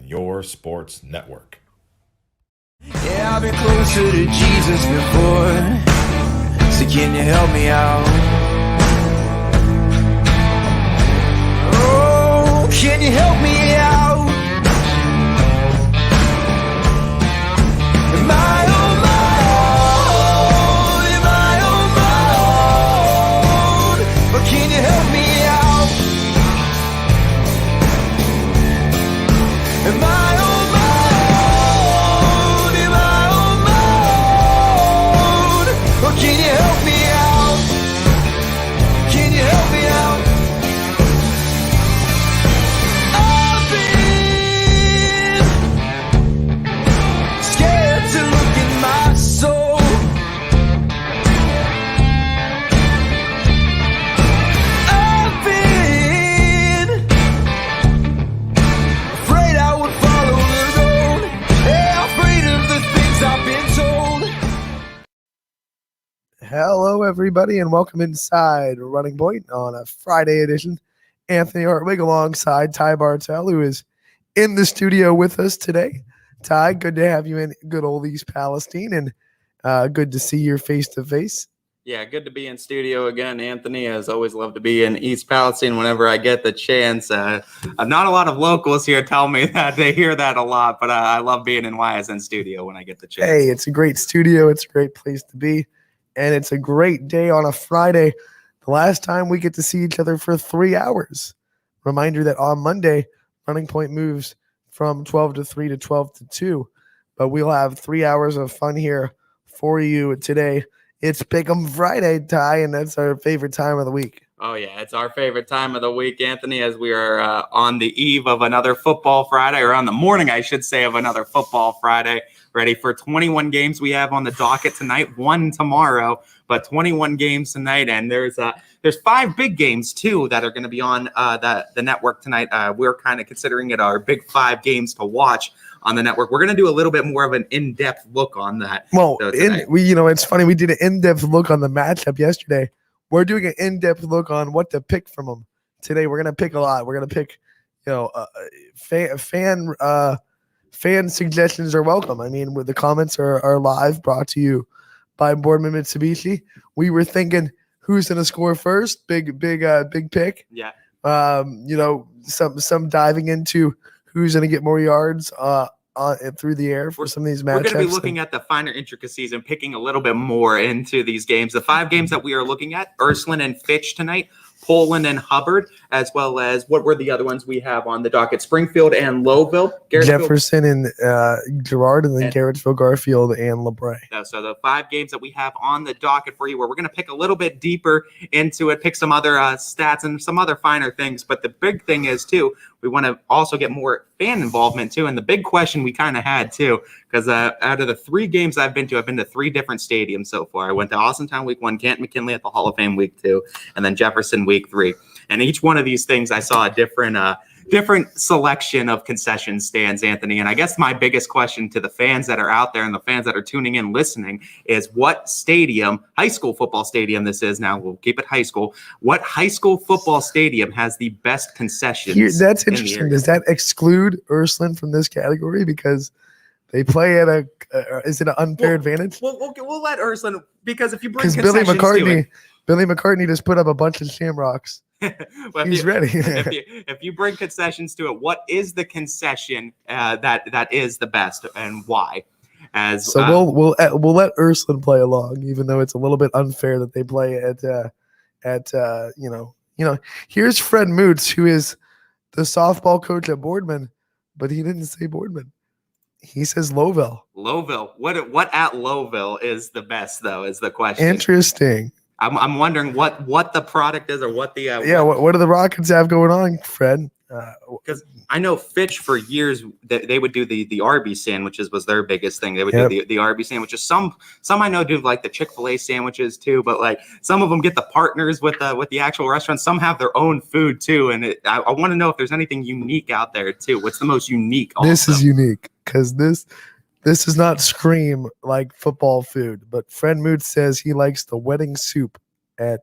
and your sports network. Yeah, I've been closer to Jesus before, so can you help me out? Oh, can you help me out? Am I on my own? Am I on my own? Or can you help me out? Am I on my own? Am I on my own? Or can you help me out? Can you help me out? I've been scared to look in my soul. I've been afraid I would follow the road. Yeah, afraid of the things I've been told. Hello, everybody, and welcome inside Running Point on a Friday edition. Anthony Hartwig alongside Ty Bartell, who is in the studio with us today. Ty, good to have you in good old East Palestine, and good to see you face to face. Yeah, good to be in studio again, Anthony. As always, love to be in East Palestine whenever I get the chance. Not a lot of locals here tell me that they hear that a lot, but I love being in YSN studio when I get the chance. Hey, it's a great studio. It's a great place to be, and it's a great day on a Friday. The last time we get to see each other for 3 hours. Reminder that on Monday, Running Point moves from 12 to 3 to 12 to 2, but we'll have 3 hours of fun here for you today. It's Pick'em Friday, Ty, and that's our favorite time of the week. Oh, yeah, it's our favorite time of the week, Anthony, as we are on the eve of another football Friday, or on the morning, I should say, of another football Friday. Ready for 21 games we have on the docket tonight, one tomorrow, but 21 games tonight. And there's 5 big games, too, that are going to be on the network tonight. We're kind of considering it our big 5 games to watch on the network. We're going to do a little bit more of an in-depth look on that. Well, it's funny. We did an in-depth look on the matchup yesterday. We're doing an in-depth look on what to pick from them today. We're going to pick a lot. We're going to pick, fan suggestions are welcome. I mean, the comments are live, brought to you by Boardman Mitsubishi. We were thinking who's going to score first. Big pick. Yeah. Some diving into who's going to get more yards through the air for some of these matchups. We're going to be looking at the finer intricacies and picking a little bit more into these games. The 5 games that we are looking at: Ursuline and Fitch tonight, Poland and Hubbard, as well as what were the other ones we have on the docket? Springfield and Lowville, Jefferson and Girard, and then Garrettsville, Garfield, and LeBray. So the 5 games that we have on the docket for you, where we're going to pick a little bit deeper into it, pick some other stats and some other finer things. But the big thing is, too, we want to also get more fan involvement, too. And the big question we kind of had, too, because out of the 3 games I've been to 3 different stadiums so far. I went to Austintown week 1, Canton McKinley at the Hall of Fame week 2, and then Jefferson week 3. And each one of these things, I saw a different selection of concession stands, Anthony. And I guess my biggest question to the fans that are out there and the fans that are tuning in, listening, is what stadium, high school football stadium this is now, we'll keep it high school, what high school football stadium has the best concessions? That's interesting. Does that exclude Ursuline from this category? Because they play at is it an unfair advantage? We'll let Ursuline, because if you bring concessions Billy to it, McCartney just put up a bunch of shamrocks. Well, he's ready. if you bring concessions to it, what is the concession that is the best, and why? We'll let Ursuline play along, even though it's a little bit unfair that they play at here's Fred Moots, who is the softball coach at Boardman, but he didn't say Boardman. He says Lowville. Lowville. What at Lowville is the best, though, is the question. Interesting. I'm wondering what the product is, or what the what do the Rockets have going on, Fred? Because I know Fitch for years they would do the Arby's sandwiches was their biggest thing. They would do the Arby's sandwiches. Some I know do like the Chick-fil-A sandwiches too, but like some of them get the partners with the actual restaurants. Some have their own food too, and I want to know if there's anything unique out there too. What's the most unique? This is unique because this does not scream like football food. But Fred Moot says he likes the wedding soup at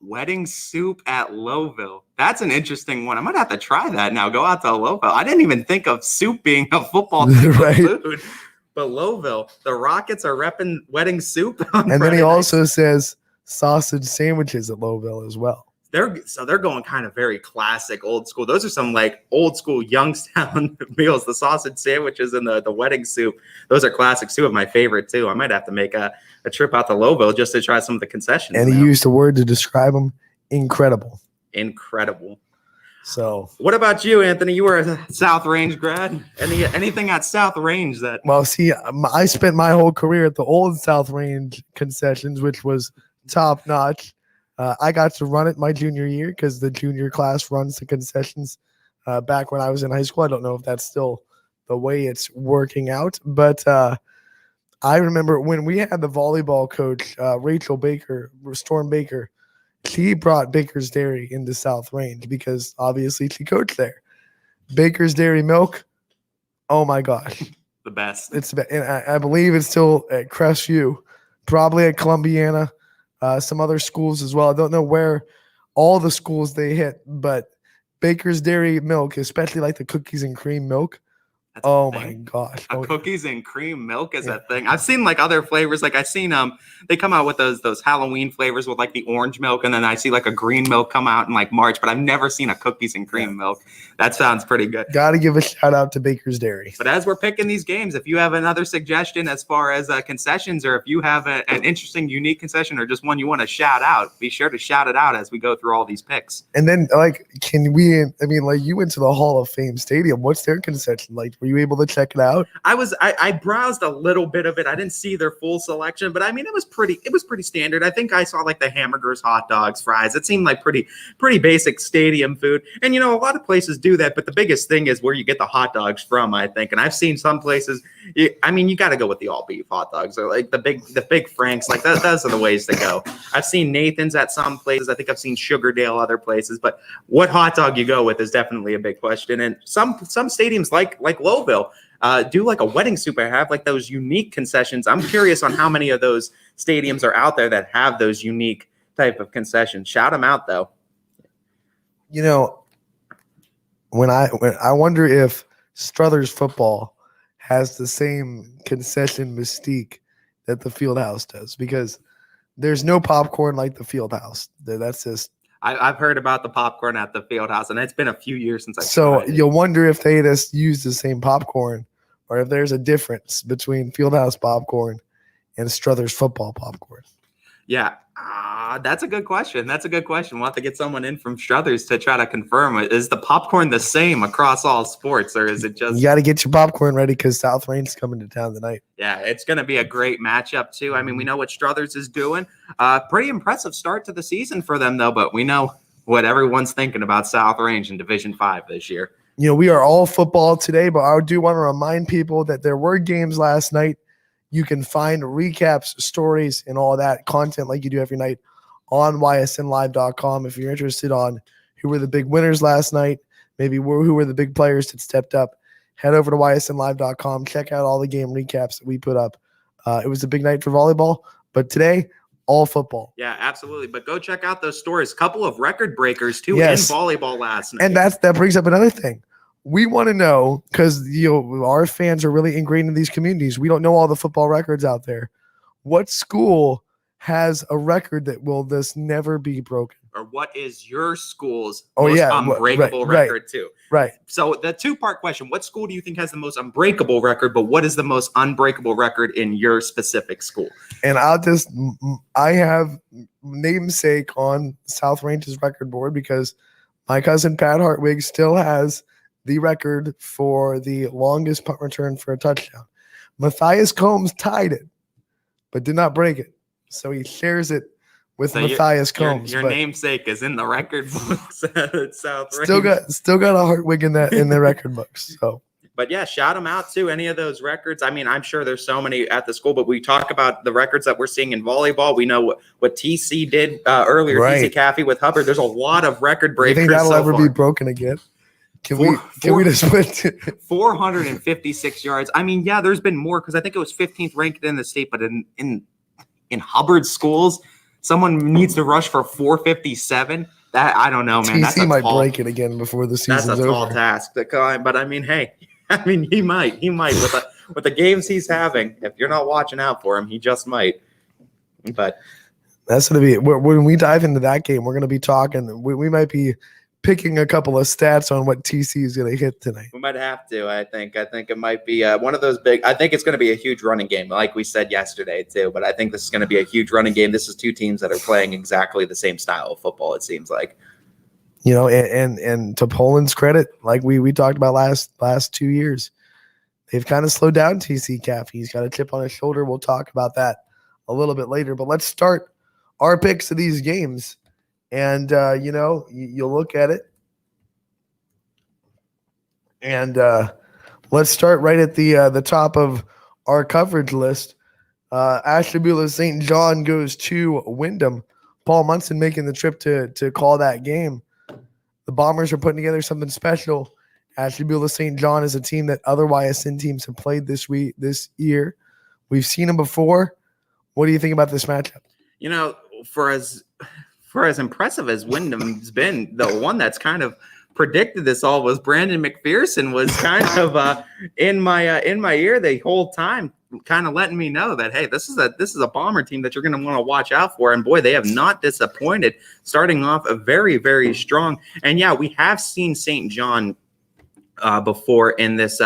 Wedding soup at Lowville. That's an interesting one. I might have to try that now. Go out to Lowville. I didn't even think of soup being a football type Right. of food. But Lowville, the Rockets are repping wedding soup on And then Friday he nights. also says sausage sandwiches at Lowville as well. They're going kind of very classic, old school. Those are some like old school Youngstown meals. The sausage sandwiches and the wedding soup. Those are classics. Two of my favorite too. I might have to make a trip out to Lowville just to try some of the concessions. And he now. used a word to describe them: incredible. Incredible. So, What about you, Anthony? You were a South Range grad. Anything at South Range that? well, see, I spent my whole career at the old South Range concessions, which was top notch. I got to run it my junior year because the junior class runs the concessions back when I was in high school. I don't know if that's still the way it's working out, but I remember when we had the volleyball coach, Storm Baker, she brought Baker's Dairy into South Range because obviously she coached there. Baker's Dairy milk, oh my gosh. The best. And I believe it's still at Crestview, probably at Columbiana. Some other schools as well. I don't know where all the schools they hit, but Baker's Dairy milk, especially like the cookies and cream milk. That's a Oh thing. my gosh. A Oh, cookies and cream milk is Yeah. a thing. I've seen like other flavors. Like I've seen they come out with those Halloween flavors with like the orange milk, and then I see like a green milk come out in like March, but I've never seen a cookies and cream milk. That sounds pretty good. Gotta give a shout out to Baker's Dairy. But as we're picking these games, if you have another suggestion as far as concessions, or if you have an interesting, unique concession, or just one you want to shout out, be sure to shout it out as we go through all these picks. And then like you went to the Hall of Fame Stadium. What's their concession like? Were you able to check it out? I browsed a little bit of it. I didn't see their full selection, but I mean it was pretty standard. I think I saw like the hamburgers, hot dogs, fries. It seemed like pretty basic stadium food. And you know, a lot of places do that, but the biggest thing is where you get the hot dogs from, I think. And I've seen some places, you got to go with the all beef hot dogs, or like the big Franks. Like those are the ways to go. I've seen Nathan's at some places. I think I've seen Sugardale other places, but what hot dog you go with is definitely a big question. And some stadiums like Lowville do like a wedding soup or have like those unique concessions. I'm curious on how many of those stadiums are out there that have those unique type of concessions. Shout them out though. You know, when I wonder if Struthers football has the same concession mystique that the Fieldhouse does, because there's no popcorn like the Fieldhouse. That's just I've heard about the popcorn at the Fieldhouse, and it's been a few years since I so tried it. you'll wonder if they just use the same popcorn, or if there's a difference between Fieldhouse popcorn and Struthers football popcorn. Yeah, that's a good question. We'll have to get someone in from Struthers to try to confirm it. Is the popcorn the same across all sports, or is it just? You got to get your popcorn ready because South Range is coming to town tonight. Yeah, it's going to be a great matchup too. I mean, we know what Struthers is doing. Pretty impressive start to the season for them, though. But we know what everyone's thinking about South Range in Division 5 this year. You know, we are all football today, but I do want to remind people that there were games last night. You can find recaps, stories, and all that content like you do every night on ysnlive.com. If you're interested on who were the big winners last night, maybe who were the big players that stepped up, head over to ysnlive.com. Check out all the game recaps that we put up. It was a big night for volleyball, but today, all football. Yeah, absolutely. But go check out those stories. Couple of record breakers too Yes. in volleyball last night. And that brings up another thing. We want to know, because our fans are really ingrained in these communities. We don't know all the football records out there. What school has a record that will this never be broken? Or what is your school's Oh, most yeah, unbreakable right. record too? Right. So the two-part question: what school do you think has the most unbreakable record? But what is the most unbreakable record in your specific school? And I have namesake on South Range's record board because my cousin Pat Hartwig still has the record for the longest punt return for a touchdown. Matthias Combs tied it, but did not break it. So he shares it with So Matthias Combs. Your but namesake is in the record books at South Range. still got a Hartwig in the record books. So But yeah, shout them out too. Any of those records. I mean, I'm sure there's so many at the school, but we talk about the records that we're seeing in volleyball. We know what TC did earlier, Right. TC Caffey with Hubbard. There's a lot of record you breakers. think that'll so ever far. be broken again? Can we just put 456 yards. I mean, yeah, there's been more because I think it was 15th ranked in the state, but in Hubbard schools, someone needs to rush for 457. That I don't know, man. That's TC a might tall, break it again before the that's season's a tall over. task to climb. But I mean, hey, I mean, he might with the games he's having. If you're not watching out for him, he just might. But That's going to be when we dive into that game. We're going to be talking. We might be picking a couple of stats on what TC is going to hit tonight. we might have to. I think it might be one of those big. I think it's going to be a huge running game, like we said yesterday too. But I think this is going to be a huge running game. This is two teams that are playing exactly the same style of football. It seems like. You know, and to Poland's credit, like we talked about last 2 years, they've kind of slowed down TC Caffey. He's got a chip on his shoulder. We'll talk about that a little bit later. But let's start our picks of these games. And, you know, you'll look at it. And let's start right at the top of our coverage list. Ashtabula St. John goes to Wyndham. Paul Munson making the trip to call that game. The Bombers are putting together something special. Ashtabula St. John is a team that other YSN teams have played this year. We've seen them before. What do you think about this matchup? You know, for as impressive as Wyndham's been, the one that's kind of predicted this all was Brandon McPherson was kind of in my ear the whole time, kind of letting me know that, hey, this is a Bomber team that you're going to want to watch out for. And boy, they have not disappointed, starting off a very, very strong. And yeah, we have seen St. John before in this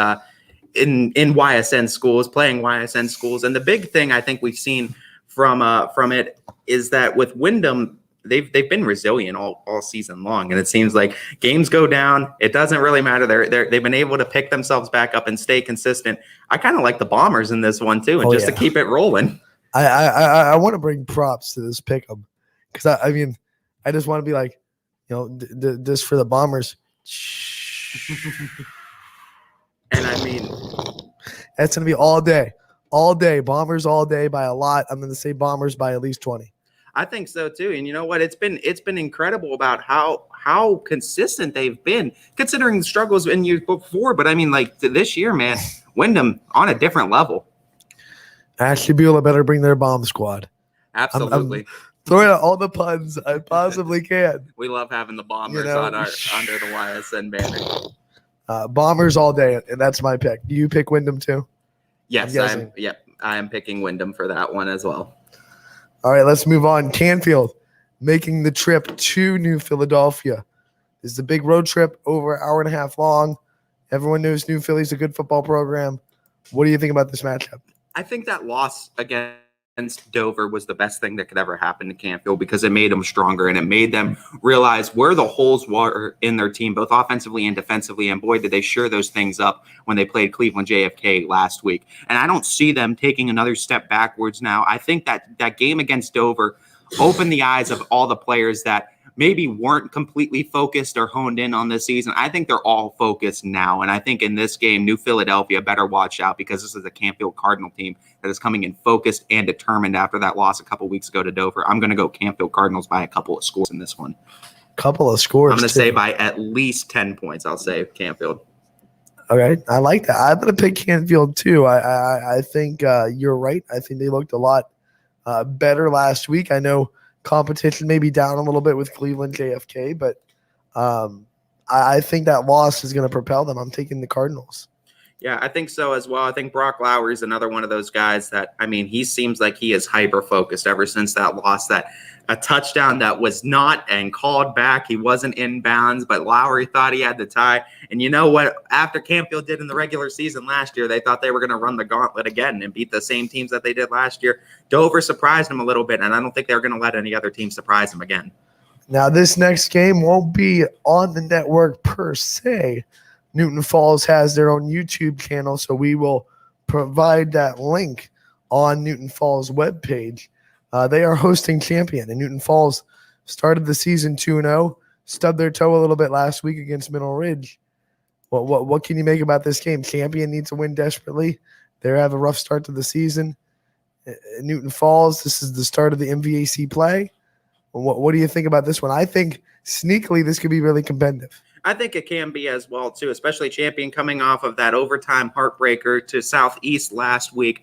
in YSN schools, playing YSN schools. And the big thing I think we've seen from it is that with Wyndham, they've been resilient all season long, and it seems like games go down, it doesn't really matter. They've been able to pick themselves back up and stay consistent. I kind of like the Bombers in this one too, and to keep it rolling. I want to bring props to this pick 'em because I mean I just want to be like, you know, this for the Bombers. And I mean, that's gonna be all day, Bombers all day by a lot. I'm gonna say Bombers by at least 20. I think so too. And you know what? It's been incredible about how consistent they've been, considering the struggles in years before. But I mean, like this year, man, Wyndham on a different level. Ashtabula better bring their bomb squad. Absolutely. I'm throwing out all the puns I possibly can. We love having the Bombers under the YSN banner. Bombers all day, and that's my pick. Do you pick Wyndham too? Yes, I am picking Wyndham for that one as well. All right, let's move on. Canfield making the trip to New Philadelphia. This is a big road trip, over an hour and a half long. Everyone knows New Philly's a good football program. What do you think about this matchup? I think that loss against Dover was the best thing that could ever happen to Canfield because it made them stronger and it made them realize where the holes were in their team, both offensively and defensively. And boy, did they sure those things up when they played Cleveland JFK last week. And I don't see them taking another step backwards now. I think that game against Dover opened the eyes of all the players that maybe weren't completely focused or honed in on this season. I think they're all focused now. And I think in this game, New Philadelphia better watch out because this is a Canfield Cardinal team that is coming in focused and determined after that loss a couple weeks ago to Dover. I'm going to go Canfield Cardinals by a couple of scores in this one. Couple of scores. I'm going to say by at least 10 points. I'll say Canfield. Okay, I like that. I'm going to pick Canfield too. I think you're right. I think they looked a lot better last week. I know competition may be down a little bit with Cleveland JFK, but I think that loss is going to propel them. I'm taking the Cardinals. Yeah, I think so as well. I think Brock Lowry is another one of those guys that, I mean, he seems like he is hyper-focused ever since that loss, that a touchdown that was not and called back. He wasn't in bounds, but Lowry thought he had the tie. And you know what? After Canfield did in the regular season last year, they thought they were going to run the gauntlet again and beat the same teams that they did last year. Dover surprised them a little bit, and I don't think they're going to let any other team surprise them again. Now, this next game won't be on the network per se. Newton Falls has their own YouTube channel, so we will provide that link on Newton Falls' webpage. They are hosting Champion, and Newton Falls started the season 2-0, stubbed their toe a little bit last week against Middle Ridge. What can you make about this game? Champion needs to win desperately. They have a rough start to the season. Newton Falls, this is the start of the MVAC play. What do you think about this one? I think sneakily this could be really competitive. I think it can be as well, too, especially Champion coming off of that overtime heartbreaker to Southeast last week.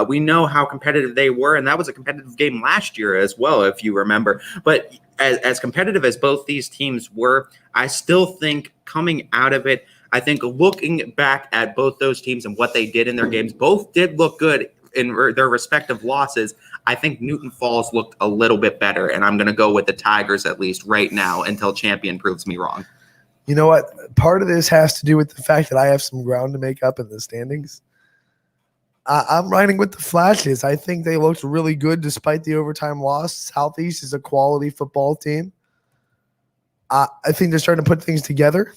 We know how competitive they were, and that was a competitive game last year as well, if you remember. But as competitive as both these teams were, I still think coming out of it, I think looking back at both those teams and what they did in their games, both did look good in their respective losses. I think Newton Falls looked a little bit better, and I'm going to go with the Tigers at least right now until Champion proves me wrong. You know what? Part of this has to do with the fact that I have some ground to make up in the standings. I'm riding with the Flashes. I think they looked really good despite the overtime loss. Southeast is a quality football team. I think they're starting to put things together.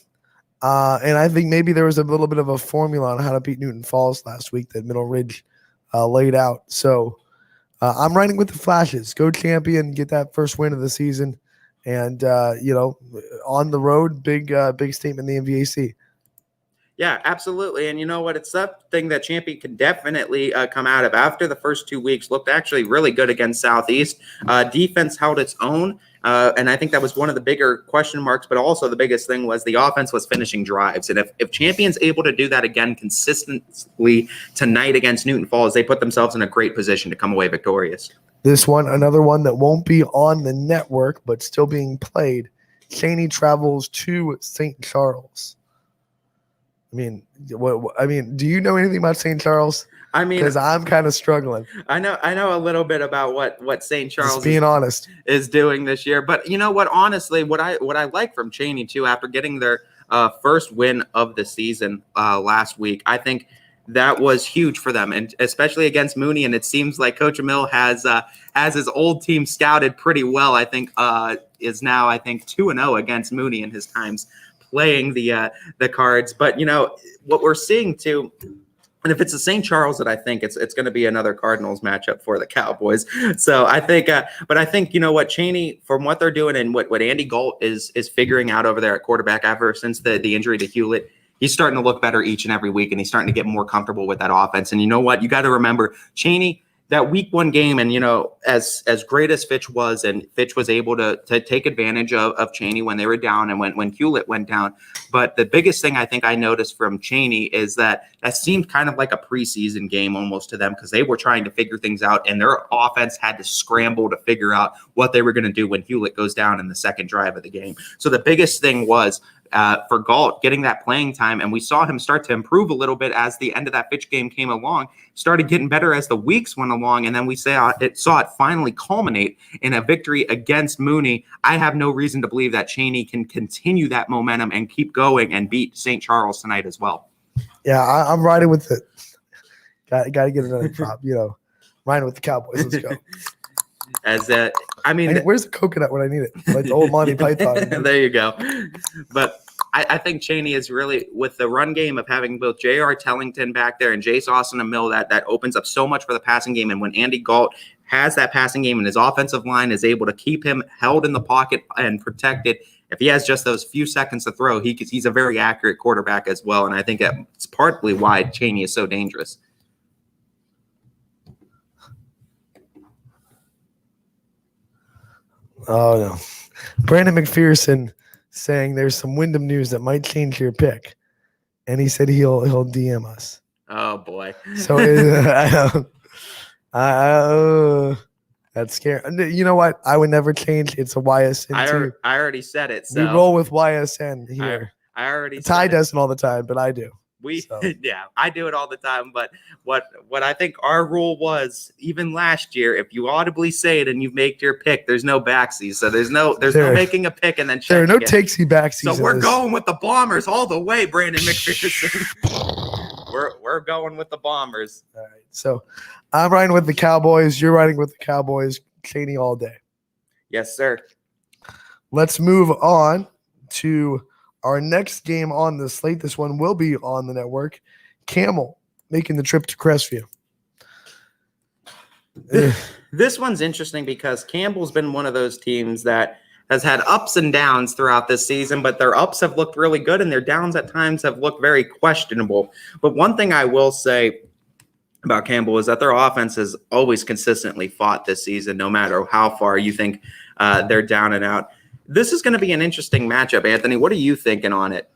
And I think maybe there was a little bit of a formula on how to beat Newton Falls last week that Middle Ridge laid out. So I'm riding with the Flashes. Go Champion, get that first win of the season. And, on the road, big statement in the MVAC. Yeah, absolutely. And you know what? It's something that Champion can definitely come out of. After the first 2 weeks, looked actually really good against Southeast. Defense held its own. And I think that was one of the bigger question marks, but also the biggest thing was the offense was finishing drives. And if Champion's able to do that again consistently tonight against Newton Falls, they put themselves in a great position to come away victorious. This one, another one that won't be on the network, but still being played. Cheney travels to St. Charles. I mean, do you know anything about St. Charles? I mean, because I'm kind of struggling. I know a little bit about what St. Charles Just being honest is doing this year. But you know what? Honestly, what I like from Cheney too, after getting their first win of the season last week, I think that was huge for them, and especially against Mooney. And it seems like Coach Emil has his old team scouted pretty well. I think is now 2-0 against Mooney in his times playing the Cards. But you know what we're seeing too. And if it's the St. Charles that I think it's going to be another Cardinals matchup for the Cowboys. So I think, but I think, you know what, Cheney, from what they're doing and what Andy Galt is figuring out over there at quarterback ever since the injury to Hewlett, he's starting to look better each and every week, and he's starting to get more comfortable with that offense. And you know what, you got to remember, Cheney, that week one game, and you know, as great as Fitch was, and Fitch was able to take advantage of Cheney when they were down and when Hewlett went down. But the biggest thing I think I noticed from Cheney is that seemed kind of like a preseason game almost to them, because they were trying to figure things out, and their offense had to scramble to figure out what they were going to do when Hewlett goes down in the second drive of the game. So the biggest thing was for Galt getting that playing time, and we saw him start to improve a little bit as the end of that Fitch game came along, started getting better as the weeks went along, and then we saw it finally culminate in a victory against Mooney. I have no reason to believe that Cheney can continue that momentum and keep going and beat St. Charles tonight as well. Yeah, I'm riding with it. Got to get another prop, riding with the Cowboys. Let's go. Where's the coconut when I need it? Like the old Monty Python. There you go. But I think Cheney is really, with the run game of having both J.R. Tellington back there and Jace Austin and Mill, that opens up so much for the passing game. And when Andy Galt has that passing game and his offensive line is able to keep him held in the pocket and protected, if he has just those few seconds to throw, he's a very accurate quarterback as well. And I think that's partly why Cheney is so dangerous. Oh, no. Brandon McPherson saying there's some Wyndham news that might change your pick. And he said he'll DM us. Oh, boy. So that's scary. You know what? I would never change. It's a YSN. I already said it. So we roll with YSN here. I already Ty said doesn't all the time, but I do. Yeah, I do it all the time. But what I think our rule was, even last year, if you audibly say it and you make your pick, there's no backsies. So there's no making a pick and then checking. There are no takesy backsies. So we're going with the Bombers all the way, Brandon McPherson. we're going with the Bombers. All right. So I'm riding with the Cowboys. You're riding with the Cowboys. Cheney all day. Yes, sir. Let's move on to our next game on the slate. This one will be on the network. Camel making the trip to Crestview. This one's interesting because Campbell's been one of those teams that has had ups and downs throughout this season, but their ups have looked really good and their downs at times have looked very questionable. But one thing I will say about Campbell is that their offense has always consistently fought this season, no matter how far you think they're down and out. This is going to be an interesting matchup, Anthony. What are you thinking on it?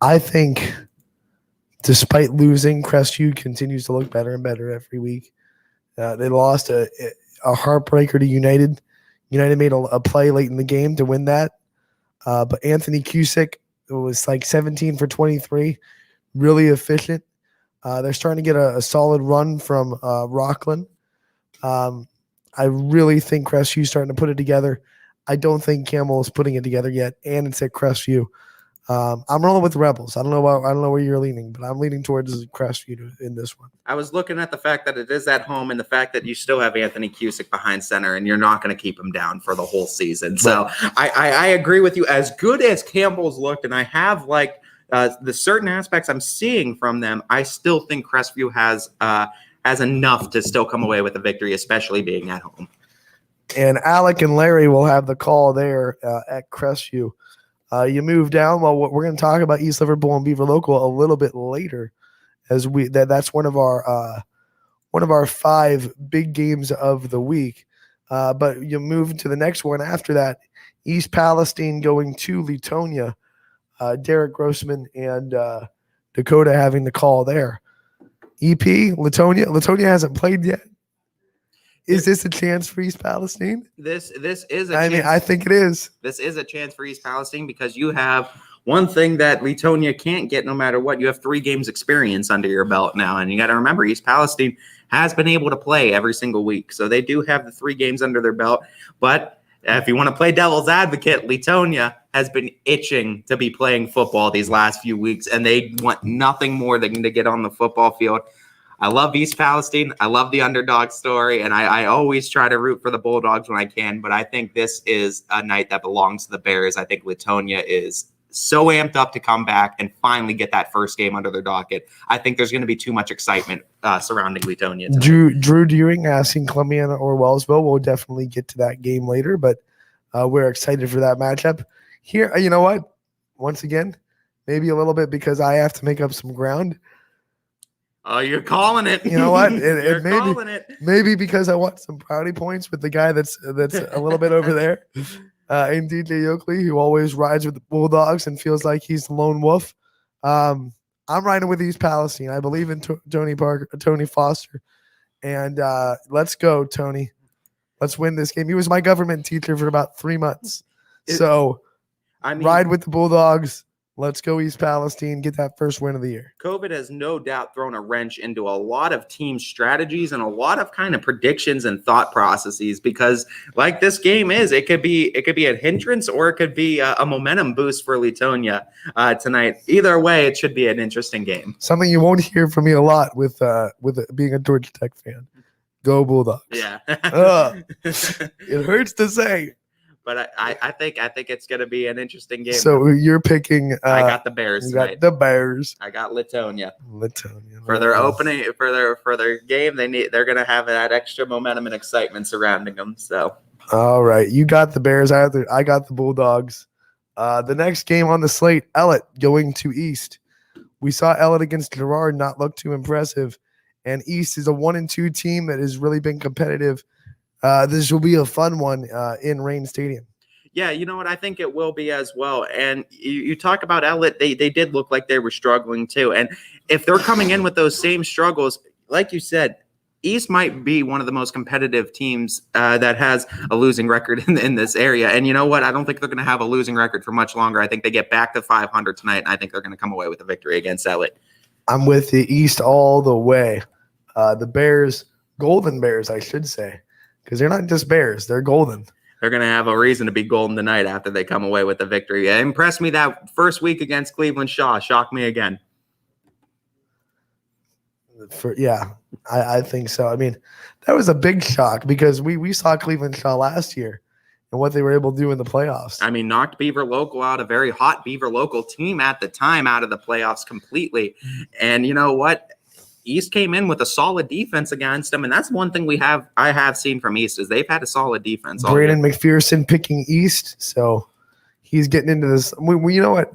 I think despite losing, Crestview continues to look better and better every week. They lost a heartbreaker to United. United made a play late in the game to win that. But Anthony Cusick was like 17 for 23, really efficient. They're starting to get a solid run from Rockland. I really think Crestview's starting to put it together. I don't think Camel is putting it together yet, and it's at Crestview. I'm rolling with the Rebels. I don't know where you're leaning, but I'm leaning towards Crestview in this one. I was looking at the fact that it is at home and the fact that you still have Anthony Cusick behind center and you're not going to keep him down for the whole season. So I agree with you. As good as Campbell's looked, and I have like the certain aspects I'm seeing from them, I still think Crestview has enough to still come away with a victory, especially being at home. And Alec and Larry will have the call there at Crestview. You move down. Well, we're going to talk about East Liverpool and Beaver Local a little bit later, as that's one of our 5 big games of the week. But you move to the next one after that. East Palestine going to Latonia. Derek Grossman and Dakota having the call there. EP Latonia hasn't played yet. Is this a chance for East Palestine? This is a chance. Mean, I think it is. This is a chance for East Palestine because you have one thing that Latonia can't get no matter what. You have 3 games experience under your belt now. And you got to remember, East Palestine has been able to play every single week. So they do have the 3 games under their belt. But if you want to play devil's advocate, Latonia has been itching to be playing football these last few weeks, and they want nothing more than to get on the football field. I love East Palestine. I love the underdog story, and I always try to root for the Bulldogs when I can, but I think this is a night that belongs to the Bears. I think Latonia is so amped up to come back and finally get that first game under their docket. I think there's going to be too much excitement surrounding Latonia tonight. Drew Deering asking Columbiana or Wellsville. We'll definitely get to that game later, but we're excited for that matchup. Here, you know what? Once again, maybe a little bit because I have to make up some ground. Oh, you're calling it. You know what? You're calling it. Maybe because I want some brownie points with the guy that's a little bit over there. And DJ Yoakley, who always rides with the Bulldogs and feels like he's the lone wolf. I'm riding with East Palestine. I believe in Tony Foster. And let's go, Tony. Let's win this game. He was my government teacher for about 3 months. Ride with the Bulldogs. Let's go East Palestine, get that first win of the year. COVID has no doubt thrown a wrench into a lot of team strategies and a lot of kind of predictions and thought processes because like this game is, it could be a hindrance or it could be a momentum boost for Latonia tonight. Either way, it should be an interesting game. Something you won't hear from me a lot with being a Georgia Tech fan. Go Bulldogs. Yeah. It hurts to say. But I think it's going to be an interesting game. So you're picking. I got the Bears tonight. The Bears. I got Latonia. Latonia for their opening for their game. They're going to have that extra momentum and excitement surrounding them. So. All right, you got the Bears. I got the Bulldogs. The next game on the slate, Ellett going to East. We saw Ellett against Girard not look too impressive, and East is a 1-2 team that has really been competitive. This will be a fun one in Rain Stadium. Yeah, you know what? I think it will be as well. And you talk about Ellett, they did look like they were struggling too. And if they're coming in with those same struggles, like you said, East might be one of the most competitive teams that has a losing record in this area. And you know what? I don't think they're going to have a losing record for much longer. I think they get back to 500 tonight, and I think they're going to come away with a victory against Ellett. I'm with the East all the way. The Bears, Golden Bears, I should say. Because they're not just Bears, they're golden. They're going to have a reason to be golden tonight after they come away with the victory. It impressed me that first week against Cleveland Shaw. Shocked me again. I think so. I mean, that was a big shock because we saw Cleveland Shaw last year and what they were able to do in the playoffs. I mean, knocked Beaver Local out, a very hot Beaver Local team at the time, out of the playoffs completely. And you know what? East came in with a solid defense against them, and that's one thing I have seen from East is they've had a solid defense. Brandon McPherson picking East, so he's getting into this. You know what?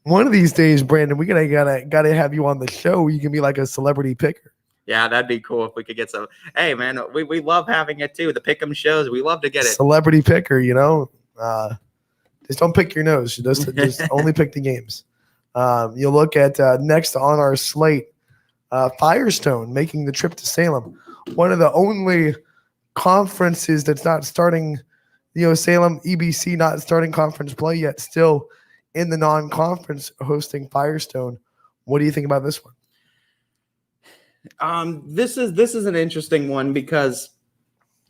One of these days, Brandon, we gotta have you on the show. You can be like a celebrity picker. Yeah, that'd be cool if we could get some. Hey, man, we love having it too. The pick'em shows, we love to get it. Celebrity picker, just don't pick your nose. Just only pick the games. You'll look at next on our slate, Firestone making the trip to Salem. One of the only conferences that's not starting, Salem EBC not starting conference play yet, still in the non-conference hosting Firestone. What do you think about this one? This is an interesting one because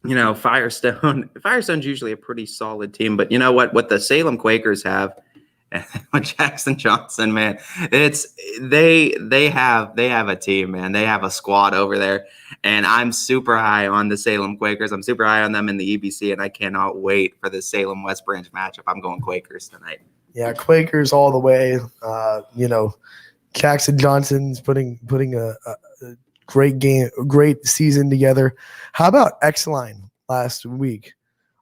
Firestone's usually a pretty solid team, but you know what the Salem Quakers have with Jackson Johnson, man, they have a team, man. They have a squad over there, and I'm super high on the Salem Quakers. I'm super high on them in the EBC, and I cannot wait for the Salem West Branch matchup. I'm going Quakers tonight. Yeah, Quakers all the way. Jackson Johnson's putting a great season together. How about X-Line last week?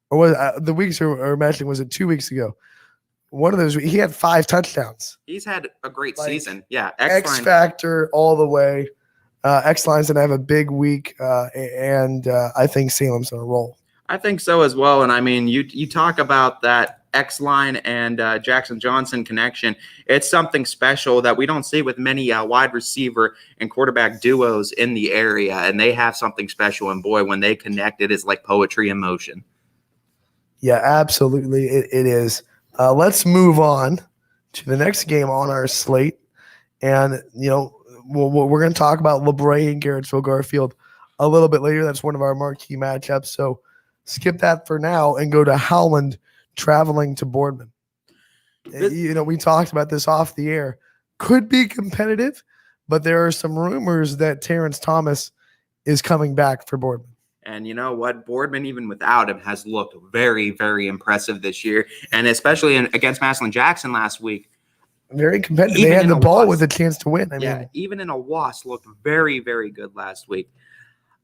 Or was the weeks or matching, was it 2 weeks ago? One of those, he had 5 touchdowns. He's had a great season. Yeah. X Factor all the way. X-Line's going to have a big week, and I think Salem's going to roll. I think so as well. And I mean, you talk about that X-Line and Jackson Johnson connection. It's something special that we don't see with many wide receiver and quarterback duos in the area, and they have something special. And boy, when they connect, it is like poetry in motion. Yeah, absolutely, it is. Let's move on to the next game on our slate, and we're going to talk about LeBray and Garrettsville Garfield a little bit later. That's one of our marquee matchups. So skip that for now and go to Howland traveling to Boardman. We talked about this off the air. Could be competitive, but there are some rumors that Terrence Thomas is coming back for Boardman. And you know what? Boardman, even without him, has looked very, very impressive this year. And especially against Massillon Jackson last week. Very competitive. They had the ball with a chance to win. Even in a loss, looked very, very good last week.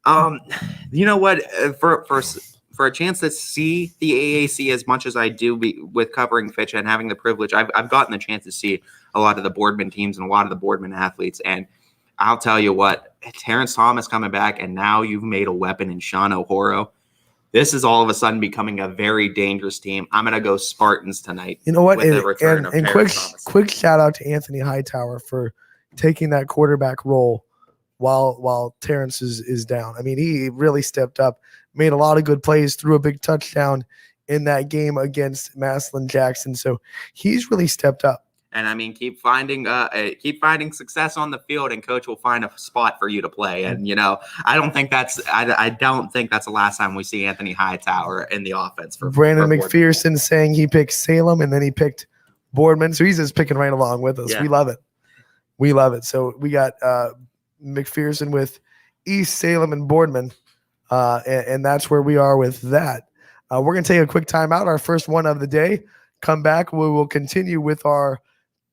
You know what? For a chance to see the AAC as much as I do with covering Fitch and having the privilege, I've gotten the chance to see a lot of the Boardman teams and a lot of the Boardman athletes. And I'll tell you what, Terrence Thomas coming back, and now you've made a weapon in Sean O'Horo. This is all of a sudden becoming a very dangerous team. I'm going to go Spartans tonight. You know what? And quick shout out to Anthony Hightower for taking that quarterback role while Terrence is down. I mean, he really stepped up, made a lot of good plays, threw a big touchdown in that game against Massillon Jackson. So he's really stepped up. And I mean, keep finding success on the field, and coach will find a spot for you to play. And I don't think that's the last time we see Anthony Hightower in the offense for Brandon McPherson saying he picked Salem and then he picked Boardman. So he's just picking right along with us. Yeah. We love it. So we got McPherson with East Salem and Boardman, and that's where we are with that. We're going to take a quick timeout, our first one of the day. Come back. We will continue with our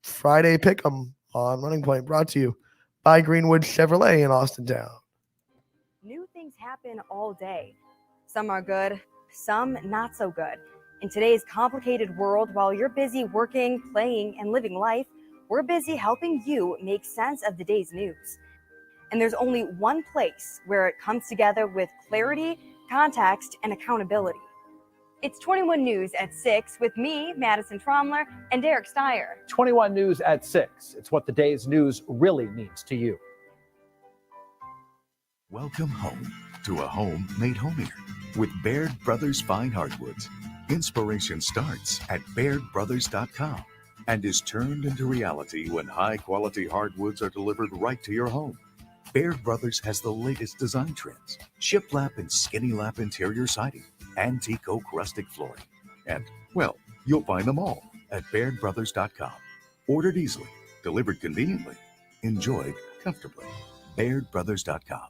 Friday Pick'em on Running Point, brought to you by Greenwood Chevrolet in Austintown. New things happen all day. Some are good, some not so good. In today's complicated world, while you're busy working, playing, and living life, we're busy helping you make sense of the day's news. And there's only one place where it comes together with clarity, context, and accountability. It's 21 News at 6 with me, Madison Tromler, and Derek Steyer. 21 News at 6. It's what the day's news really means to you. Welcome home to a home made homier with Baird Brothers Fine Hardwoods. Inspiration starts at BairdBrothers.com and is turned into reality when high-quality hardwoods are delivered right to your home. Baird Brothers has the latest design trends: shiplap and skinny lap interior siding, antique oak rustic flooring. And, well, you'll find them all at BairdBrothers.com. Ordered easily, delivered conveniently, enjoyed comfortably. BairdBrothers.com.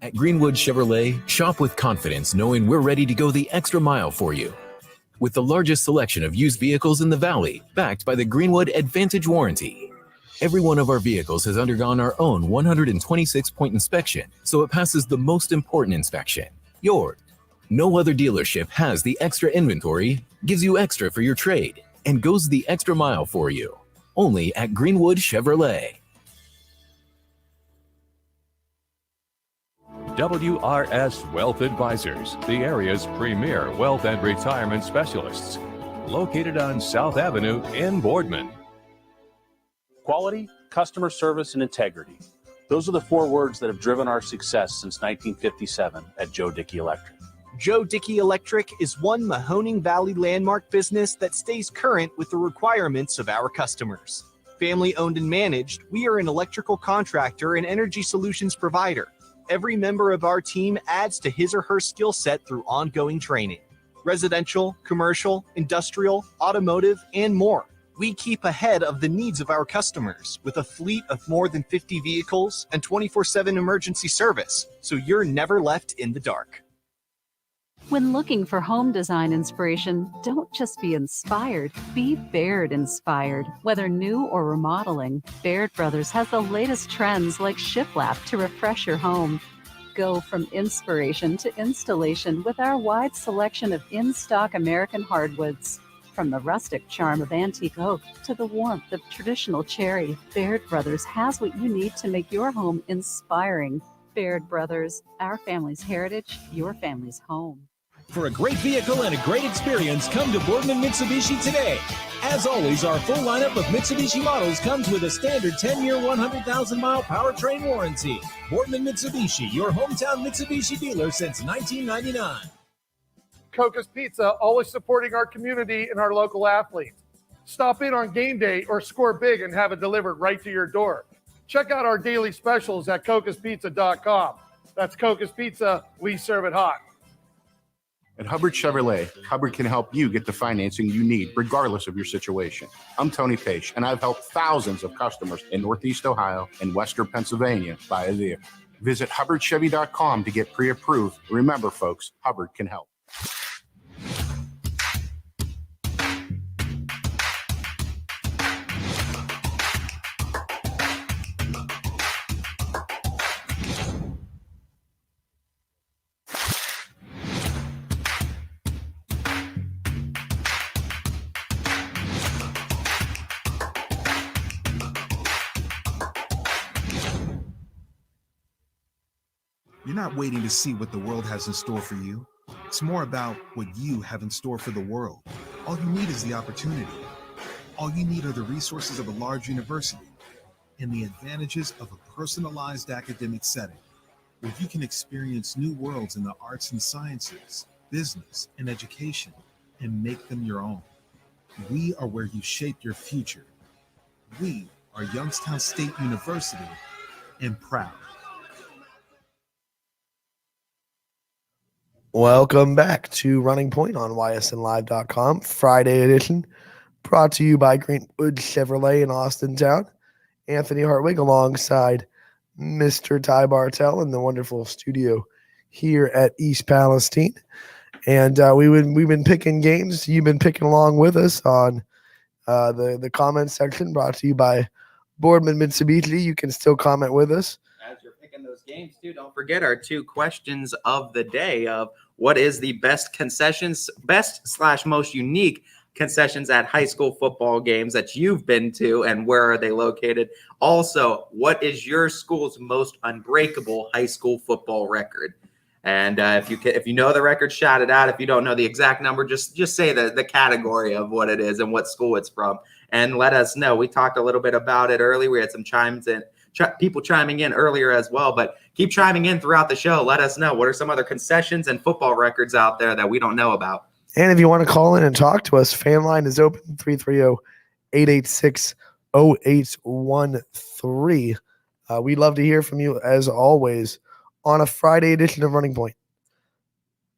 At Greenwood Chevrolet, shop with confidence knowing we're ready to go the extra mile for you. With the largest selection of used vehicles in the Valley, backed by the Greenwood Advantage Warranty. Every one of our vehicles has undergone our own 126-point inspection, so it passes the most important inspection, yours. No other dealership has the extra inventory, gives you extra for your trade, and goes the extra mile for you. Only at Greenwood Chevrolet. WRS Wealth Advisors, the area's premier wealth and retirement specialists. Located on South Avenue in Boardman. Quality, customer service, and integrity. Those are the 4 words that have driven our success since 1957 at Joe Dickey Electric. Joe Dickey Electric is one Mahoning Valley landmark business that stays current with the requirements of our customers. Family owned and managed, we are an electrical contractor and energy solutions provider. Every member of our team adds to his or her skill set through ongoing training. Residential, commercial, industrial, automotive, and more. We keep ahead of the needs of our customers with a fleet of more than 50 vehicles and 24/7 emergency service, so you're never left in the dark. When looking for home design inspiration, don't just be inspired, be Baird inspired. Whether new or remodeling, Baird Brothers has the latest trends like shiplap to refresh your home. Go from inspiration to installation with our wide selection of in-stock American hardwoods. From the rustic charm of antique oak to the warmth of traditional cherry, Baird Brothers has what you need to make your home inspiring. Baird Brothers, our family's heritage, your family's home. For a great vehicle and a great experience, come to Boardman Mitsubishi today. As always, our full lineup of Mitsubishi models comes with a standard 10-year, 100,000-mile powertrain warranty. Boardman Mitsubishi, your hometown Mitsubishi dealer since 1999. Cocos Pizza, always supporting our community and our local athletes. Stop in on game day or score big and have it delivered right to your door. Check out our daily specials at cocospizza.com. That's Cocos Pizza, we serve it hot. At Hubbard Chevrolet, Hubbard can help you get the financing you need, regardless of your situation. I'm Tony Page, and I've helped thousands of customers in Northeast Ohio and Western Pennsylvania buy a vehicle. Visit HubbardChevy.com to get pre-approved. Remember, folks, Hubbard can help. You're not waiting to see what the world has in store for you. It's more about what you have in store for the world. All you need is the opportunity. All you need are the resources of a large university and the advantages of a personalized academic setting where you can experience new worlds in the arts and sciences, business, and education and make them your own. We are where you shape your future. We are Youngstown State University and proud. Welcome back to Running Point on YSNLive.com, Friday edition, brought to you by Greenwood Chevrolet in Austintown. Anthony Hartwig alongside Mr. Ty Bartell in the wonderful studio here at East Palestine. And we've been picking games. You've been picking along with us on the comment section, brought to you by Boardman Mitsubishi. You can still comment with us. As you're picking those games, too, don't forget our 2 questions of the day of what is the best / most unique concessions at high school football games that you've been to, and where are they located? Also, what is your school's most unbreakable high school football record? And if you know the record, shout it out. If you don't know the exact number, just say the category of what it is and what school it's from, and let us know. We talked a little bit about it earlier. We had some people chiming in earlier as well, but keep chiming in throughout the show. Let us know what are some other concessions and football records out there that we don't know about. And if you want to call in and talk to us, fan line is open, 330-886-0813. We'd love to hear from you, as always, on a Friday edition of Running Point.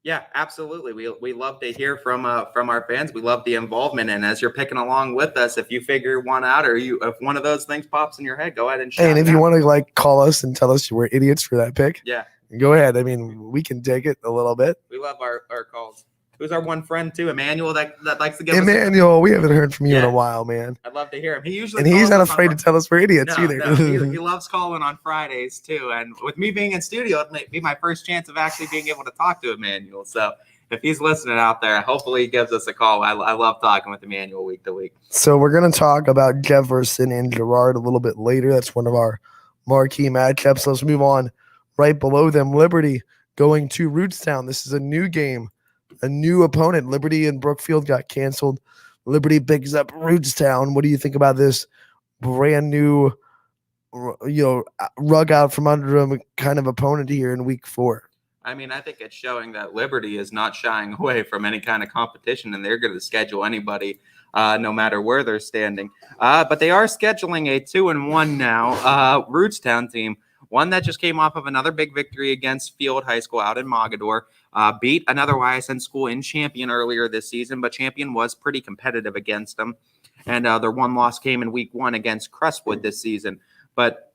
Yeah, absolutely. We love to hear from our fans. We love the involvement. And as you're picking along with us, if you figure one out or if one of those things pops in your head, go ahead and shout. And if you want to call us and tell us we're idiots for that pick, yeah, go ahead. I mean, we can take it a little bit. We love our calls. Who's our one friend too, Emmanuel, that likes to give Emmanuel, we haven't heard from you in a while, man. I'd love to hear him. He's not afraid to tell us we're idiots either. No, he loves calling on Fridays too. And with me being in studio, it may be my first chance of actually being able to talk to Emmanuel. So if he's listening out there, hopefully he gives us a call. I love talking with Emmanuel week to week. So we're going to talk about Jefferson and Girard a little bit later. That's one of our marquee matchups. Let's move on Right below them, Liberty going to Rootstown. This is a new game, a new opponent. Liberty and Brookfield got canceled. Liberty picks up Rootstown. What do you think about this brand new, rug out from under them kind of opponent here in week 4? I mean, I think it's showing that Liberty is not shying away from any kind of competition, and they're going to schedule anybody, no matter where they're standing. But they are scheduling a 2-1 now Rootstown team, one that just came off of another big victory against Field High School out in Mogador, beat another YSN school in Champion earlier this season, but Champion was pretty competitive against them. And their one loss came in week 1 against Crestwood this season. But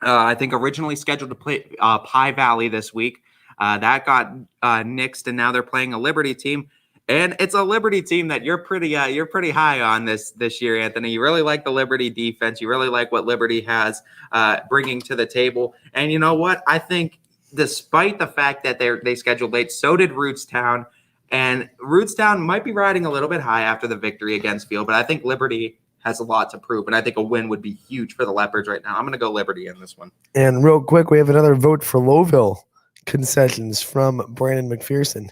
I think originally scheduled to play Pie Valley this week. That got nixed, and now they're playing a Liberty team. And it's a Liberty team that you're pretty high on this year, Anthony. You really like the Liberty defense. You really like what Liberty has bringing to the table. And you know what? I think despite the fact that they scheduled late, so did Rootstown. And Rootstown might be riding a little bit high after the victory against Field, but I think Liberty has a lot to prove, and I think a win would be huge for the Leopards right now. I'm going to go Liberty in this one. And real quick, we have another vote for Lowville concessions from Brandon McPherson.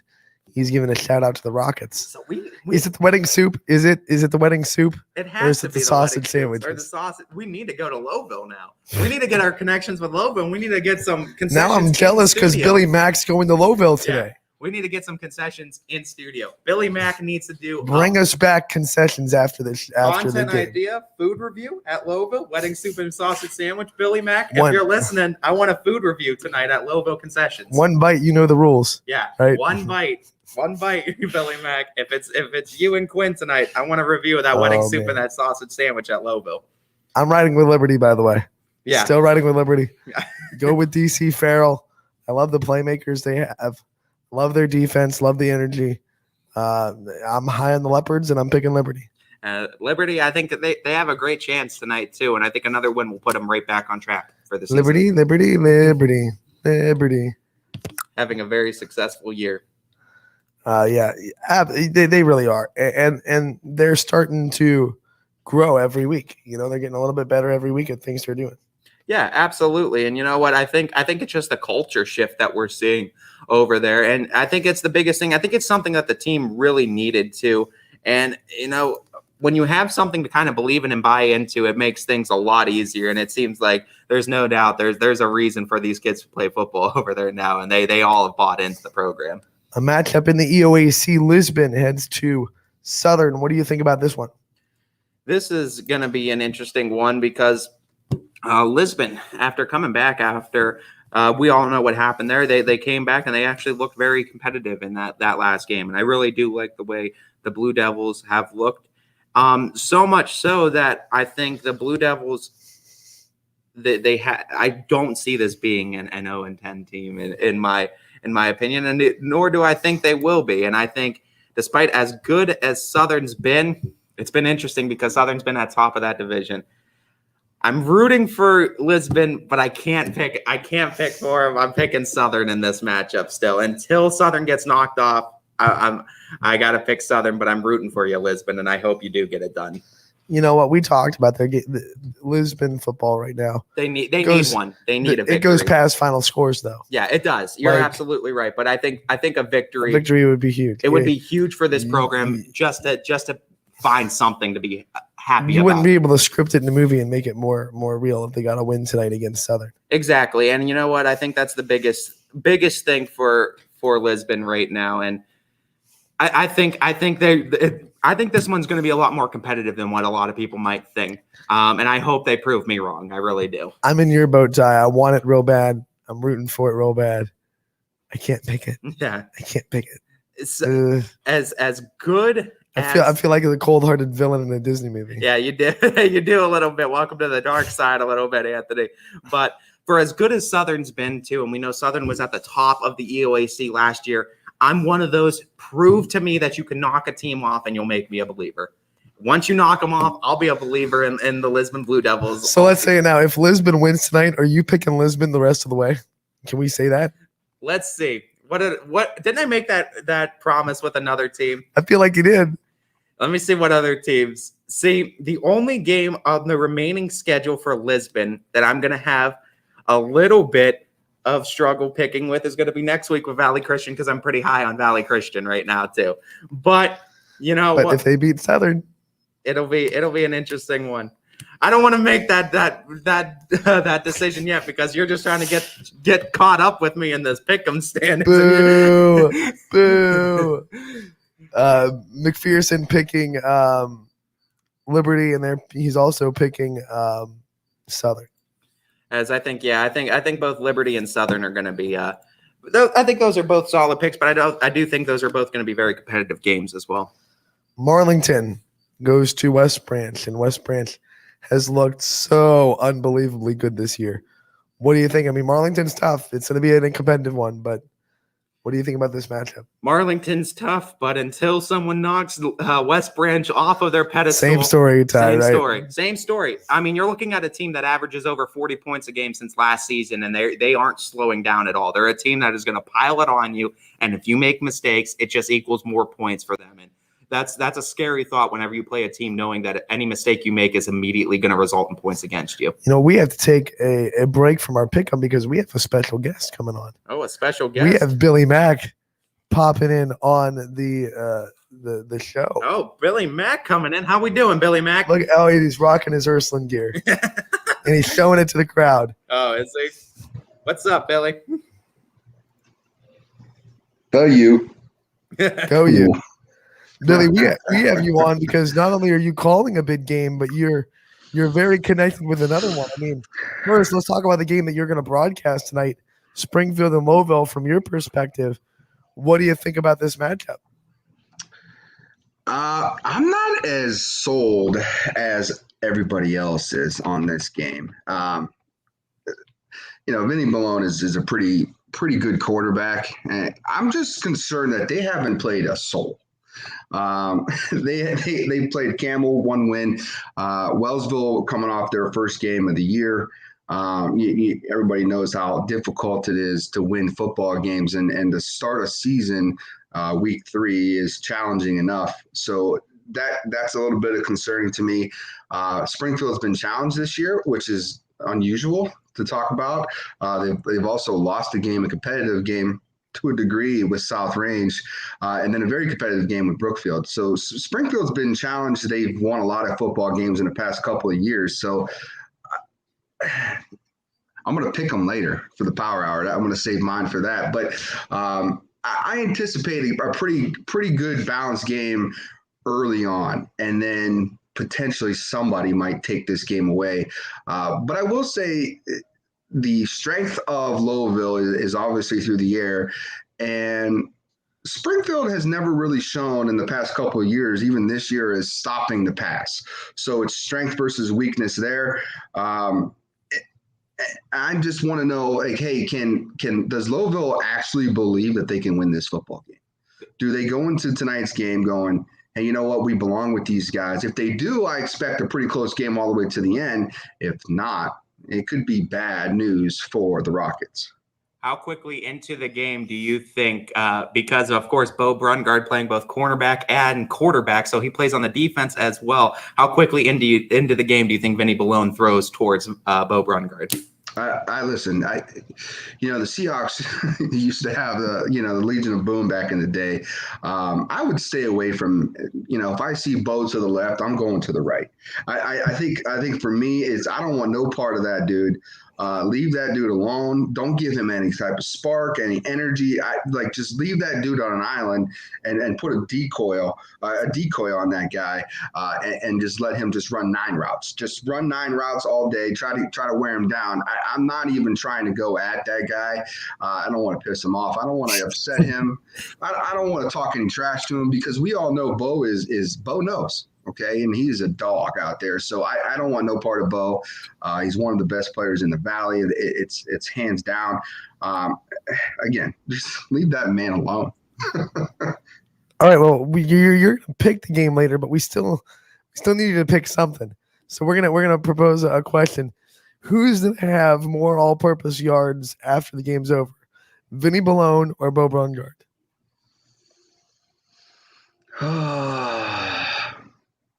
He's giving a shout out to the Rockets. So we is it the wedding soup? Is it the wedding soup? It or has is to it be the sausage sandwich? or the sausage. We need to go to Lowville now. We need to get our connections with Lowville. And we need to get some concessions. Now I'm jealous because Billy Mack's going to Lowville today. Yeah, we need to get some concessions in studio. Billy Mack needs to do Bring us back concessions after this. After the content game. idea, food review at Lowville, wedding soup and sausage sandwich. Billy Mack, if One. you're listening, I want a food review tonight at Lowville concessions. One bite, you know the rules. Yeah, right. One bite, Billy Mack. If it's you and Quinn tonight, I want a review of that wedding soup and that sausage sandwich at Lowville. I'm riding with Liberty, by the way. Yeah, still riding with Liberty. Go with DC Farrell. I love the playmakers they have. Love their defense. Love the energy. I'm high on the Leopards, and I'm picking Liberty. Liberty, I think that they have a great chance tonight too, and I think another win will put them right back on track for the season. Liberty. Having a very successful year. They really are, and they're starting to grow every week. They're getting a little bit better every week at things they're doing. Yeah, absolutely. And you know what? I think it's just a culture shift that we're seeing over there. And I think it's the biggest thing. I think it's something that the team really needed to. And, when you have something to kind of believe in and buy into, it makes things a lot easier. And it seems like there's no doubt there's a reason for these kids to play football over there now. And they all have bought into the program. A matchup in the EOAC, Lisbon heads to Southern. What do you think about this one? This is going to be an interesting one because Lisbon, after coming back we all know what happened there. They came back and they actually looked very competitive in that last game. And I really do like the way the Blue Devils have looked. So much so that I think the Blue Devils, I don't see this being an 0-10 team in my opinion, and nor do I think they will be. And I think despite as good as Southern's been, it's been interesting because Southern's been at top of that division. I'm rooting for Lisbon, but I can't pick for them. I'm picking Southern in this matchup still. Until Southern gets knocked off, I got to pick Southern, but I'm rooting for you, Lisbon, and I hope you do get it done. You know what? We talked about the Lisbon football right now. They need one. They need a victory. It goes past final scores, though. Yeah, it does. You're absolutely right. But I think a victory would be huge. It would be huge for this program just to find something to be happy about. You wouldn't be able to script it in the movie and make it more real if they got a win tonight against Southern. Exactly. And you know what? I think that's the biggest thing for Lisbon right now. And I think this one's going to be a lot more competitive than what a lot of people might think. And I hope they prove me wrong. I really do. I'm in your boat, Ty. I want it real bad. I'm rooting for it real bad. I can't pick it. Yeah. I can't pick it. It's as good I feel like a cold-hearted villain in a Disney movie. Yeah, you do. You do a little bit. Welcome to the dark side a little bit, Anthony. But for as good as Southern's been, too, and we know Southern was at the top of the EOAC last year, I'm one of those, prove to me that you can knock a team off and you'll make me a believer. Once you knock them off, I'll be a believer in the Lisbon Blue Devils. So let's say now, if Lisbon wins tonight, are you picking Lisbon the rest of the way? Can we say that? Let's see. What didn't I make that promise with another team? I feel like you did. Let me see what other teams. See, the only game on the remaining schedule for Lisbon that I'm going to have a little bit of struggle picking with is going to be next week with Valley Christian, because I'm pretty high on Valley Christian right now too. But you know, but if they beat Southern, it'll be an interesting one. I don't want to make that decision yet, because you're just trying to get caught up with me in this pick'em standings. Boo, boo. McPherson picking Liberty, and he's also picking Southern. As I think both Liberty and Southern are going to be. I think those are both solid picks, but I do think those are both going to be very competitive games as well. Marlington goes to West Branch, and West Branch has looked so unbelievably good this year. What do you think? I mean, Marlington's tough. It's going to be a competitive one, but what do you think about this matchup? Marlington's tough, but until someone knocks West Branch off of their pedestal. Same story, Ty, right? Same story. I mean, you're looking at a team that averages over 40 points a game since last season, and they aren't slowing down at all. They're a team that is going to pile it on you, and if you make mistakes, it just equals more points for them. And that's a scary thought whenever you play a team, knowing that any mistake you make is immediately going to result in points against you. You know, we have to take a break from our pick'em because we have a special guest coming on. Oh, a special guest. We have Billy Mack popping in on the show. Oh, Billy Mack coming in. How we doing, Billy Mack? Look, Elliot, he's rocking his Ursuline gear. And he's showing it to the crowd. Oh, is he? What's up, Billy? Go you. Go you. Billy, we have you on because not only are you calling a big game, but you're very connected with another one. I mean, first, let's talk about the game that you're going to broadcast tonight, Springfield and Lowville. From your perspective, what do you think about this matchup? I'm not as sold as everybody else is on this game. Vinny Malone is a pretty good quarterback. And I'm just concerned that they haven't played a soul. They played Campbell, 1 win. Wellsville coming off their first game of the year. Everybody knows how difficult it is to win football games, and to start a season week 3 is challenging enough. So that's a little bit of concerning to me. Springfield's been challenged this year, which is unusual to talk about. They've also lost a competitive game to a degree with South Range, and then a very competitive game with Brookfield. So Springfield's been challenged. They've won a lot of football games in the past couple of years. So I'm going to pick them later for the Power Hour. I'm going to save mine for that. But I anticipate a pretty good balanced game early on, and then potentially somebody might take this game away. But I will say the strength of Louisville is obviously through the air, and Springfield has never really shown in the past couple of years, even this year, is stopping the pass. So it's strength versus weakness there. I just want to know, like, hey, does Louisville actually believe that they can win this football game? Do they go into tonight's game going, hey, you know what, we belong with these guys? If they do, I expect a pretty close game all the way to the end. If not, it could be bad news for the Rockets. How quickly into the game do you think, because of course, Bo Brungard playing both cornerback and quarterback, so he plays on the defense as well. How quickly into the game do you think Vinny Malone throws towards Bo Brungard? Listen, the Seahawks used to have the Legion of Boom back in the day. I would stay away from, if I see Bo to the left, I'm going to the right. I think for me, I don't want no part of that dude. Leave that dude alone. Don't give him any type of spark, any energy. Just leave that dude on an island and put a decoy on that guy, and just let him just run 9 routes. Just run 9 routes all day. Try to wear him down. I'm not even trying to go at that guy. I don't want to piss him off. I don't want to upset him. I don't want to talk any trash to him, because we all know Bo is Bo knows. Okay, and he's a dog out there, so I don't want no part of Bo. He's one of the best players in the Valley. It's hands down. Again, just leave that man alone. All right, well, you're gonna pick the game later, but we still need you to pick something. So we're gonna propose a question: who's gonna have more all-purpose yards after the game's over, Vinny Malone or Bo Brungard?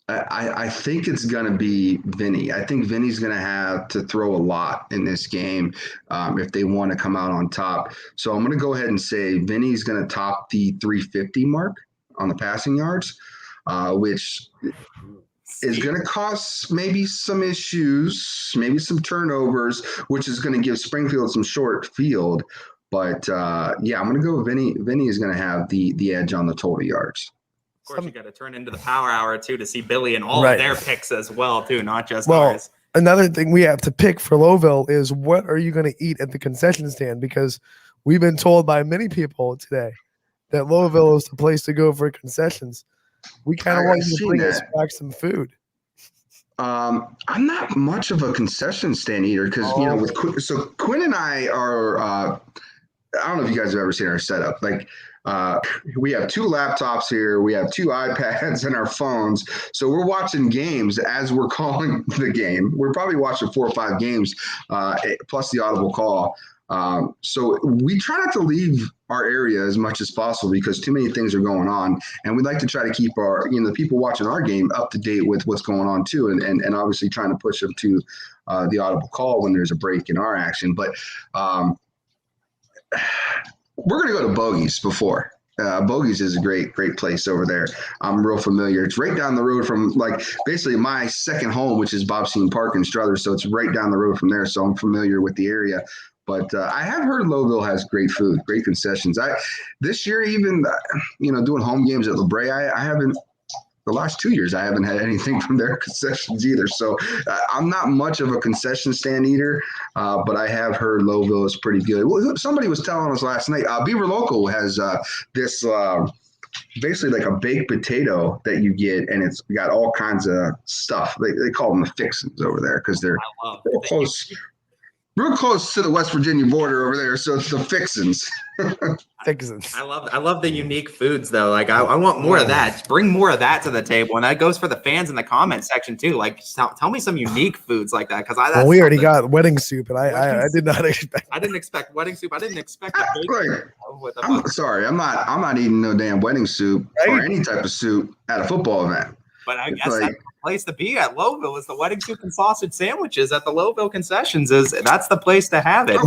I think it's going to be Vinny. I think Vinny's going to have to throw a lot in this game if they want to come out on top. So I'm going to go ahead and say Vinny's going to top the 350 mark on the passing yards, which is going to cause maybe some issues, maybe some turnovers, which is going to give Springfield some short field. But yeah, I'm going to go with Vinny. Vinny is going to have the edge on the total yards. Of course, you got to turn into the power hour too to see Billy and all of their picks as well too, not just ours. Another thing we have to pick for Lowville is what are you going to eat at the concession stand? Because we've been told by many people today that Lowville is the place to go for concessions. We kind of want you to bring us back some food. I'm not much of a concession stand eater because with Quinn and I are. I don't know if you guys have ever seen our setup. Like we have 2 laptops here, we have 2 iPads and our phones. So we're watching games as we're calling the game. We're probably watching 4 or 5 games plus the audible call. So we try not to leave our area as much as possible because too many things are going on, and we'd like to try to keep our the people watching our game up to date with what's going on too, and obviously trying to push them to the audible call when there's a break in our action. But we're going to go to Bogey's before. Bogey's is a great place over there. I'm real familiar. It's right down the road from basically my second home, which is Bobstein Park in Struthers. So it's right down the road from there. So I'm familiar with the area. But I have heard Lowville has great food, great concessions. This year, even doing home games at La Brea, I haven't. The last 2 years, I haven't had anything from their concessions either. So I'm not much of a concession stand eater, but I have heard Lowville is pretty good. Well, somebody was telling us last night, Beaver Local has this basically like a baked potato that you get, and it's got all kinds of stuff. They call them the fixins over there because they're real close to the West Virginia border over there. So it's the fixins. Fixins. I love the unique foods though. Like I want more of that. Bring more of that to the table, and that goes for the fans in the comment section too. Like tell me some unique foods like that because we already got wedding soup, and I did not expect. I didn't expect wedding soup. I didn't expect. I'm sorry. I'm not eating no damn wedding soup or any type of soup at a football event. But I guess that's the place to be at Lowville is the wedding soup and sausage sandwiches at the Lowville concessions. That's the place to have it. If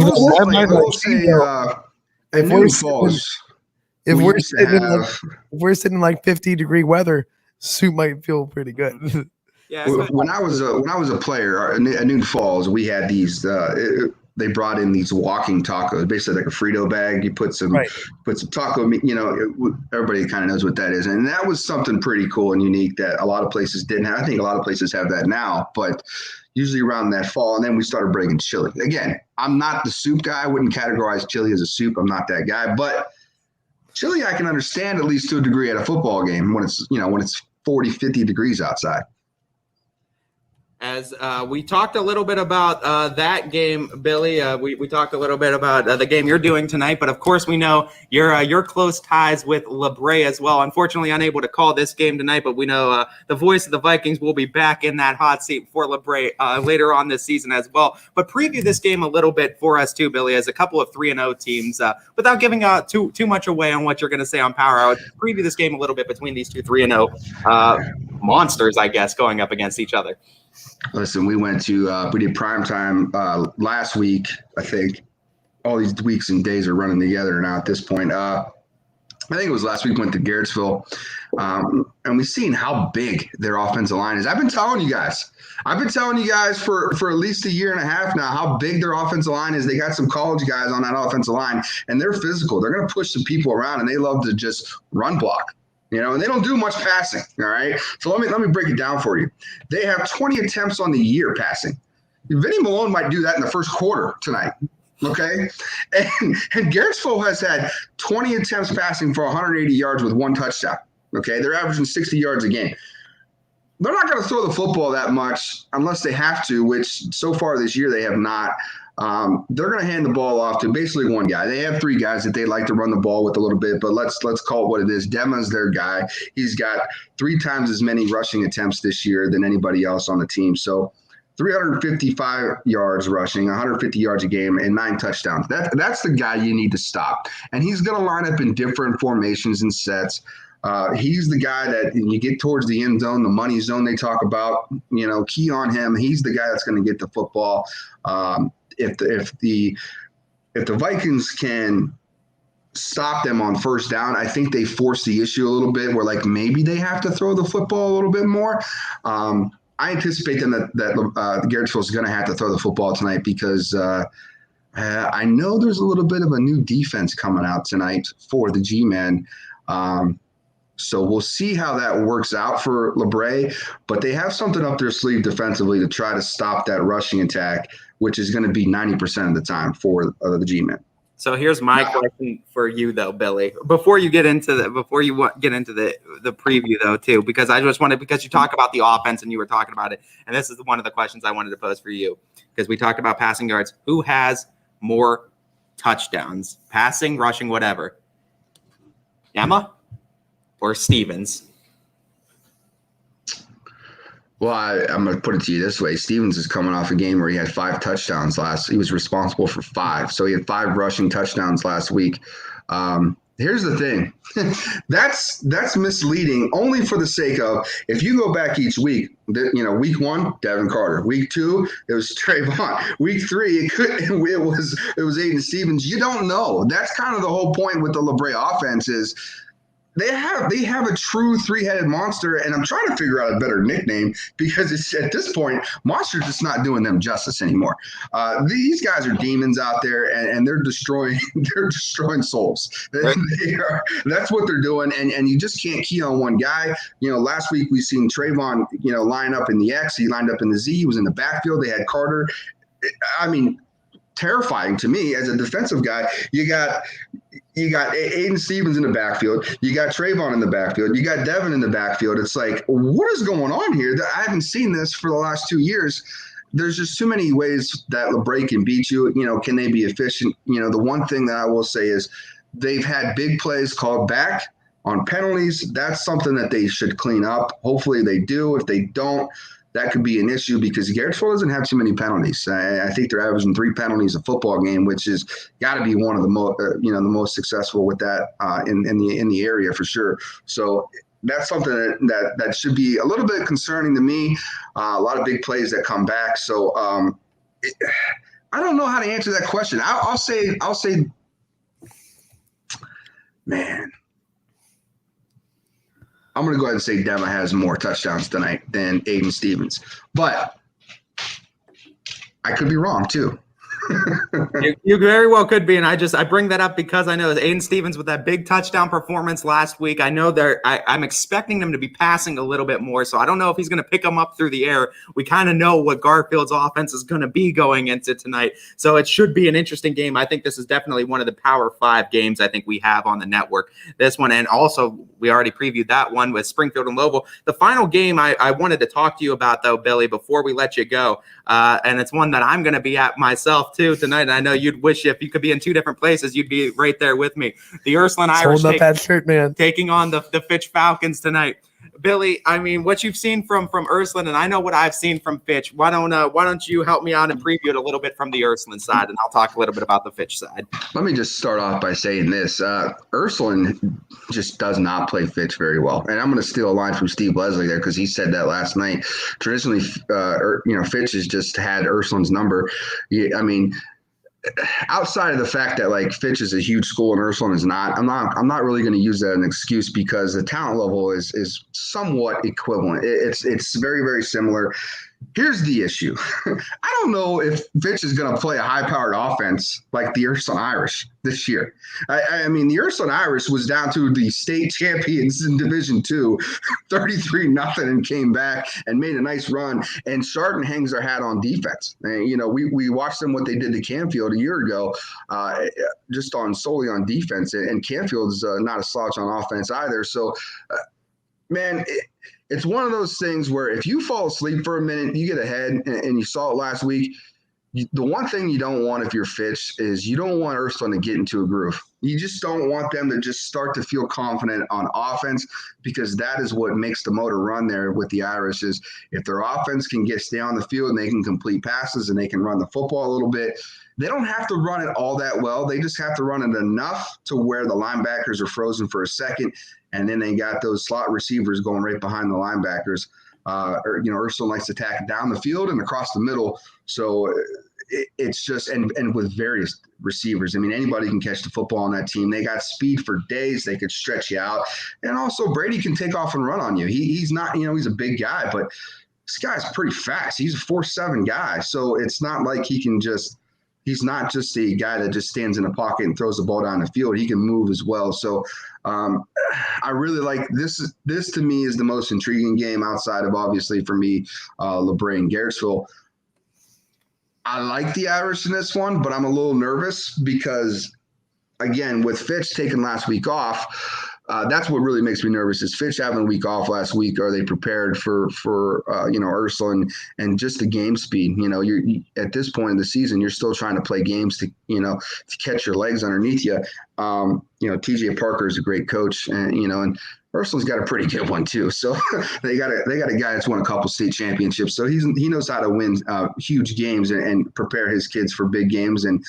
we're sitting in like 50-degree weather, soup might feel pretty good. Yeah. When I was a player at Newton Falls, we had these. They brought in these walking tacos, basically like a Frito bag. You put some taco meat. Everybody kind of knows what that is, and that was something pretty cool and unique that a lot of places didn't have. I think a lot of places have that now, but usually around that fall. And then we started bringing chili. Again, I'm not the soup guy. I wouldn't categorize chili as a soup. I'm not that guy, but chili I can understand at least to a degree at a football game when it's 40, 50 degrees outside. As we talked a little bit about that game, Billy, we talked a little bit about the game you're doing tonight, but of course we know your close ties with La Brea as well. Unfortunately, unable to call this game tonight, but we know the voice of the Vikings will be back in that hot seat for La Brea later on this season as well. But preview this game a little bit for us too, Billy, as a couple of 3-0 teams, without giving too much away on what you're going to say on Power Hour. Preview this game a little bit between these two 3-0 monsters, I guess, going up against each other. Listen, we did primetime last week. I think all these weeks and days are running together now at this point. I think it was last week we went to Garrettsville, and we've seen how big their offensive line is. I've been telling you guys for at least a year and a half now how big their offensive line is. They got some college guys on that offensive line, and they're physical. They're going to push some people around, and they love to just run block. And they don't do much passing, all right? So let me break it down for you. They have 20 attempts on the year passing. Vinny Malone might do that in the first quarter tonight, okay? And Garrettsville has had 20 attempts passing for 180 yards with 1 touchdown, okay? They're averaging 60 yards a game. They're not going to throw the football that much unless they have to, which so far this year they have not. They're going to hand the ball off to basically one guy. They have 3 guys that they like to run the ball with a little bit, but let's call it what it is. Dema's their guy. He's got 3 times as many rushing attempts this year than anybody else on the team. So 355 yards rushing, 150 yards a game, and 9 touchdowns. That's the guy you need to stop. And he's going to line up in different formations and sets. He's the guy that you get towards the end zone, the money zone they talk about, key on him. He's the guy that's going to get the football. If the Vikings can stop them on first down, I think they force the issue a little bit where like maybe they have to throw the football a little bit more. I anticipate them that Garrett Phil's going to have to throw the football tonight because I know there's a little bit of a new defense coming out tonight for the G-Men. So we'll see how that works out for LeBray, but they have something up their sleeve defensively to try to stop that rushing attack, which is going to be 90% of the time for the G-Men. So here's my question for you, though, Billy. Before you get into the preview, though, too, because I just wanted, because you talk about the offense and you were talking about it, and this is one of the questions I wanted to pose for you, because we talked about passing yards. Who has more touchdowns, passing, rushing, whatever? Emma or Stevens? Well, I'm going to put it to you this way. Stevens is coming off a game where he had 5 touchdowns he was responsible for 5. So he had 5 rushing touchdowns last week. Here's the thing. That's misleading only for the sake of, if you go back each week, week 1, Devin Carter. Week 2, it was Trayvon. Week 3, it was Aiden Stevens. You don't know. That's kind of the whole point with the LeBray offense is they have a true 3-headed monster, and I'm trying to figure out a better nickname because it's at this point, Monster's just not doing them justice anymore. These guys are demons out there, and they're destroying souls. That's what they're doing, and you just can't key on one guy. Last week we seen Trayvon, line up in the X, he lined up in the Z, he was in the backfield. They had Carter. I mean, terrifying to me as a defensive guy. You got Aiden Stevens in the backfield. You got Trayvon in the backfield. You got Devin in the backfield. It's like, what is going on here? I haven't seen this for the last 2 years. There's just too many ways that LeBray can beat you. Can they be efficient? The one thing that I will say is they've had big plays called back on penalties. That's something that they should clean up. Hopefully they do. If they don't, that could be an issue because Garrettsville doesn't have too many penalties. I think they're averaging 3 penalties a football game, which is got to be one of the most successful with that in the area for sure. So that's something that should be a little bit concerning to me. A lot of big plays that come back. So I don't know how to answer that question. I'll say, man. I'm going to go ahead and say Dema has more touchdowns tonight than Aiden Stevens. But I could be wrong, too. You very well could be, and I bring that up because I know that Aiden Stevens with that big touchdown performance last week. I know I'm expecting him to be passing a little bit more, so I don't know if he's going to pick him up through the air. We kind of know what Garfield's offense is going to be going into tonight, so it should be an interesting game. I think this is definitely one of the Power 5 games I think we have on the network. This one, and also we already previewed that one with Springfield and Louisville. The final game I wanted to talk to you about, though, Billy, before we let you go, and it's one that I'm going to be at myself too tonight. And I know you'd wish if you could be in 2 different places, you'd be right there with me. The Ursuline Irish holding up that shirt, man, taking on the Fitch Falcons tonight. Billy, I mean, what you've seen from Ursuline, and I know what I've seen from Fitch. Why don't you help me out and preview it a little bit from the Ursuline side, and I'll talk a little bit about the Fitch side. Let me just start off by saying this. Ursuline just does not play Fitch very well. And I'm going to steal a line from Steve Leslie there because he said that last night. Traditionally, Fitch has just had Ursuline's number. I mean, outside of the fact that like Fitch is a huge school and Ursuline is not, I'm not really going to use that as an excuse because the talent level is somewhat equivalent. It's very, very similar. Here's the issue. I don't know if Fitch is going to play a high-powered offense like the Ursuline Irish this year. I mean, the Ursuline Irish was down to the state champions in Division II, 33-0, and came back and made a nice run. And Chardon hangs their hat on defense. And, we watched them what they did to Canfield a year ago, just solely on defense. And Canfield's not a slouch on offense either. So, man. It's one of those things where if you fall asleep for a minute, you get ahead, and you saw it last week, the one thing you don't want if you're Fitch is you don't want Ursuline to get into a groove. You just don't want them to just start to feel confident on offense, because that is what makes the motor run there with the Irish. Is if their offense can stay on the field and they can complete passes and they can run the football a little bit, they don't have to run it all that well. They just have to run it enough to where the linebackers are frozen for a second, and then they got those slot receivers going right behind the linebackers. Ursuline likes to attack down the field and across the middle. So it's just, and with various receivers. I mean, anybody can catch the football on that team. They got speed for days. They could stretch you out. And also Brady can take off and run on you. He's not, he's a big guy, but this guy's pretty fast. He's a 4.7 guy. So it's not like he's not just a guy that just stands in a pocket and throws the ball down the field. He can move as well. So I really like this. This to me is the most intriguing game outside of, obviously, for me, LeBray and Garrettsville. I like the Irish in this one, but I'm a little nervous because, again, with Fitch taking last week off, that's what really makes me nervous. Is Fitch having a week off last week? Are they prepared for Ursuline and just the game speed? You at this point in the season, you're still trying to play games to catch your legs underneath you. TJ Parker is a great coach, and Ursuline's got a pretty good one too. So they got a guy that's won a couple state championships. So he knows how to win huge games and prepare his kids for big games. And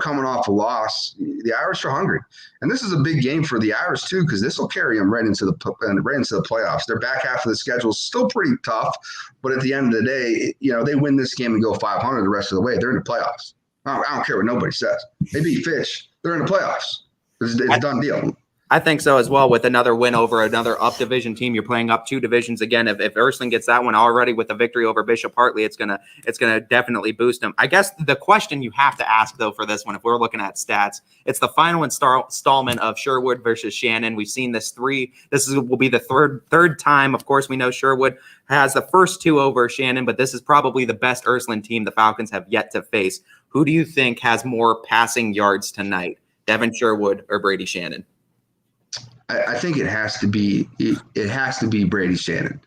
coming off a loss, the Irish are hungry, and this is a big game for the Irish too, because this will carry them right into the playoffs. Their back half of the schedule is still pretty tough, but at the end of the day, they win this game and go 500 the rest of the way. They're in the playoffs. I don't care what nobody says. They beat Fitch. They're in the playoffs. It's a done deal. I think so as well. With another win over another up division team, you're playing up 2 divisions again. If Ursuline gets that one already with a victory over Bishop Hartley, it's gonna definitely boost them. I guess the question you have to ask though for this one, if we're looking at stats, it's the final installment of Sherwood versus Shannon. We've seen this will be the third time. Of course, we know Sherwood has the first 2 over Shannon, but this is probably the best Ursuline team the Falcons have yet to face. Who do you think has more passing yards tonight, Devin Sherwood or Brady Shannon? I think it has to be Brady Shannon.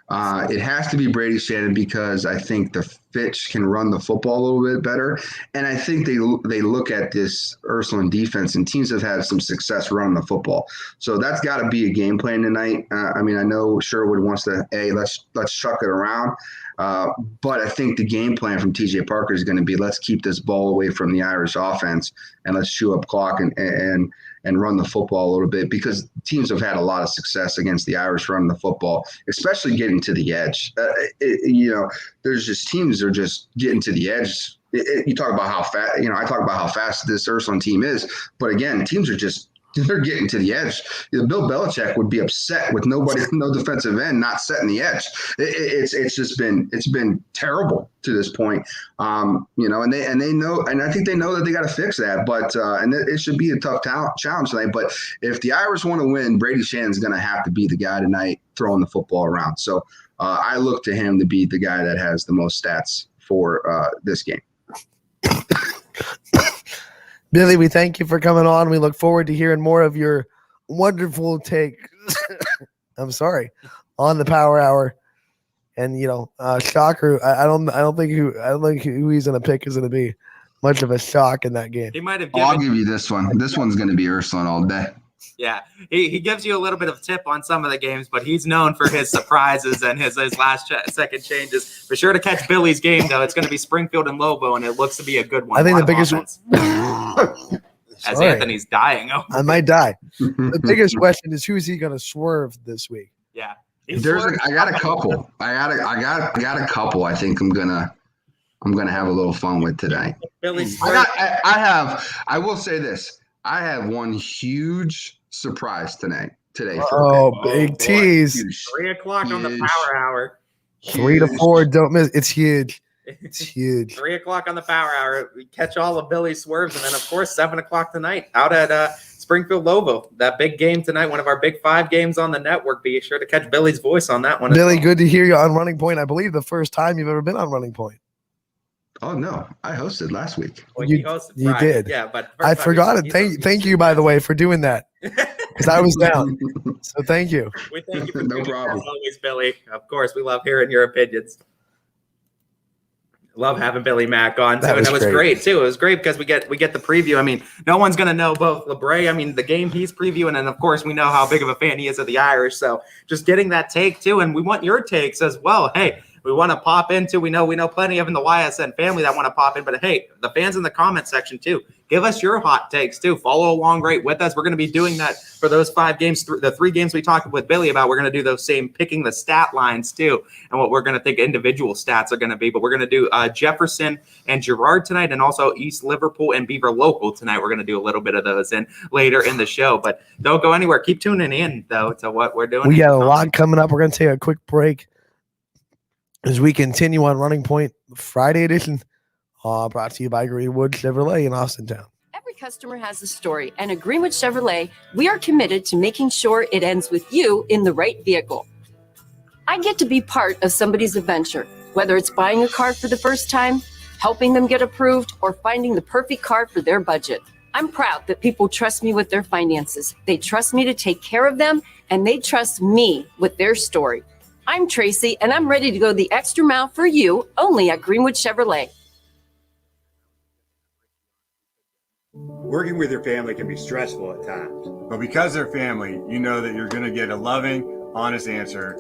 It has to be Brady Shannon because I think the Fitch can run the football a little bit better, and I think they look at this Ursuline defense, and teams have had some success running the football. So that's got to be a game plan tonight. I know Sherwood wants to let's chuck it around, but I think the game plan from TJ Parker is going to be let's keep this ball away from the Irish offense and let's chew up clock and run the football a little bit, because teams have had a lot of success against the Irish running the football, especially getting to the edge. There's just teams are just getting to the edge. You talk about how fast, I talk about how fast this Ursuline team is, but again, teams are they're getting to the edge. Bill Belichick would be upset with no defensive end not setting the edge. It's been terrible to this point. And they know, and I think they know that they got to fix that. But and it should be a tough challenge tonight. But if the Irish want to win, Brady Shannon's going to have to be the guy tonight throwing the football around. So I look to him to be the guy that has the most stats for this game. Billy, we thank you for coming on. We look forward to hearing more of your wonderful take. I'm sorry, on the Power Hour, and shocker. I don't think who he's gonna pick is gonna be much of a shock in that game. He might have. I'll give you this one. This one's gonna be Ursuline all day. Yeah, he gives you a little bit of a tip on some of the games, but he's known for his surprises and his last second changes. Be sure to catch Billy's game, though. It's going to be Springfield and Lobo, and it looks to be a good one. I think the biggest as Anthony's dying. I might die. The biggest question is who's he going to swerve this week? Yeah, I got a couple. I got a couple. I think I'm gonna have a little fun with today. Billy's. I will say this. I have one huge surprise today. Big tease. 3 o'clock on the Power Hour. 3 to 4, don't miss. It's huge. It's huge. 3 o'clock on the Power Hour. We catch all of Billy's swerves, and then of course 7 o'clock tonight out at Springfield Lobo. That big game tonight, one of our big 5 games on the network. Be sure to catch Billy's voice on that one. Billy, good to hear you on Running Point. I believe the first time you've ever been on Running Point. Oh no, I hosted last week. Well, you did. Yeah, but I forgot it. Thank you, by the way, for doing that, because I was down. So thank you. We thank you for no problem. As always, Billy. Of course, we love hearing your opinions. Love having Billy Mack on too, That and it was was great too. It was great because we get the preview. I mean, no one's gonna know both LeBray. I mean, the game he's previewing, and of course, we know how big of a fan he is of the Irish. So just getting that take too, and we want your takes as well. Hey, we want to pop into. We know plenty of in the YSN family that want to pop in, but hey, the fans in the comment section too. Give us your hot takes too. Follow along right with us. We're going to be doing that for those 5 games, the 3 games we talked with Billy about. We're going to do those same picking the stat lines too, and what we're going to think individual stats are going to be. But we're going to do Jefferson and Girard tonight, and also East Liverpool and Beaver Local tonight. We're going to do a little bit of those in later in the show. But don't go anywhere. Keep tuning in though to what we're doing. We got a lot coming up. We're going to take a quick break as we continue on Running Point Friday edition, brought to you by Greenwood Chevrolet in Austintown. Every customer has a story, and at Greenwood Chevrolet, we are committed to making sure it ends with you in the right vehicle. I get to be part of somebody's adventure, whether it's buying a car for the first time, helping them get approved, or finding the perfect car for their budget. I'm proud that people trust me with their finances. They trust me to take care of them, and they trust me with their story. I'm Tracy, and I'm ready to go the extra mile for you, only at Greenwood Chevrolet. Working with your family can be stressful at times, but because they're family, you know that you're going to get a loving, honest answer,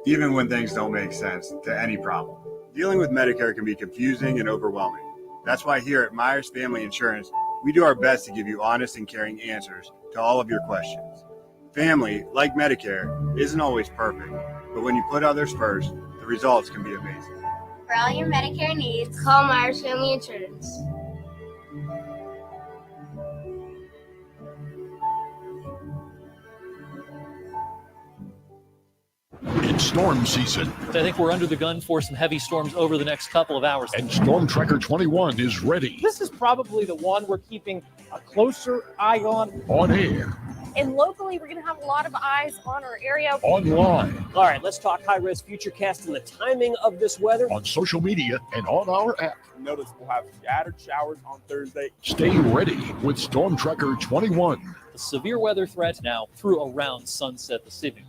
even when things don't make sense to any problem. Dealing with Medicare can be confusing and overwhelming. That's why here at Myers Family Insurance, we do our best to give you honest and caring answers to all of your questions. Family, like Medicare, isn't always perfect, but when you put others first, the results can be amazing. For all your Medicare needs, call Myers Family Insurance. It's storm season. I think we're under the gun for some heavy storms over the next couple of hours. And Storm Tracker 21 is ready. This is probably the one we're keeping a closer eye on. On air, And locally, we're going to have a lot of eyes on our area. online, All right, let's talk high-risk Futurecast and the timing of this weather. on social media, and on our app. Notice we'll have scattered showers on Thursday. Stay ready with Storm Tracker 21. The severe weather threat now through around sunset this evening.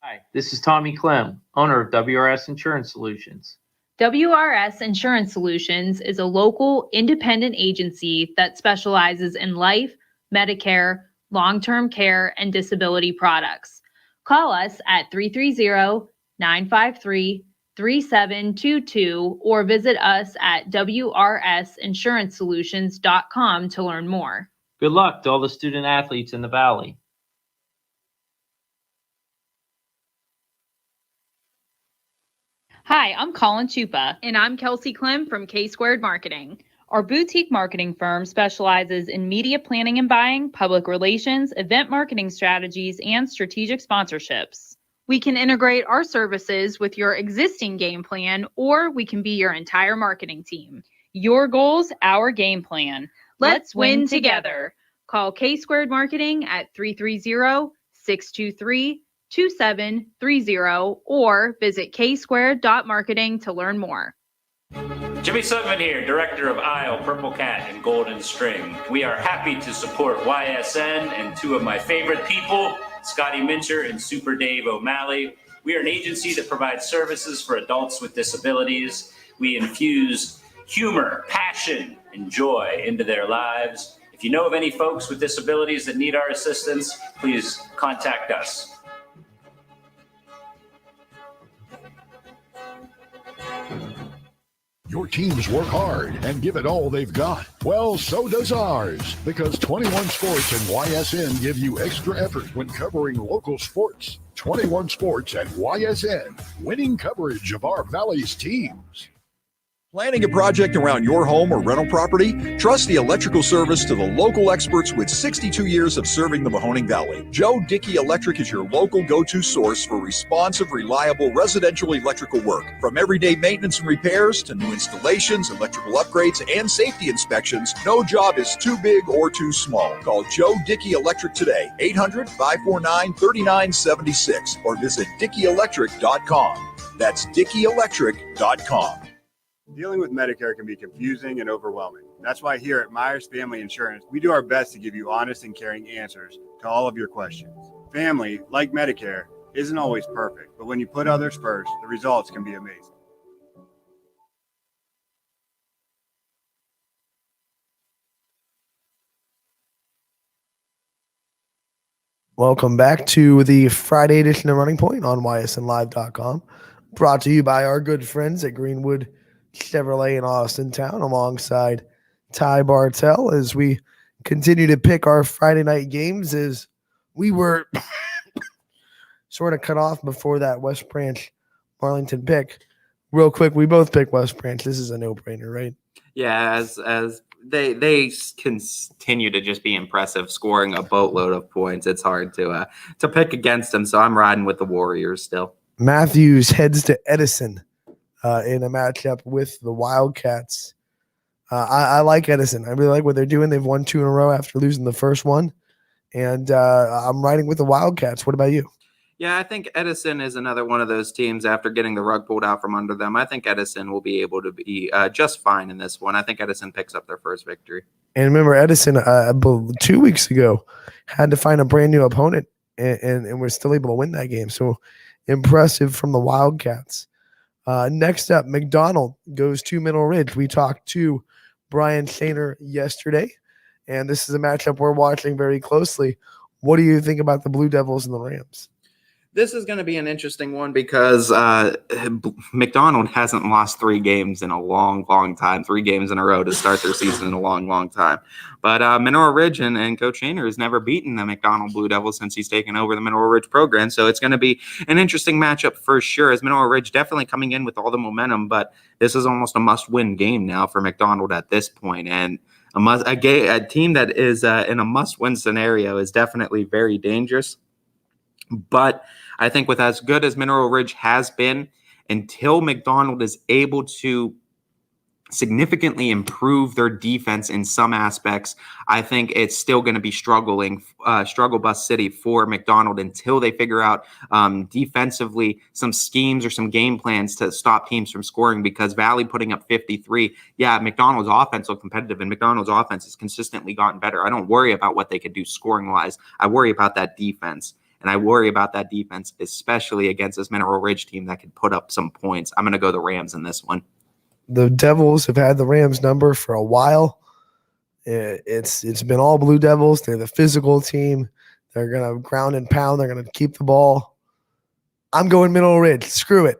Hi, this is Tommy Clem, owner of WRS Insurance Solutions. WRS Insurance Solutions is a local independent agency that specializes in life, Medicare, long-term care, and disability products. Call us at 330-953-3722 or visit us at wrsinsurancesolutions.com to learn more. Good luck to all the student athletes in the Valley. Hi, I'm Colin Chupa. And I'm Kelsey Clem from K-Squared Marketing. Our boutique marketing firm specializes in media planning and buying, public relations, event marketing strategies, and strategic sponsorships. We can integrate our services with your existing game plan, or we can be your entire marketing team. Your goals, our game plan. Let's win together. Call K-Squared Marketing at 330-623-2730 or visit ksquared.marketing to learn more. Jimmy Sutton here, Director of Isle, Purple Cat, and Golden String. We are happy to support YSN and 2 of my favorite people, Scotty Mincher and Super Dave O'Malley. We are an agency that provides services for adults with disabilities. We infuse humor, passion, and joy into their lives. If you know of any folks with disabilities that need our assistance, please contact us. Your teams work hard and give it all they've got. Well, so does ours, because 21 Sports and YSN give you extra effort when covering local sports. 21 Sports and YSN, winning coverage of our Valley's teams. Planning a project around your home or rental property? Trust the electrical service to the local experts with 62 years of serving the Mahoning Valley. Joe Dickey Electric is your local go-to source for responsive, reliable residential electrical work. From everyday maintenance and repairs to new installations, electrical upgrades, and safety inspections, no job is too big or too small. Call Joe Dickey Electric today, 800-549-3976, or visit DickeyElectric.com. That's DickeyElectric.com. Dealing with Medicare can be confusing and overwhelming. That's why here at Myers Family Insurance, we do our best to give you honest and caring answers to all of your questions. Family, like Medicare, isn't always perfect, but when you put others first, the results can be amazing. Welcome back to the Friday edition of Running Point on YSNLive.com. Brought to you by our good friends at Greenwood Chevrolet in Austintown, alongside Ty Bartell, as we continue to pick our Friday night games, as we were sort of cut off before that West Branch Arlington pick. Real quick, we both pick West Branch. This is a no-brainer, right? Yeah, as they continue to just be impressive, scoring a boatload of points. It's hard to pick against them, so I'm riding with the Warriors still. Matthews heads to Edison in a matchup with the Wildcats. I like Edison. I really like what they're doing. They've won 2 in a row after losing the first one, and I'm riding with the Wildcats. What about you? Yeah, I think Edison is another one of those teams after getting the rug pulled out from under them. I think Edison will be able to be just fine in this one. I think Edison picks up their first victory. And remember, Edison, 2 weeks ago, had to find a brand new opponent, and we're still able to win that game. So impressive from the Wildcats. Next up, McDonald goes to Middle Ridge. We talked to Brian Shaner yesterday, and this is a matchup we're watching very closely. What do you think about the Blue Devils and the Rams? This is going to be an interesting one because McDonald hasn't lost 3 games in a long, long time, 3 games in a row to start their season in a long, long time. But Mineral Ridge and Coach Shaner has never beaten the McDonald Blue Devils since he's taken over the Mineral Ridge program. So it's going to be an interesting matchup for sure, as Mineral Ridge definitely coming in with all the momentum. But this is almost a must-win game now for McDonald at this point. And a team that is in a must-win scenario is definitely very dangerous. But I think with as good as Mineral Ridge has been, until McDonald is able to significantly improve their defense in some aspects, I think it's still going to be struggle bus city for McDonald until they figure out defensively some schemes or some game plans to stop teams from scoring, because Valley putting up 53, yeah, McDonald's offense looked competitive, and McDonald's offense has consistently gotten better. I don't worry about what they could do scoring-wise. I worry about that defense. And I worry about that defense, especially against this Mineral Ridge team that could put up some points. I'm going to go the Rams in this one. The Devils have had the Rams number for a while. It's been all Blue Devils. They're the physical team. They're going to ground and pound. They're going to keep the ball. I'm going Mineral Ridge. Screw it.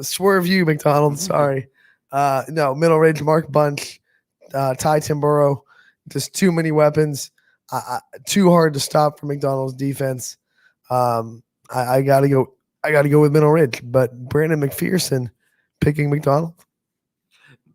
Swerve you, McDonald. Sorry. No, Middle Ridge, Mark Bunch, Ty Timburo. Just too many weapons. Too hard to stop for McDonald's defense. I gotta go with Middle Ridge, but Brandon McPherson picking McDonald.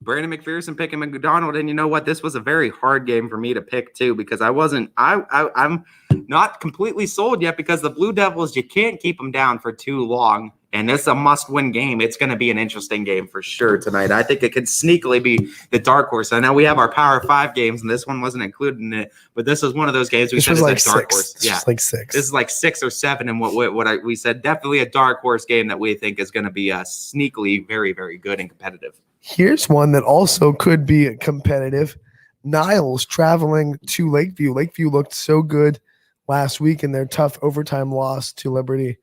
Brandon McPherson picking McDonald, and you know what? This was a very hard game for me to pick too, because I'm not completely sold yet, because the Blue Devils, you can't keep them down for too long. And it's a must-win game. It's going to be an interesting game for sure tonight. I think it could sneakily be the dark horse. I know we have our Power 5 games, and this one wasn't included in it, but this was one of those games we said is a dark horse. Yeah, like 6. This is like 6 or 7, and we said definitely a dark horse game that we think is going to be sneakily very, very good and competitive. Here's one that also could be competitive. Niles traveling to Lakeview. Lakeview looked so good last week in their tough overtime loss to Liberty.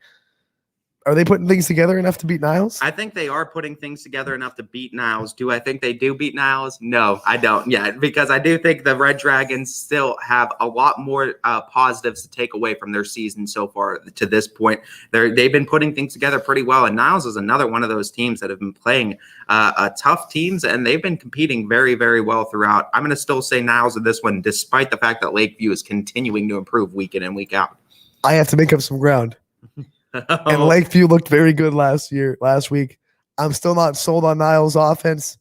Are they putting things together enough to beat Niles? I think they are putting things together enough to beat Niles. Do I think they do beat Niles? No, I don't yet, because I do think the Red Dragons still have a lot more positives to take away from their season so far to this point. They've been putting things together pretty well, and Niles is another one of those teams that have been playing tough teams, and they've been competing very, very well throughout. I'm going to still say Niles in this one, despite the fact that Lakeview is continuing to improve week in and week out. I have to make up some ground. And Lakeview looked very good last week. I'm still not sold on Niles' offense.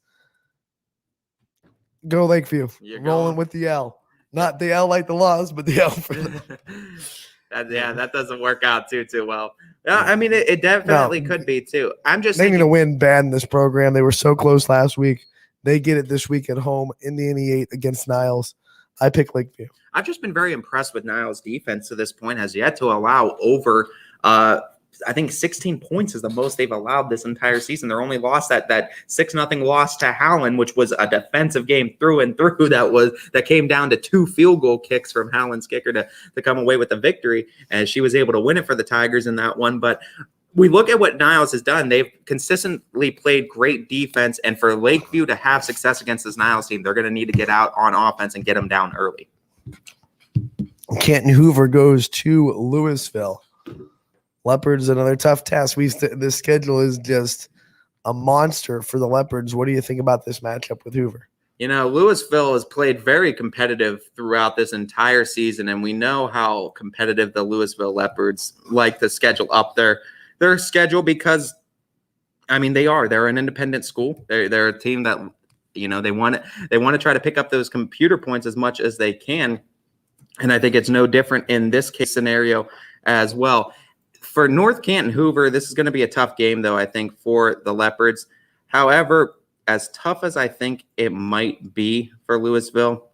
Go Lakeview. Rolling with the L. Not the L like the laws, but the L for the that doesn't work out too well. I mean, it definitely could be too. They need to win bad in this program. They were so close last week. They get it this week at home in the NE8 against Niles. I pick Lakeview. I've just been very impressed with Niles' defense to this point. Has yet to allow over I think 16 points is the most they've allowed this entire season. They're only lost that 6-0 loss to Howland, which was a defensive game through and through. That came down to 2 field goal kicks from Howland's kicker to come away with the victory, and she was able to win it for the Tigers in that one. But we look at what Niles has done. They've consistently played great defense, and for Lakeview to have success against this Niles team, they're going to need to get out on offense and get them down early. Canton Hoover goes to Louisville. Leopards, another tough task. This schedule is just a monster for the Leopards. What do you think about this matchup with Hoover? You know, Louisville has played very competitive throughout this entire season, and we know how competitive the Louisville Leopards like to schedule up their schedule because, I mean, they're an independent school. They're a team that, you know, they want to try to pick up those computer points as much as they can, and I think it's no different in this case scenario as well. For North Canton Hoover, this is going to be a tough game, though, I think, for the Leopards. However, as tough as I think it might be for Louisville,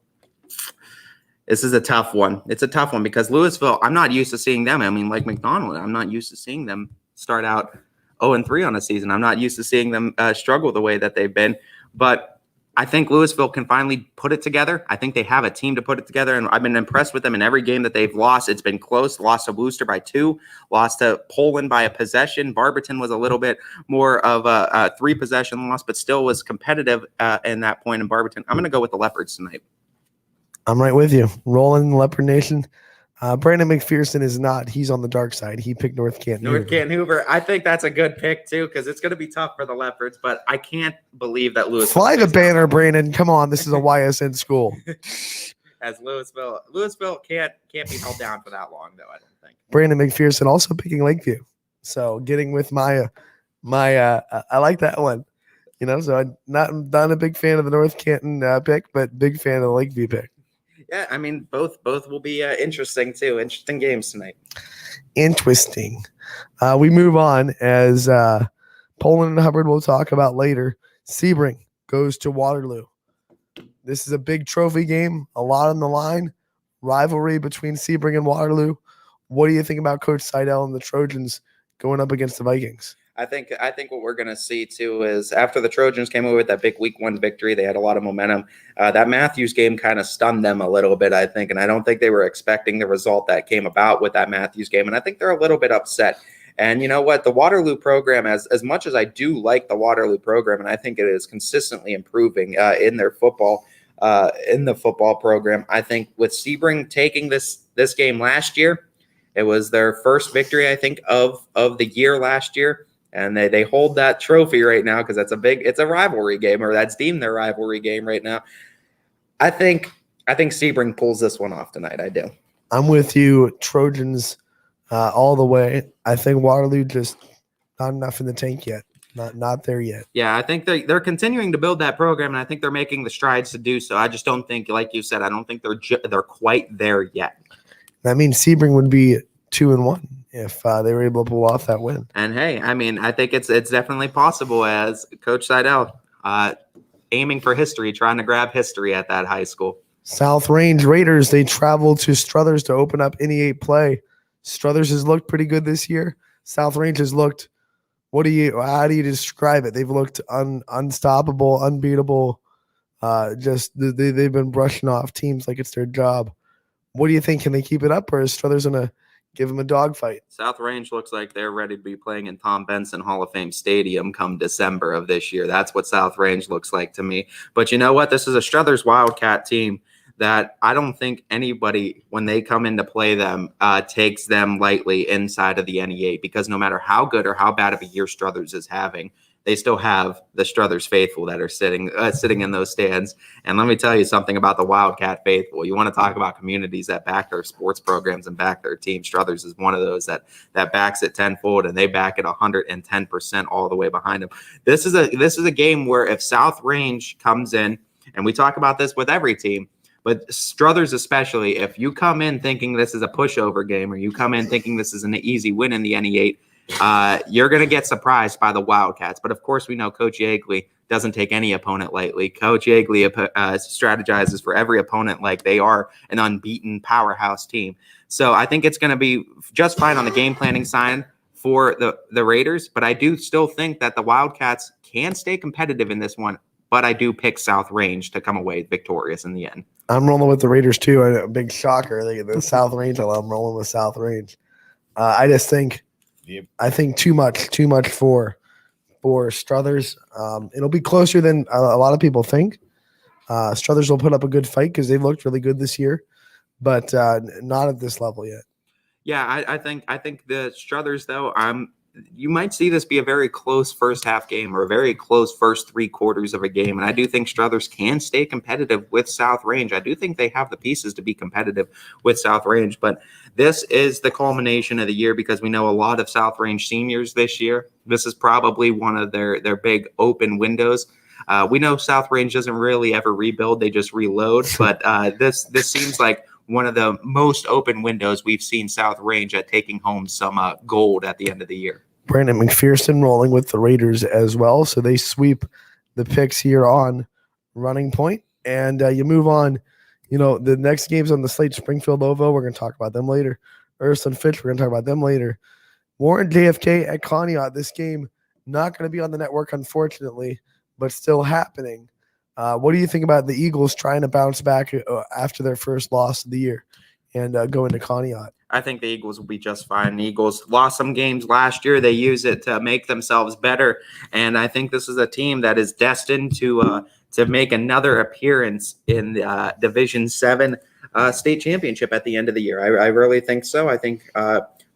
this is a tough one. It's a tough one because Louisville, I'm not used to seeing them. I mean, like McDonald, I'm not used to seeing them start out 0-3 on a season. I'm not used to seeing them struggle the way that they've been. But I think Louisville can finally put it together. I think they have a team to put it together, and I've been impressed with them in every game that they've lost. It's been close. Lost to Worcester by 2, lost to Poland by a possession. Barberton was a little bit more of a 3-possession loss, but still was competitive in that point in Barberton. I'm going to go with the Leopards tonight. I'm right with you. Rolling Leopard Nation. Brandon McPherson is not. He's on the dark side. He picked North Canton Hoover. North Canton Hoover. I think that's a good pick, too, because it's going to be tough for the Leopards, but I can't believe that Louisville. Fly the banner, Brandon. Come on. This is a YSN school. As Louisville can't be held down for that long, though, I don't think. Brandon McPherson also picking Lakeview. So getting with my I like that one. You know, so I'm not a big fan of the North Canton pick, but big fan of the Lakeview pick. Yeah, I mean, both will be interesting, too. Interesting games tonight. Interesting. We move on as Poland and Hubbard we'll talk about later. Sebring goes to Waterloo. This is a big trophy game, a lot on the line. Rivalry between Sebring and Waterloo. What do you think about Coach Seidel and the Trojans going up against the Vikings? I think what we're going to see, too, is after the Trojans came over with that big week 1 victory, they had a lot of momentum. That Matthews game kind of stunned them a little bit, I think, and I don't think they were expecting the result that came about with that Matthews game, and I think they're a little bit upset. And you know what? The Waterloo program, as much as I do like the Waterloo program, and I think it is consistently improving in their football, in the football program, I think with Sebring taking this game last year, it was their first victory, I think, of the year last year. And they hold that trophy right now because it's a rivalry game, or that's deemed their rivalry game right now. I think Sebring pulls this one off tonight. I do. I'm with you, Trojans, all the way. I think Waterloo just not enough in the tank yet. Not there yet. Yeah, I think they're continuing to build that program, and I think they're making the strides to do so. I just don't think, like you said, I don't think they're quite there yet. That means Sebring would be 2-1. If they were able to pull off that win. And hey, I mean, I think it's definitely possible as Coach Seidel aiming for history, trying to grab history at that high school. South Range Raiders, they travel to Struthers to open up NE8 play. Struthers has looked pretty good this year. South Range has looked, how do you describe it? They've looked unstoppable, unbeatable. They've been brushing off teams like it's their job. What do you think? Can they keep it up, or is Struthers going to give them a dogfight? South Range looks like they're ready to be playing in Tom Benson Hall of Fame Stadium come December of this year. That's what South Range looks like to me. But you know what? This is a Struthers Wildcat team that I don't think anybody, when they come in to play them, takes them lightly inside of the NE8, because no matter how good or how bad of a year Struthers is having, they still have the Struthers faithful that are sitting in those stands. And let me tell you something about the Wildcat faithful. You want to talk about communities that back their sports programs and back their team. Struthers is one of those that backs it tenfold, and they back it 110% all the way behind them. This is a game where if South Range comes in, and we talk about this with every team, but Struthers especially, if you come in thinking this is a pushover game, or you come in thinking this is an easy win in the NE8, you're going to get surprised by the Wildcats. But of course, we know Coach Yeagley doesn't take any opponent lightly. Coach Yeagley strategizes for every opponent like they are an unbeaten powerhouse team. So I think it's going to be just fine on the game planning side for the Raiders. But I do still think that the Wildcats can stay competitive in this one. But I do pick South Range to come away victorious in the end. I'm rolling with the Raiders too. A big shocker. The South Range. I'm rolling with South Range. I just think. I think too much for Struthers. It'll be closer than a lot of people think. Struthers will put up a good fight because they've looked really good this year. but not at this level yet. Yeah, I think the Struthers, though, you might see this be a very close first half game or a very close first 3 quarters of a game. And I do think Struthers can stay competitive with South Range. I do think they have the pieces to be competitive with South Range. But this is the culmination of the year because we know a lot of South Range seniors this year. This is probably one of their big open windows. We know South Range doesn't really ever rebuild. They just reload. But this seems like one of the most open windows we've seen South Range at taking home some gold at the end of the year. Brandon McPherson rolling with the Raiders as well. So they sweep the picks here on Running Point. And you move on. The next game's on the slate, Springfield Ovo. We're going to talk about them later. Ursuline Fitch, we're going to talk about them later. Warren JFK at Conneaut. This game not going to be on the network, unfortunately, but still happening. What do you think about the Eagles trying to bounce back after their first loss of the year and go into Conneaut? I think the Eagles will be just fine. The Eagles lost some games last year. They use it to make themselves better. And I think this is a team that is destined to make another appearance in the Division 7 state championship at the end of the year. I really think so. I think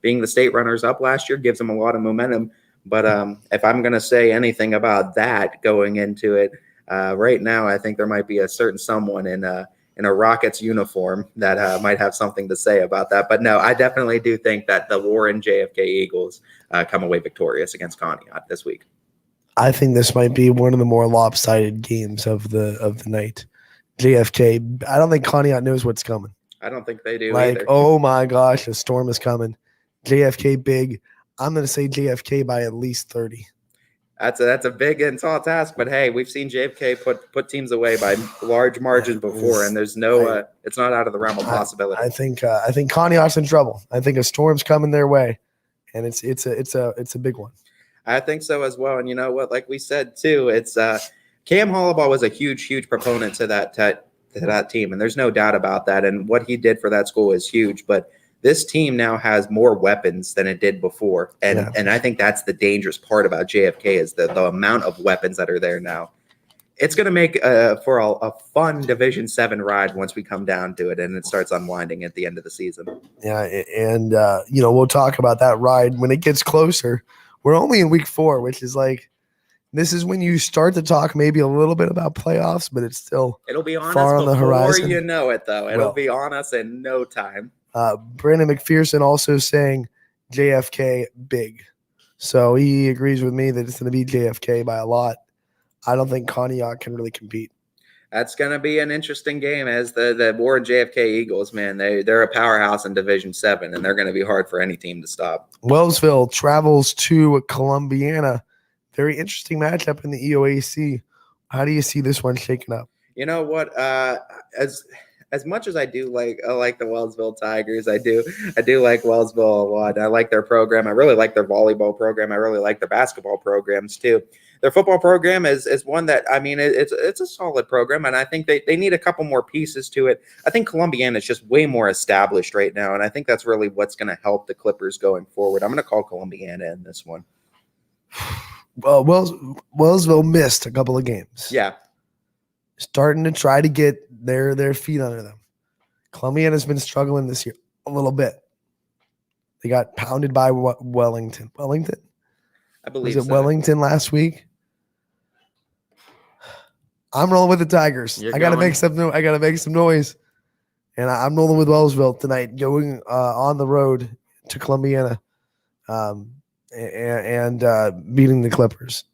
being the state runners up last year gives them a lot of momentum. But if I'm going to say anything about that going into it, right now, I think there might be a certain someone in a Rockets uniform that might have something to say about that. But no, I definitely do think that the Warren JFK Eagles come away victorious against Conneaut this week. I think this might be one of the more lopsided games of the night. JFK, I don't think Conneaut knows what's coming. I don't think they do either. either. Oh my gosh, a storm is coming. JFK big. I'm going to say JFK by at least 30. That's a big and tall task, but hey, we've seen JFK put teams away by large margins before, and there's no it's not out of the realm of possibility. I think Conneaut's in trouble. I think a storm's coming their way, and it's a big one. I think so as well. And you know what? Like we said too, it's Cam Hollabaugh was a huge proponent to that team, and there's no doubt about that. And what he did for that school is huge, but this team now has more weapons than it did before. And I think that's the dangerous part about JFK is the amount of weapons that are there now. It's going to make for a fun Division 7 ride once we come down to it and it starts unwinding at the end of the season. Yeah, and we'll talk about that ride when it gets closer. We're only in week 4, which is like this is when you start to talk maybe a little bit about playoffs, but it's still it'll be on far us on the before horizon. You know it, though. It'll be on us in no time. Brandon McPherson also saying JFK big. So he agrees with me that it's going to be JFK by a lot. I don't think Conneaut can really compete. That's going to be an interesting game as the Warren JFK Eagles, man. They're a powerhouse in Division 7, and they're going to be hard for any team to stop. Wellsville travels to Columbiana. Very interesting matchup in the EOAC. How do you see this one shaking up? You know what? As much as I like the Wellsville Tigers, I do like Wellsville a lot. I like their program. I really like their volleyball program. I really like their basketball programs too. Their football program is one that, I mean, it's a solid program, and I think they need a couple more pieces to it. I think Columbiana is just way more established right now, and I think that's really what's going to help the Clippers going forward. I'm going to call Columbiana in this one. Well, Wellsville missed a couple of games. Yeah. Starting to try to get their feet under them. Columbiana's been struggling this year a little bit. They got pounded by Wellington. Wellington? I believe Was it so. Wellington last week? I'm rolling with the Tigers. I gotta make some noise. And I'm rolling with Wellsville tonight, going on the road to Columbiana and beating the Clippers.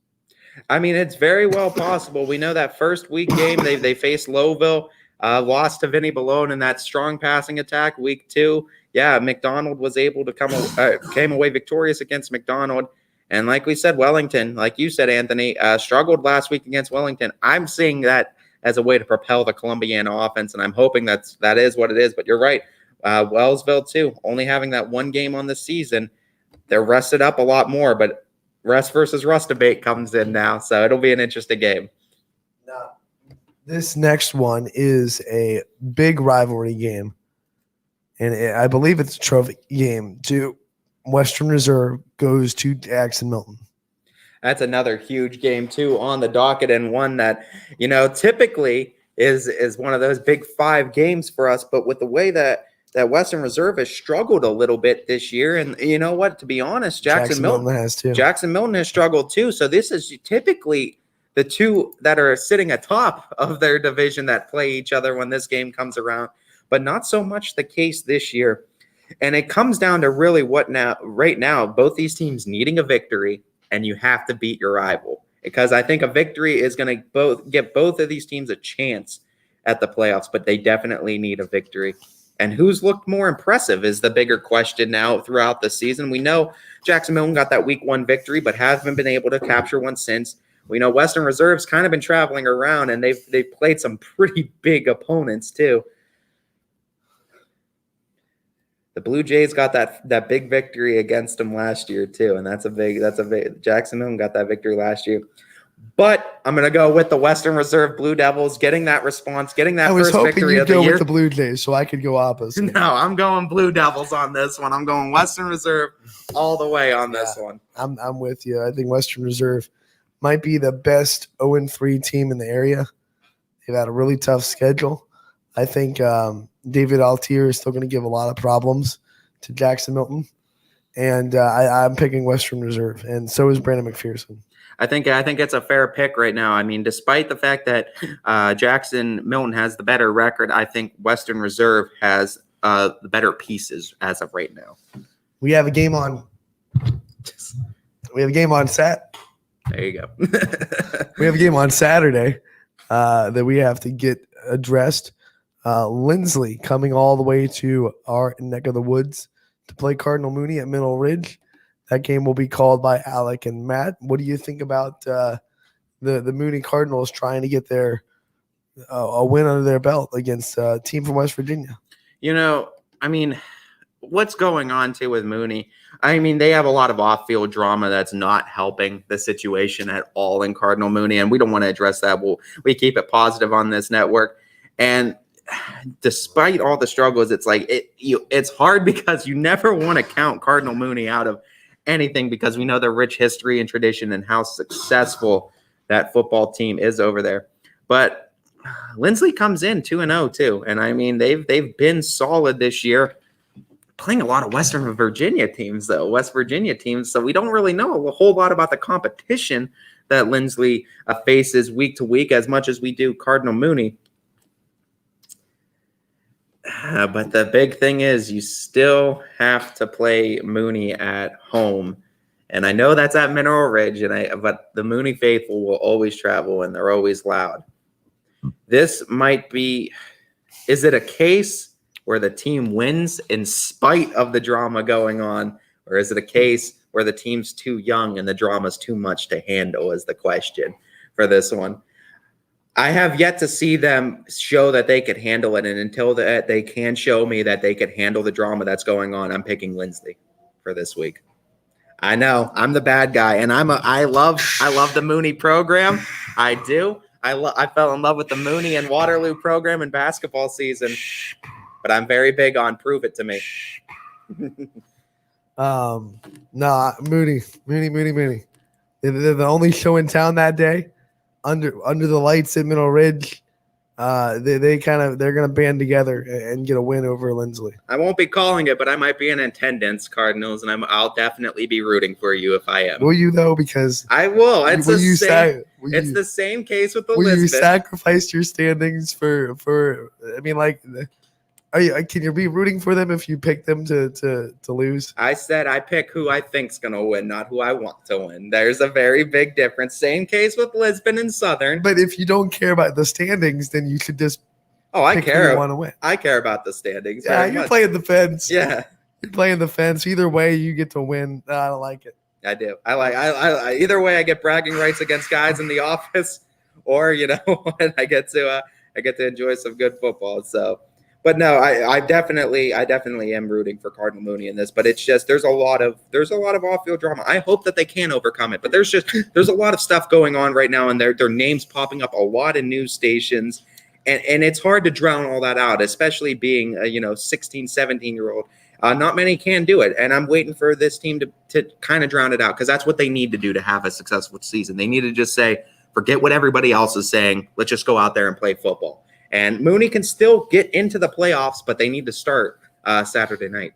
I mean, it's very well possible. We know that first week game they faced Lowville, lost to Vinny Balone in that strong passing attack. Week 2, yeah, McDonald was able to came away victorious against McDonald. And like we said, Wellington, like you said, Anthony, struggled last week against Wellington. I'm seeing that as a way to propel the Columbiana offense, and I'm hoping that is what it is. But you're right, Wellsville too, only having that one game on the season, they're rested up a lot more, but rest versus rust debate comes in now, so it'll be an interesting game. Now, this next one is a big rivalry game, and I believe it's a trophy game too. Western Reserve goes to Jackson Milton. That's another huge game too on the docket, and one that, typically is one of those big 5 games for us. But with the way that Western Reserve has struggled a little bit this year, and you know what? To be honest, Jackson Milton has too. Jackson Milton has struggled too. So this is typically the two that are sitting atop of their division that play each other when this game comes around, but not so much the case this year. And it comes down to really right now, both these teams needing a victory, and you have to beat your rival, because I think a victory is going to give both of these teams a chance at the playoffs, but they definitely need a victory. And who's looked more impressive is the bigger question now throughout the season. We know Jackson Milton got that week 1 victory, but haven't been able to capture one since. We know Western Reserve's kind of been traveling around, and they've played some pretty big opponents too. The Blue Jays got that big victory against them last year too, and that's a big Jackson Milton got that victory last year. But I'm gonna go with the Western Reserve Blue Devils getting that response, getting that first victory of the year. I was hoping you'd go with the Blue Jays so I could go opposite. No, I'm going Blue Devils on this one. I'm going Western Reserve all the way on this one. I'm with you. I think Western Reserve might be the best 0-3 team in the area. They've had a really tough schedule. I think David Altier is still going to give a lot of problems to Jackson Milton, and I'm picking Western Reserve, and so is Brandon McPherson. I think it's a fair pick right now. I mean, despite the fact that Jackson Milton has the better record, I think Western Reserve has the better pieces as of right now. We have a game on. Sat. There you go. We have a game on Saturday that we have to get addressed. Lindsley coming all the way to our neck of the woods to play Cardinal Mooney at Mineral Ridge. That game will be called by Alec and Matt. What do you think about the Mooney Cardinals trying to get their a win under their belt against a team from West Virginia? You know, I mean, what's going on too with Mooney? I mean, they have a lot of off-field drama that's not helping the situation at all in Cardinal Mooney, and we don't want to address that. We keep it positive on this network. And despite all the struggles, it's like it's hard because you never want to count Cardinal Mooney out of anything, because we know their rich history and tradition and how successful that football team is over there. But Lindsley comes in 2-0 too, and I mean they've been solid this year, playing a lot of West Virginia teams, so we don't really know a whole lot about the competition that Lindsley faces week to week as much as we do Cardinal Mooney. But the big thing is you still have to play Mooney at home. And I know that's at Mineral Ridge, but the Mooney faithful will always travel, and they're always loud. This might be – is it a case where the team wins in spite of the drama going on, or is it a case where the team's too young and the drama's too much to handle is the question for this one. I have yet to see them show that they could handle it, and until that they can show me that they could handle the drama that's going on, I'm picking Lindsley for this week. I know I'm the bad guy, and I love the Mooney program. I do. I fell in love with the Mooney and Waterloo program in basketball season, but I'm very big on prove it to me. Mooney. They're the only show in town that day. Under the lights at Mineral Ridge, they're gonna band together and get a win over Lindsley. I won't be calling it, but I might be in attendance, Cardinals, and I'll definitely be rooting for you if I am. Will you though? Because I will. It's the same case with the Lisbon. Will you sacrifice your standings for? I mean, like, can you be rooting for them if you pick them to lose? I said I pick who I think's going to win, not who I want to win. There's a very big difference. Same case with Lisbon and Southern. But if you don't care about the standings, then you should just pick who you want to win. I care about the standings. Yeah, you're playing the fence. Yeah. You're playing the fence. Either way, you get to win. I don't like it. I do. I either way, I get bragging rights against guys in the office, or I get to enjoy some good football. So. But no, I definitely am rooting for Cardinal Mooney in this. But it's just there's a lot of off-field drama. I hope that they can overcome it. But there's a lot of stuff going on right now, and their names popping up a lot in news stations, and it's hard to drown all that out, especially being a 16, 17-year-old. Not many can do it, and I'm waiting for this team to kind of drown it out, because that's what they need to do to have a successful season. They need to just say, forget what everybody else is saying. Let's just go out there and play football. And Mooney can still get into the playoffs, but they need to start Saturday night.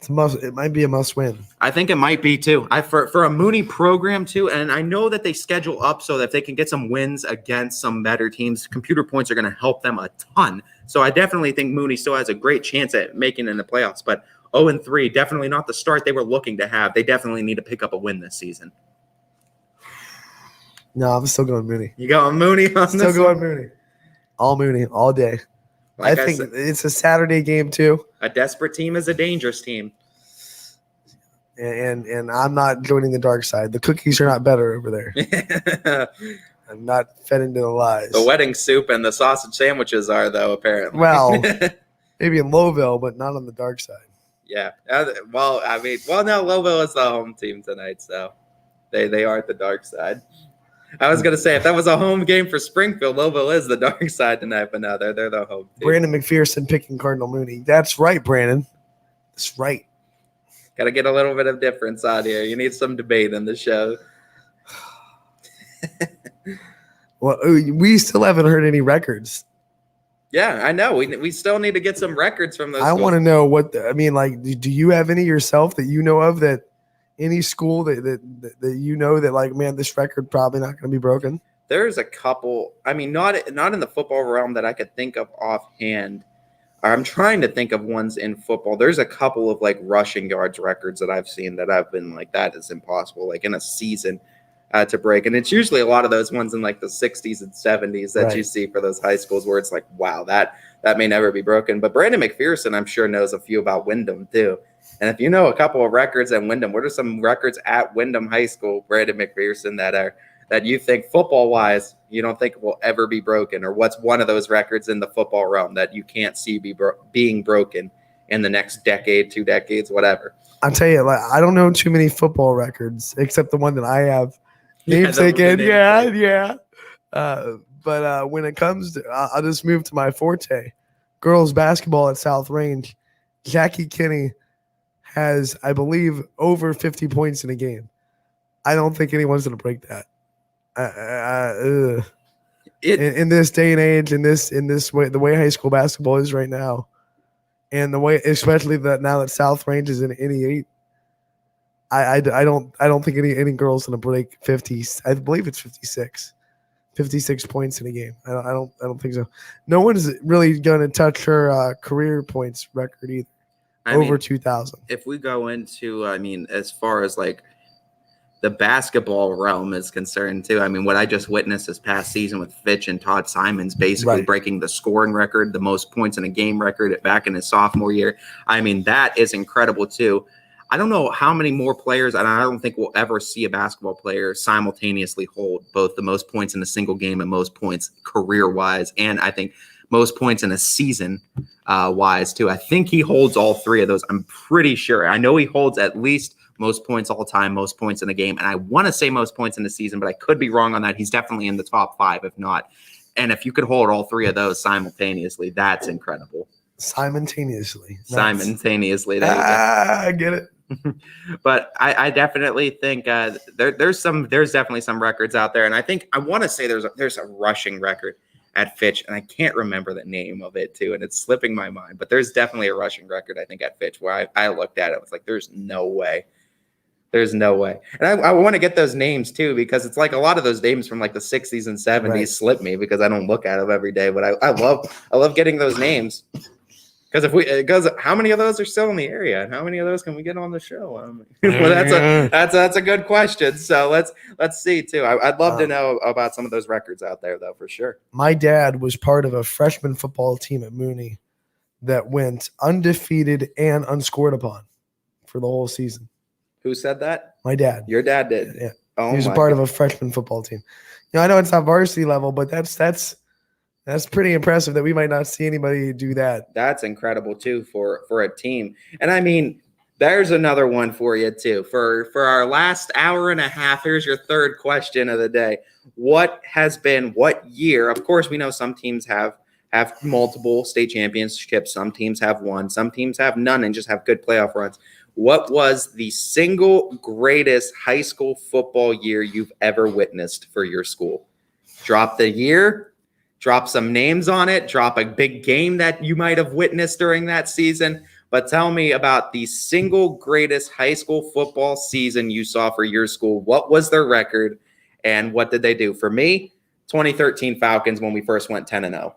It might be a must win. I think it might be too. For a Mooney program too, and I know that they schedule up so that if they can get some wins against some better teams, computer points are going to help them a ton. So I definitely think Mooney still has a great chance at making it in the playoffs. But 0-3, definitely not the start they were looking to have. They definitely need to pick up a win this season. No, I'm still going Mooney. You going Mooney on Still this going one? Mooney. All Mooney, all day. Like I think said, it's a Saturday game too. a desperate team is a dangerous team. And I'm not joining the dark side. The cookies are not better over there. I'm not fed into the lies. The wedding soup and the sausage sandwiches are, though, apparently. Well, maybe in Lowville, but not on the dark side. Yeah. No, Lowville is the home team tonight, so they are at the dark side. I was going to say, if that was a home game for Springfield, Lowville is the dark side tonight, but no, they're the home team. Brandon McPherson picking Cardinal Mooney. That's right, Brandon. That's right. Got to get a little bit of difference out here. You need some debate in the show. Well, we still haven't heard any records. Yeah, I know. We still need to get some records from those. I want to know do you have any yourself that you know of, that any school that you know that, like, man, this record probably not going to be broken? There's a couple. I mean, not in the football realm that I could think of offhand. I'm trying to think of ones in football. There's a couple of like rushing yards records that I've seen that I've been like, that is impossible, like in a season to break. And it's usually a lot of those ones in like the 60s and 70s that you see for those high schools where it's like, wow, that may never be broken. But Brandon McPherson, I'm sure, knows a few about Wyndham too. And if you know a couple of records at Wyndham, what are some records at Wyndham High School, Brandon McPherson, that you think football-wise you don't think will ever be broken? Or what's one of those records in the football realm that you can't see being broken in the next decade, 2 decades, whatever? I'll tell you, like, I don't know too many football records except the one that I have. Namesake in. Yeah. But when it comes to, I'll just move to my forte. Girls basketball at South Range. Jackie Kinney has, I believe, over 50 points in a game. I don't think anyone's going to break that. In this day and age, in this way, the way high school basketball is right now, and the way, especially that now that South Range is in NE8, I don't think any girl's gonna break 50. I believe it's 56 points in a game. I don't think so. No one's really gonna touch her career points record either. Over 2,000. If we go into, as far as like the basketball realm is concerned too. I mean, what I just witnessed this past season with Fitch and Todd Simons basically breaking the scoring record, the most points in a game record back in his sophomore year. I mean, that is incredible too. I don't know how many more players, and I don't think we'll ever see a basketball player simultaneously hold both the most points in a single game and most points career-wise, and I think most points in a season wise too. I think he holds all three of those. I'm pretty sure. I know he holds at least most points all time, most points in a game. And I want to say most points in the season, but I could be wrong on that. He's definitely in the top 5, if not. And if you could hold all three of those simultaneously, that's incredible. Simultaneously. I get it. But I definitely think there's definitely some records out there. And I want to say there's a rushing record at Fitch, and I can't remember the name of it too, and it's slipping my mind. But there's definitely a rushing record, I think, at Fitch where I looked at it. I was like, there's no way. There's no way. And I want to get those names too, because it's like a lot of those names from like the 60s and 70s slip me because I don't look at them every day. But I love getting those names. Because how many of those are still in the area, and how many of those can we get on the show? Well, that's a good question. So let's see too. I'd love to know about some of those records out there, though, for sure. My dad was part of a freshman football team at Mooney that went undefeated and unscored upon for the whole season. Who said that? My dad. Your dad did. Yeah. Oh, he was a part of a freshman football team. I know it's not varsity level, but that's pretty impressive that we might not see anybody do that. That's incredible too for a team. And I mean, there's another one for you too. For our last hour and a half, here's your third question of the day. What year? Of course, we know some teams have multiple state championships. Some teams have one. Some teams have none and just have good playoff runs. What was the single greatest high school football year you've ever witnessed for your school? Drop the year. drop some names on it, drop a big game that you might have witnessed during that season. But tell me about the single greatest high school football season you saw for your school. What was their record and what did they do? For me, 2013 Falcons when we first went 10-0.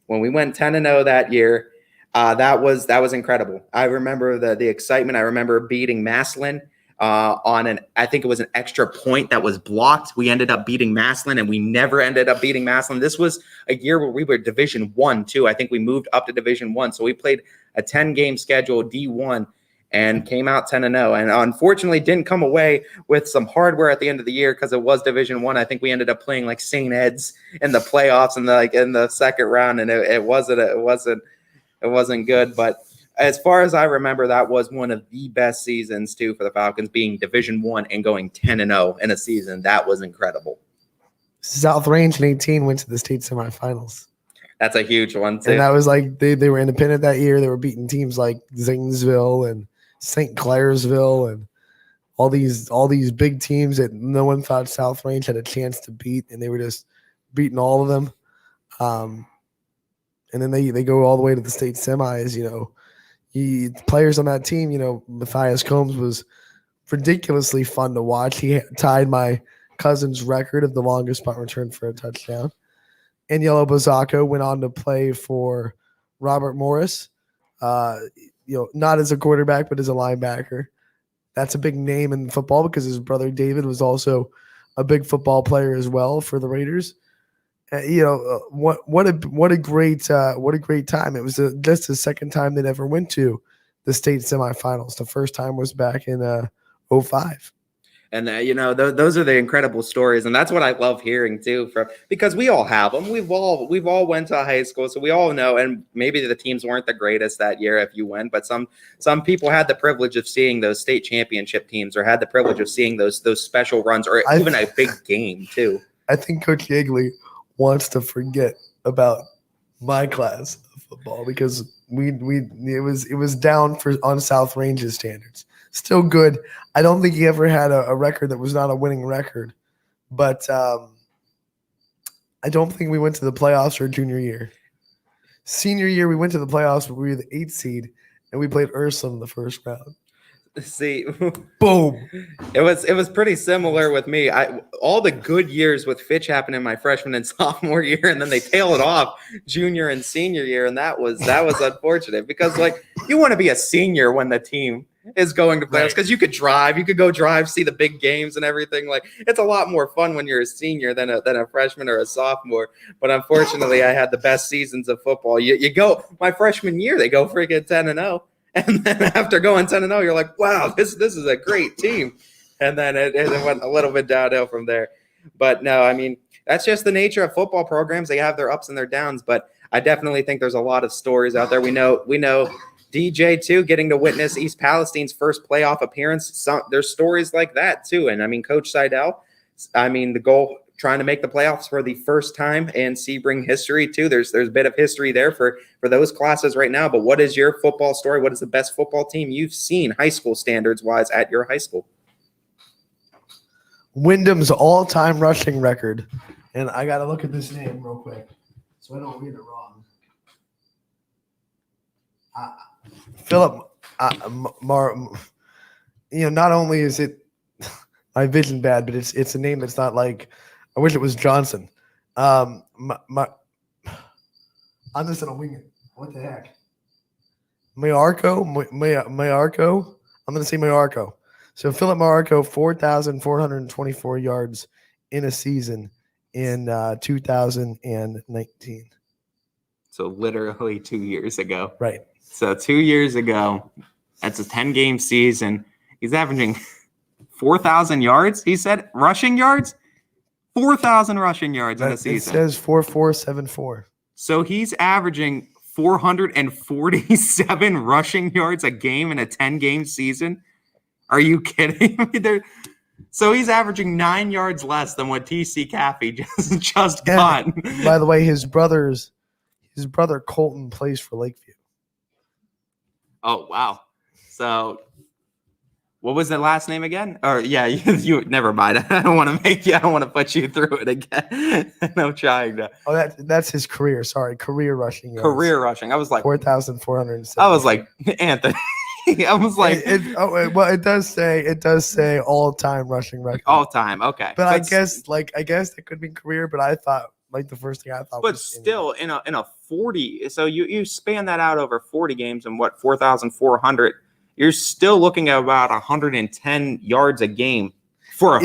When we went 10-0 that year, that was incredible. I remember the excitement. I remember beating Massillon I think it was an extra point that was blocked. We ended up beating Massillon, and we never ended up beating Massillon. This was a year where we were Division I too. I think we moved up to Division I, so we played a 10-game schedule D1 and came out 10-0. And unfortunately, didn't come away with some hardware at the end of the year because it was Division I. I think we ended up playing like St. Ed's in the playoffs in the second round, and it wasn't good, but. As far as I remember, that was one of the best seasons, too, for the Falcons, being Division I and going 10-0 in a season. That was incredible. South Range in 18 went to the state semifinals. That's a huge one, too. And that was like they were independent that year. They were beating teams like Zanesville and St. Clairsville and all these big teams that no one thought South Range had a chance to beat, and they were just beating all of them. And then they go all the way to the state semis, players on that team, Matthias Combs was ridiculously fun to watch. He tied my cousin's record of the longest punt return for a touchdown. And Yellow Bozzacco went on to play for Robert Morris, not as a quarterback, but as a linebacker. That's a big name in football because his brother David was also a big football player as well for the Raiders. What a great time. It was just the second time they'd ever went to the state semifinals. The first time was back in 2005. And those are the incredible stories, and that's what I love hearing too, because we all have them. We've all went to high school, so we all know. And maybe the teams weren't the greatest that year if you went, but some people had the privilege of seeing those state championship teams, or had the privilege of seeing those special runs, or even a big game too. I think Coach Yeagley wants to forget about my class of football because it was down on South Range's standards. Still good. I don't think he ever had a record that was not a winning record, but I don't think we went to the playoffs for junior year. Senior year, we went to the playoffs, but we were the 8th seed, and we played Ursuline in the first round. See, boom. It was pretty similar with me. All the good years with Fitch happened in my freshman and sophomore year, and then they tail it off junior and senior year, and that was unfortunate because you want to be a senior when the team is going to playoffs because you could go drive, see the big games and everything. It's a lot more fun when you're a senior than a freshman or a sophomore. But unfortunately, I had the best seasons of football. You go my freshman year, they go freaking 10-0. And then after going 10-0, you're like, wow, this is a great team. And then it went a little bit downhill from there. But no, I mean, that's just the nature of football programs. They have their ups and their downs. But I definitely think there's a lot of stories out there. We know DJ, too, getting to witness East Palestine's first playoff appearance. There's stories like that, too. And, I mean, Coach Seidel, the goal – trying to make the playoffs for the first time in Sebring history too. There's a bit of history there for those classes right now. But what is your football story? What is the best football team you've seen high school standards wise at your high school? Wyndham's all-time rushing record, and I got to look at this name real quick so I don't read it wrong. Philip, not only is it my vision bad, but it's a name that's not like. I wish it was Johnson. I'm just gonna wing it. What the heck? Mayarco. I'm gonna say Mayarco. So Philip Mayarco, 4,424 yards in a season in 2019. So literally 2 years ago. Right. So 2 years ago, that's a 10-game season. He's averaging 4,000 yards. He said rushing yards. 4,000 rushing yards in a season. It says 4,474. So he's averaging 447 rushing yards a game in a 10-game season. Are you kidding me? So he's averaging 9 yards less than what TC Caffey just got. By the way, his brother Colton plays for Lakeview. Oh wow! So What was the last name again? Or yeah, you never mind. I don't want to put you through it again. I'm trying to. Oh, that's his career. Sorry, career rushing yards. Career rushing. I was like 4,470. I was like Anthony. I was like it does say all time rushing record. All time. Okay. But I guess it could be career, but I thought like the first thing I thought but was still in a 40, so you span that out over 40 games and what 4,400, you're still looking at about 110 yards a game for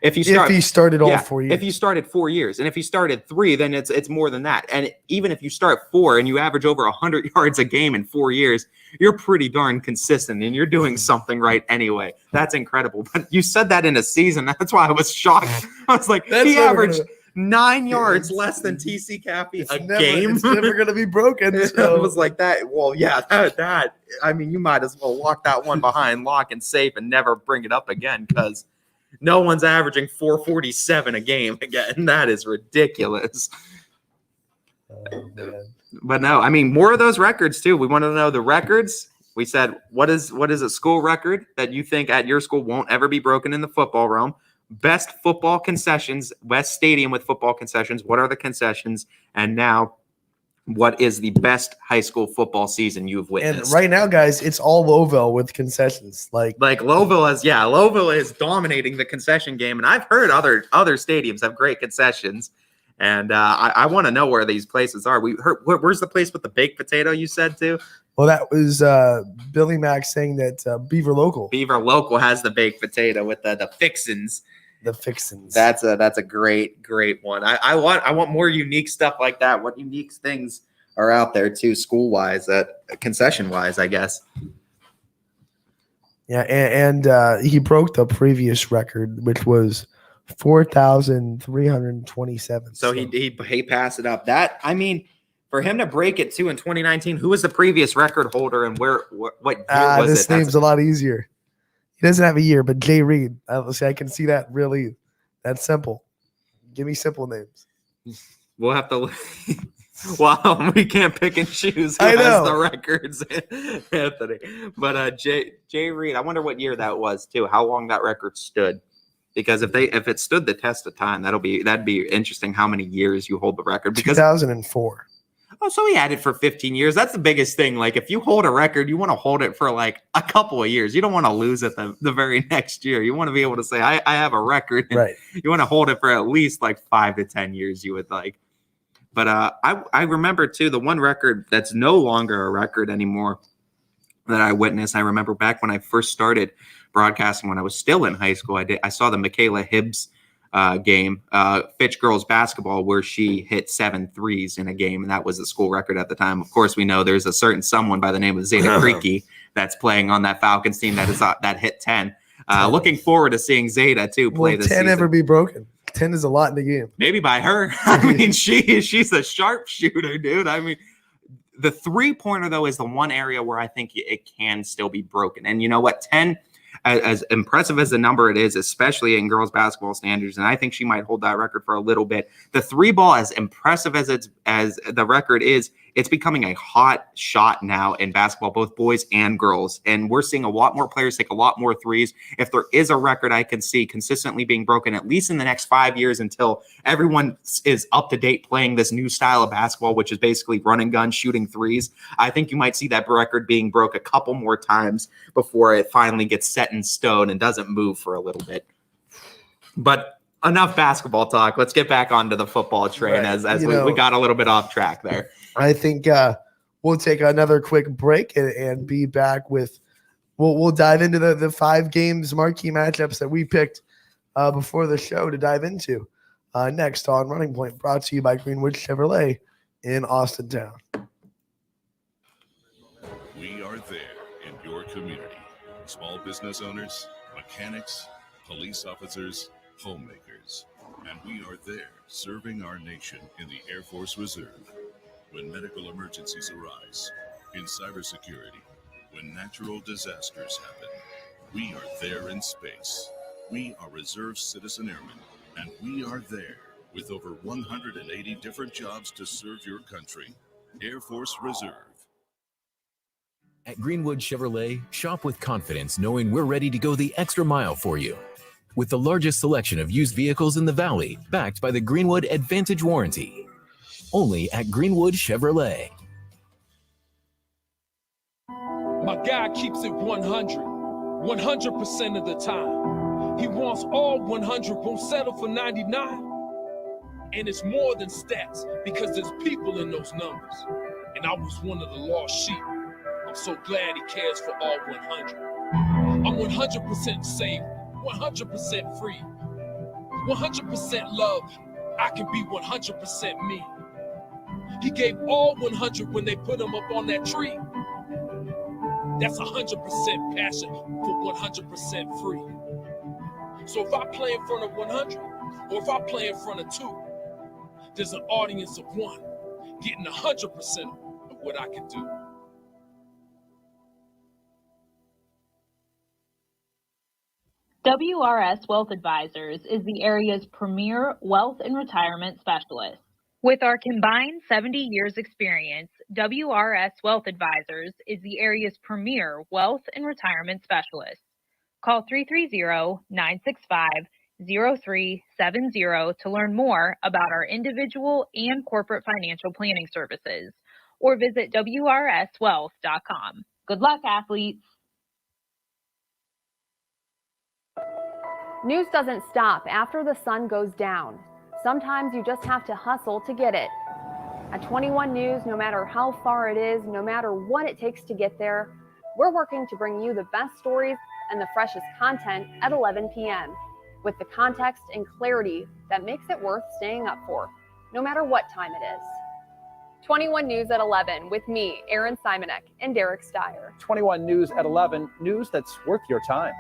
if he started all 4 years. If you started 4 years, and if you started 3, then it's more than that. And even if you start 4 and you average over 100 yards a game in 4 years, you're pretty darn consistent and you're doing something right anyway. That's incredible. But you said that in a season. That's why I was shocked. I was like, he averaged 9 yards less than TC Cappy game. It's never gonna be broken. So. It was like that. Well, yeah, that. I mean, you might as well lock that one behind lock and safe and never bring it up again because no one's averaging 447 a game again. That is ridiculous. Oh, man. But no, I mean, more of those records too. We want to know the records. We said, what is a school record that you think at your school won't ever be broken in the football realm? Best football concessions, West Stadium with football concessions. What are the concessions? And now, what is the best high school football season you've witnessed? And right now, guys, it's all Lowville with concessions. Like Lowville is dominating the concession game. And I've heard other stadiums have great concessions. And I want to know where these places are. We heard where's the place with the baked potato you said too? Well, that was Billy Mack saying that Beaver Local has the baked potato with the fixins. The fixins. That's a great one. I want more unique stuff like that. What unique things are out there too, school wise, concession wise, I guess. Yeah, and he broke the previous record, which was 4,327. So he passed it up. That, I mean, for him to break it too in 2019, who was the previous record holder and what year was this it? This name's a lot easier. He doesn't have a year, but Jay Reed. I can see that really. That's simple. Give me simple names. We'll have to. Wow, we can't pick and choose who I know. has the records, Anthony. But Jay Reed, I wonder what year that was too. How long that record stood. Because if it stood the test of time, that'd be interesting. How many years you hold the record? Because 2004. Oh, so he had it for 15 years. That's the biggest thing. Like if you hold a record, you want to hold it for like a couple of years. You don't want to lose it the very next year. You want to be able to say, I have a record. Right. You want to hold it for at least like 5 to 10 years. You would like. But I remember too the one record that's no longer a record anymore that I witnessed. I remember back when I first started broadcasting when I was still in high school. I saw the Michaela Hibbs game, Fitch girls basketball, where she hit 7 threes in a game, and that was the school record at the time. Of course, we know there's a certain someone by the name of Zeta Creaky that's playing on that Falcons team that hit 10. Looking forward to seeing Zeta too play this 10 season. ever be broken? 10 is a lot in the game. Maybe by her. I mean, she's a sharpshooter, dude. I mean, the 3-pointer though is the one area where I think it can still be broken. And you know what? 10. As impressive as the number it is, especially in girls basketball standards, and I think she might hold that record for a little bit. The 3-ball, as impressive as the record is, it's becoming a hot shot now in basketball, both boys and girls. And we're seeing a lot more players take a lot more threes. If there is a record I can see consistently being broken, at least in the next 5 years until everyone is up to date playing this new style of basketball, which is basically run and gun, shooting threes, I think you might see that record being broke a couple more times before it finally gets set in stone and doesn't move for a little bit. But enough basketball talk. Let's get back onto the football train, right. as we got a little bit off track there. I think we'll take another quick break and be back with we'll dive into the 5 games marquee matchups that we picked before the show to dive into next on Running Point, brought to you by Greenwood Chevrolet in Austintown. We are there in your community. Small business owners, mechanics, police officers, homemakers, and we are there serving our nation in the Air Force Reserve. When medical emergencies arise, in cybersecurity, when natural disasters happen, we are there in space. We are Reserve Citizen Airmen, and we are there with over 180 different jobs to serve your country. Air Force Reserve. At Greenwood Chevrolet, shop with confidence knowing we're ready to go the extra mile for you. With the largest selection of used vehicles in the Valley, backed by the Greenwood Advantage Warranty. Only at Greenwood Chevrolet. My guy keeps it 100% of the time. He wants all 100, won't settle for 99. And it's more than stats, because there's people in those numbers. And I was one of the lost sheep. I'm so glad he cares for all 100. I'm 100% safe, 100% free, 100% love. I can be 100% me. He gave all 100 when they put him up on that tree. That's 100% passion for 100% free. So if I play in front of 100, or if I play in front of 2, there's an audience of 1 getting 100% of what I can do. WRS Wealth Advisors is the area's premier wealth and retirement specialist. With our combined 70 years experience, WRS Wealth Advisors is the area's premier wealth and retirement specialist. Call 330-965-0370 to learn more about our individual and corporate financial planning services, or visit wrswealth.com. Good luck, athletes. News doesn't stop after the sun goes down. Sometimes you just have to hustle to get it. At 21 News, no matter how far it is, no matter what it takes to get there, we're working to bring you the best stories and the freshest content at 11 p.m. with the context and clarity that makes it worth staying up for, no matter what time it is. 21 News at 11 with me, Aaron Simonek, and Derek Steyer. 21 News at 11, news that's worth your time.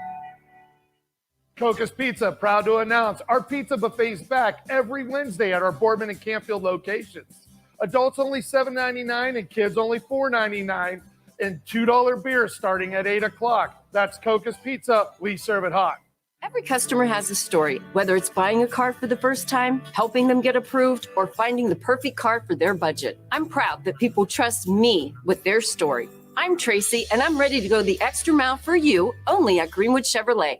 Cocos Pizza, proud to announce our pizza buffet's back every Wednesday at our Boardman and Campfield locations. Adults only $7.99 and kids only $4.99, and $2 beers starting at 8 o'clock. That's Cocos Pizza. We serve it hot. Every customer has a story, whether it's buying a car for the first time, helping them get approved, or finding the perfect car for their budget. I'm proud that people trust me with their story. I'm Tracy, and I'm ready to go the extra mile for you, only at Greenwood Chevrolet.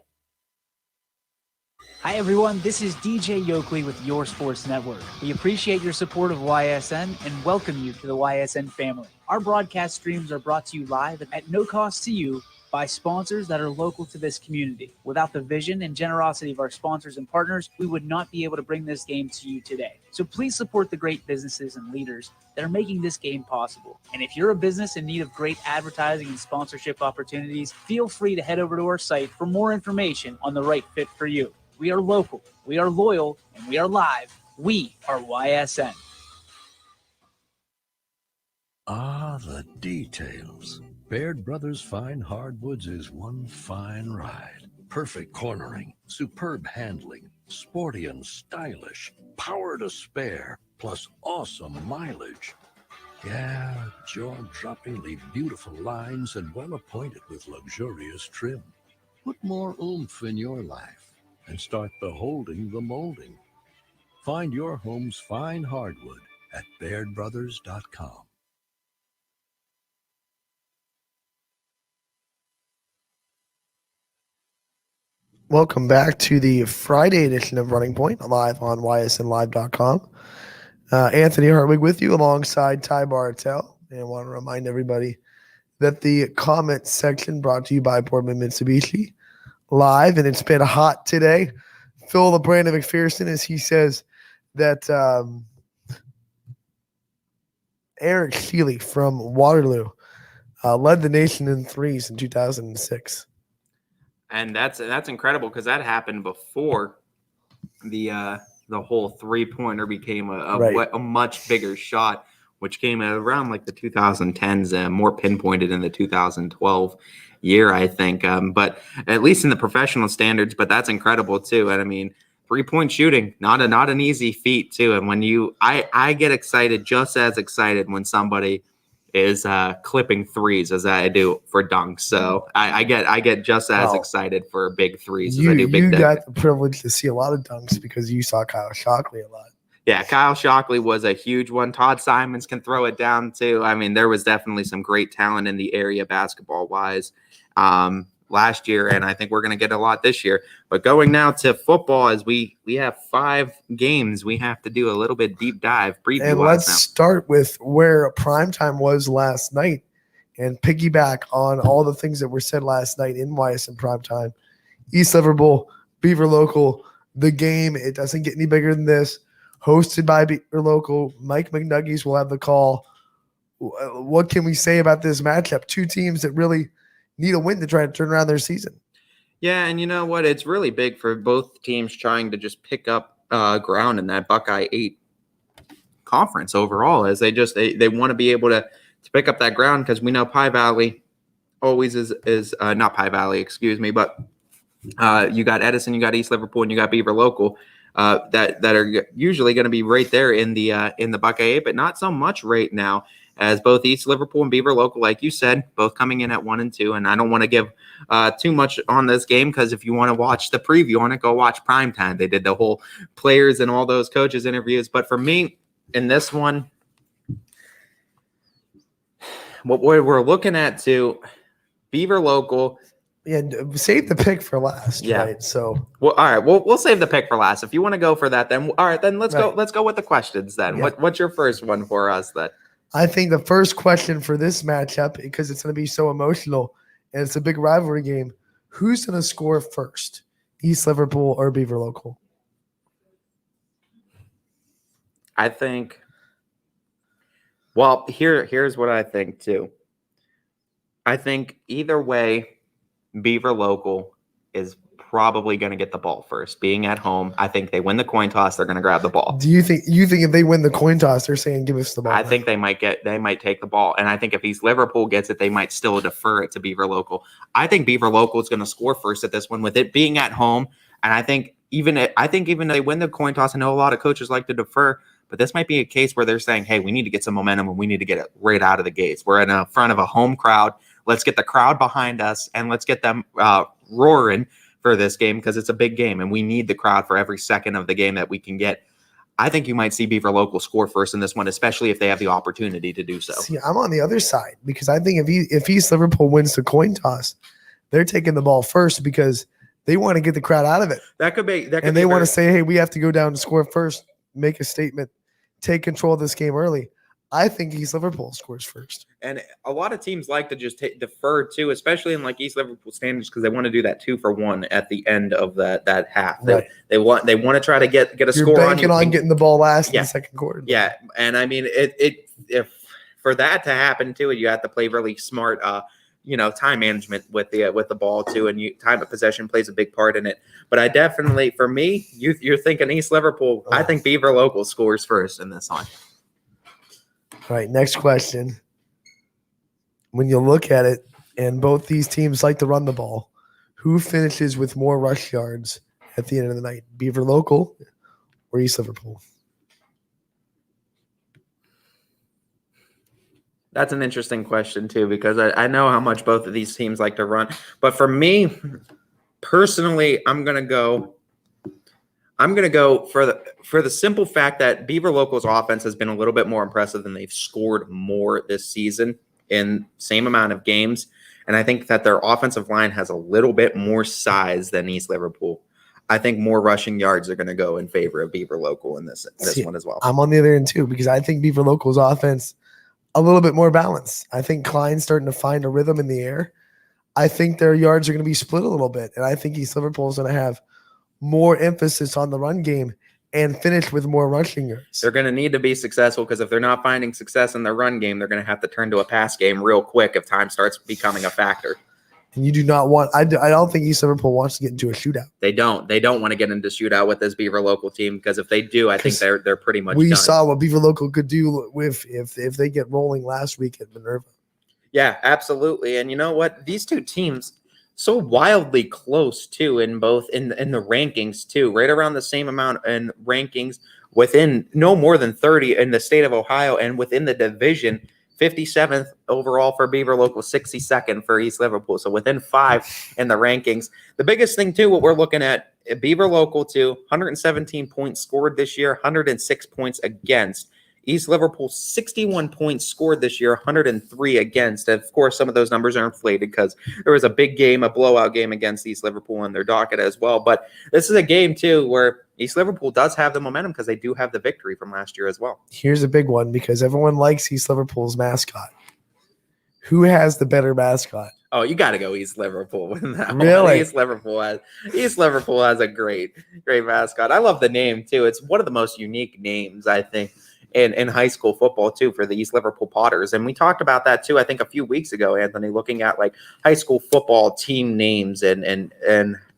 Hi everyone, this is DJ Yoakley with Your Sports Network. We appreciate your support of YSN and welcome you to the YSN family. Our broadcast streams are brought to you live at no cost to you by sponsors that are local to this community. Without the vision and generosity of our sponsors and partners, we would not be able to bring this game to you today. So please support the great businesses and leaders that are making this game possible. And if you're a business in need of great advertising and sponsorship opportunities, feel free to head over to our site for more information on the right fit for you. We are local, we are loyal, and we are live. We are YSN. Ah, the details. Baird Brothers Fine Hardwoods is one fine ride. Perfect cornering, superb handling, sporty and stylish, power to spare, plus awesome mileage. Yeah, jaw-droppingly beautiful lines and well appointed with luxurious trim. Put more oomph in your life and start beholding the molding. Find your home's fine hardwood at BairdBrothers.com. Welcome back to the Friday edition of Running Point, live on YSNLive.com. Anthony Hartwig with you alongside Ty Bartell. And I want to remind everybody that the comment section brought to you by Boardman Mitsubishi live, and it's been hot today. Phil the Brandon McPherson, as he says that Eric Sheely from Waterloo led the nation in threes in 2006. And that's incredible because that happened before the whole three-pointer became a much bigger shot, which came around like the 2010s, more pinpointed in the 2012 year, I think. But at least in the professional standards, but that's incredible too. And I mean, three-point shooting, not an easy feat too. And when I get excited, just as excited when somebody is clipping threes as I do for dunks. So I get just as excited for big threes as I do big dunks. You got the privilege to see a lot of dunks because you saw Kyle Shockley a lot. Yeah, Kyle Shockley was a huge one. Todd Simons can throw it down too. I mean, there was definitely some great talent in the area basketball-wise last year, and I think we're going to get a lot this year. But going now to football, as we have 5 games, we have to do a little bit deep dive preview. And let's start with where primetime was last night and piggyback on all the things that were said last night in YSN primetime. East Liverpool, Beaver Local, the game, it doesn't get any bigger than this. Hosted by Beaver Local. Mike McNuggies will have the call. What can we say about this matchup? 2 teams that really need a win to try to turn around their season. Yeah, and you know what? It's really big for both teams trying to just pick up ground in that Buckeye 8 conference overall, as they want to be able to pick up that ground, because we know Pie Valley always is not Pie Valley, excuse me, but you got Edison, you got East Liverpool, and you got Beaver Local that are usually going to be right there in the Buckeye 8, but not so much right now, as both East Liverpool and Beaver Local, like you said, both coming in at 1 and 2. And I don't want to give too much on this game, because if you want to watch the preview on it, go watch Primetime. They did the whole players and all those coaches interviews. But for me, in this one, what we're looking at too, Beaver Local. Yeah, save the pick for last. Yeah. Right? So, well, all right, we'll save the pick for last. If you want to go for that, then all right, then let's go with the questions then. Yeah. What's your first one for us then? I think the first question for this matchup, because it's going to be so emotional and it's a big rivalry game, who's going to score first, East Liverpool or Beaver Local? I think, well, here's what I think too. I think either way, Beaver Local is probably going to get the ball first. Being at home, I think they win the coin toss. They're going to grab the ball. Do you think if they win the coin toss, they're saying give us the ball? I think they might take the ball, and I think if East Liverpool gets it, they might still defer it to Beaver Local. I think Beaver Local is going to score first at this one, with it being at home, and I think even if they win the coin toss, I know a lot of coaches like to defer, but this might be a case where they're saying, hey, we need to get some momentum and we need to get it right out of the gates. We're in front of a home crowd. Let's get the crowd behind us and let's get them roaring for this game, because it's a big game and we need the crowd for every second of the game that we can get. I think you might see Beaver Local score first in this one, especially if they have the opportunity to do so. See, I'm on the other side, because I think if East Liverpool wins the coin toss, they're taking the ball first because they want to get the crowd out of it. And they want to say, hey, we have to go down and score first, make a statement, take control of this game early. I think East Liverpool scores first. And a lot of teams like to just defer too, especially in like East Liverpool standards, because they want to do that 2-for-1 at the end of that half. They want to try to get a score on. You're banking on getting the ball last in the second quarter. Yeah, and I mean if for that to happen too, you have to play really smart, time management with the ball too, and time of possession plays a big part in it. But I definitely, for me, you're thinking East Liverpool. I think Beaver Local scores first in this one. All right, next question. When you look at it, and both these teams like to run the ball, who finishes with more rush yards at the end of the night? Beaver Local or East Liverpool? That's an interesting question too, because I know how much both of these teams like to run. But for me, personally, I'm gonna go for the simple fact that Beaver Local's offense has been a little bit more impressive, and they've scored more this season in same amount of games. And I think that their offensive line has a little bit more size than East Liverpool. I think more rushing yards are going to go in favor of Beaver Local in this one as well. I'm on the other end too, because I think Beaver Local's offense a little bit more balanced. I think Klein's starting to find a rhythm in the air. I think their yards are going to be split a little bit, and I think East Liverpool is going to have more emphasis on the run game and finish with more rushing yards. They're going to need to be successful, because if they're not finding success in their run game, they're going to have to turn to a pass game real quick if time starts becoming a factor. And you do not want – I don't think East Liverpool wants to get into a shootout. They don't. They don't want to get into shootout with this Beaver Local team, because if they do, I think they're pretty much done. Saw what Beaver Local could do if they get rolling last week at Minerva. Yeah, absolutely. And you know what? These two teams – so wildly close too in the rankings too, right around the same amount in rankings, within no more than 30 in the state of Ohio, and within the division, 57th overall for Beaver Local, 62nd for East Liverpool. So within 5 in the rankings. The biggest thing too, what we're looking at Beaver local too, 117 points scored this year, 106 points against. East Liverpool, 61 points scored this year, 103 against. Of course, some of those numbers are inflated because there was a big game, a blowout game against East Liverpool in their docket as well. But this is a game, too, where East Liverpool does have the momentum because they do have the victory from last year as well. Here's a big one because everyone likes East Liverpool's mascot. Who has the better mascot? Oh, you got to go East Liverpool with that Really? one. East Liverpool has a great mascot. I love the name, too. It's one of the most unique names, I think, in high school football too, for the East Liverpool Potters. And we talked about that too, I think a few weeks ago, Anthony, looking at like high school football team names and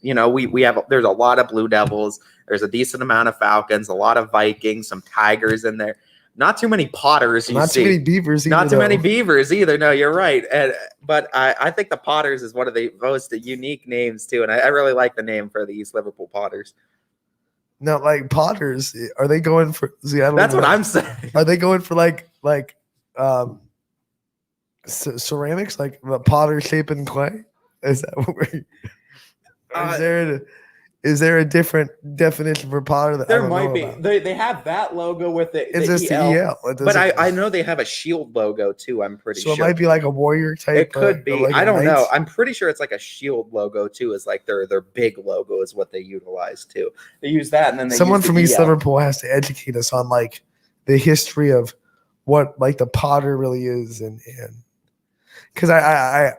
you know, there's a lot of Blue Devils, there's a decent amount of Falcons, a lot of Vikings, some Tigers in there. Not too many Potters. Too many Beavers either. Not too many Beavers either. No, you're right. But I think the Potters is one of the most unique names too. And I really like the name for the East Liverpool Potters. No, like Potters, are they going for? See, I don't That's know. what I'm saying. Are they going for like ceramics, like the Potter shape in clay? Is that what we're? Is there a different definition for Potter? That there might be. They have that logo with it. It's just the EL. But I know they have a shield logo too. I'm pretty sure. So it might be like a warrior type. It could be. Like I don't know. I'm pretty sure it's like a shield logo too. Is like their big logo is what they utilize too. They use that, and then someone from East Liverpool has to educate us on like the history of what like the Potter really is, and because I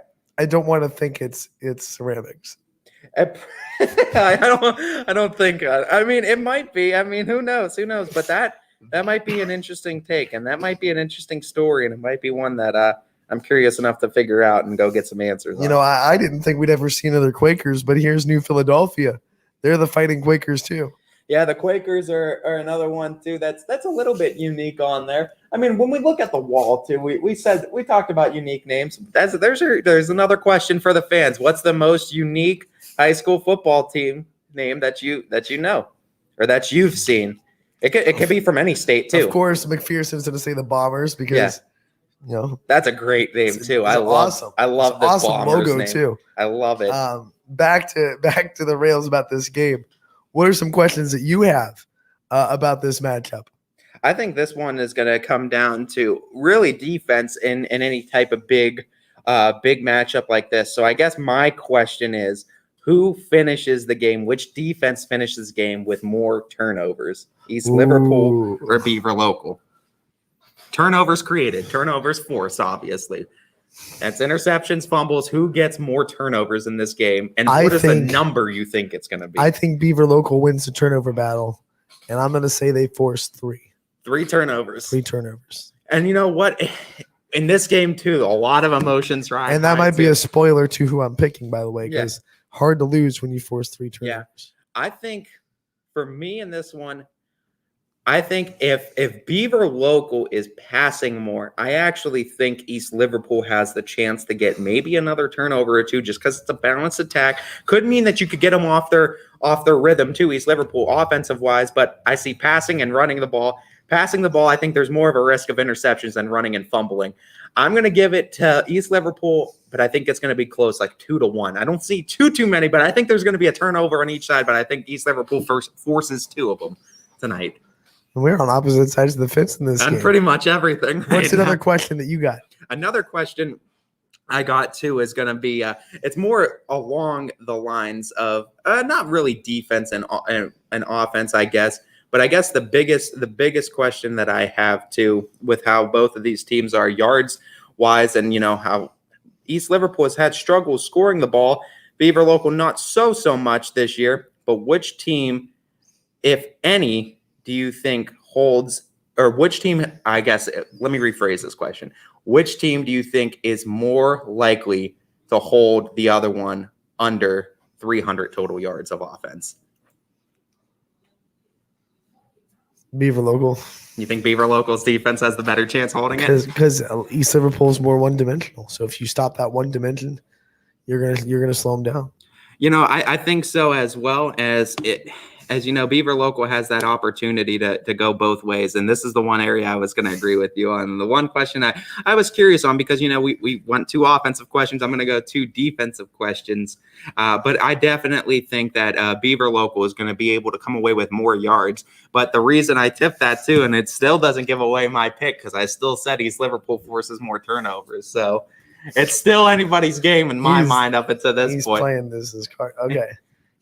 don't want to think it's ceramics. I don't think. I mean, it might be. I mean, who knows? Who knows? But that might be an interesting take, and that might be an interesting story, and it might be one that I'm curious enough to figure out and go get some answers. You know, I didn't think we'd ever see another Quakers, but here's New Philadelphia. They're the Fighting Quakers too. Yeah, the Quakers are another one too. That's a little bit unique on there. I mean, when we look at the wall too, we talked about unique names. There's another question for the fans. What's the most unique high school football team name that you know or that you've seen? It could be from any state too. Of course, McPherson's going to say the Bombers because you know that's a great name too. I love awesome. I love this awesome Bombers logo name. too. I love it. Back to the rails about this game. What are some questions that you have about this matchup? I think this one is going to come down to really defense in any type of big matchup like this. So I guess my question is, who finishes the game? Which defense finishes the game with more turnovers? East Liverpool or Beaver Local? Turnovers created, turnovers forced, obviously. That's interceptions, fumbles. Who gets more turnovers in this game? And what is the number you think it's going to be? I think Beaver Local wins the turnover battle, and I'm going to say they force 3. 3 turnovers. 3 turnovers. And you know what? In this game, too, a lot of emotions rise. And that might be a spoiler to who I'm picking, by the way, because hard to lose when you force 3 turnovers. Yeah. I think for me in this one, I think if Beaver Local is passing more, I actually think East Liverpool has the chance to get maybe another turnover or two just because it's a balanced attack. Could mean that you could get them off their rhythm too, East Liverpool offensive-wise, but I see passing and running the ball. Passing the ball, I think there's more of a risk of interceptions than running and fumbling. I'm going to give it to East Liverpool, but I think it's going to be close, like 2-1. I don't see too many, but I think there's going to be a turnover on each side, but I think East Liverpool forces 2 of them tonight. We're on opposite sides of the fence in this game. Pretty much everything. What's another question that you got? Another question I got too is going to be it's more along the lines of not really defense and offense, I guess, but I guess the biggest question that I have too with how both of these teams are yards wise, and you know how East Liverpool has had struggles scoring the ball. Beaver Local not so much this year, but which team, if any, do you think holds, or which team, I guess, let me rephrase this question. Which team do you think is more likely to hold the other one under 300 total yards of offense? Beaver Local. You think Beaver Local's defense has the better chance holding it? Because East Liverpool is more one-dimensional. So if you stop that one dimension, you're gonna slow them down. You know, I think so as well as it. as you know, Beaver Local has that opportunity to go both ways. And this is the one area I was going to agree with you on. The one question I was curious on, because, we went 2 offensive questions. I'm going to go 2 defensive questions. But I definitely think that Beaver Local is going to be able to come away with more yards. But the reason I tipped that too, and it still doesn't give away my pick, because I still said East Liverpool forces more turnovers. So it's still anybody's game in my mind up until this he's point. Playing this as card. Okay.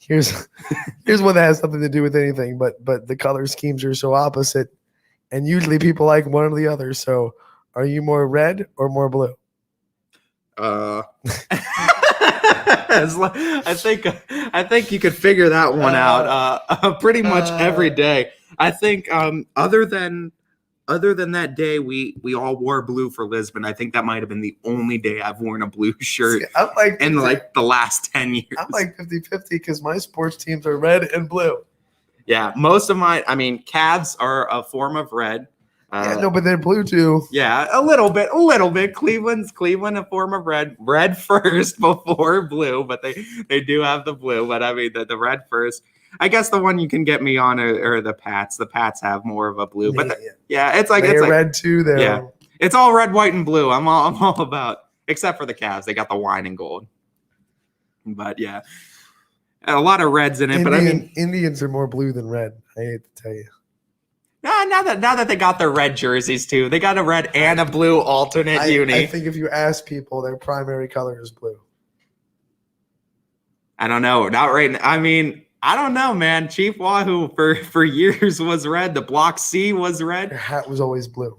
Here's one that has nothing to do with anything, but the color schemes are so opposite, and usually people like one or the other. So, are you more red or more blue? I think you could figure that one out pretty much every day. I think other than that day we all wore blue for Lisbon. I think that might have been the only day I've worn a blue shirt in the last 10 years. I'm like 50-50 because my sports teams are red and blue. Yeah, most of Cavs are a form of red. But they're blue too. Yeah, a little bit. Cleveland, a form of red. Red first before blue, but they do have the blue. But I mean, the red first. I guess the one you can get me on are the Pats. The Pats have more of a blue, but it's like red too. It's all red, white, and blue. I'm all about, except for the Cavs. They got the wine and gold. But yeah, a lot of reds in it. But I mean, Indians are more blue than red. I hate to tell you. Now that they got their red jerseys too, they got a red and a blue alternate uni. I think if you ask people, their primary color is blue. I don't know. Not right now. I mean, I don't know, man. Chief Wahoo for years was red. The Block C was red. Their hat was always blue.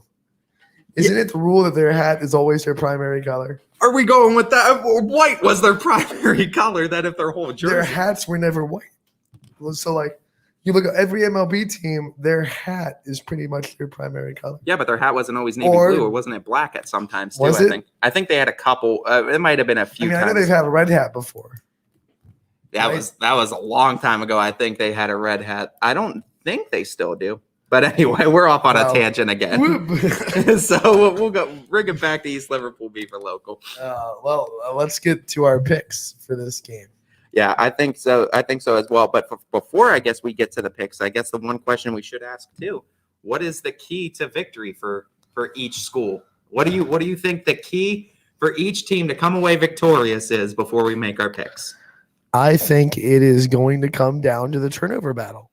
Isn't it the rule that their hat is always their primary color? Are we going with that? White was their primary color. That if their whole jersey. Their hats were never white. So like, you look at every MLB team, their hat is pretty much their primary color. Yeah, but their hat wasn't always navy blue, or wasn't it black at sometimes too? I think they had a couple. It might have been a few times. I know they've had a red hat before. That was a long time ago. I think they had a red hat. I don't think they still do. But anyway, we're off on a tangent again. So we'll go bring it back to East Liverpool Beaver Local. Let's get to our picks for this game. Yeah, I think so. I think so as well. But before I guess we get to the picks, I guess the one question we should ask too: what is the key to victory for each school? What do you think the key for each team to come away victorious is before we make our picks? I think it is going to come down to the turnover battle.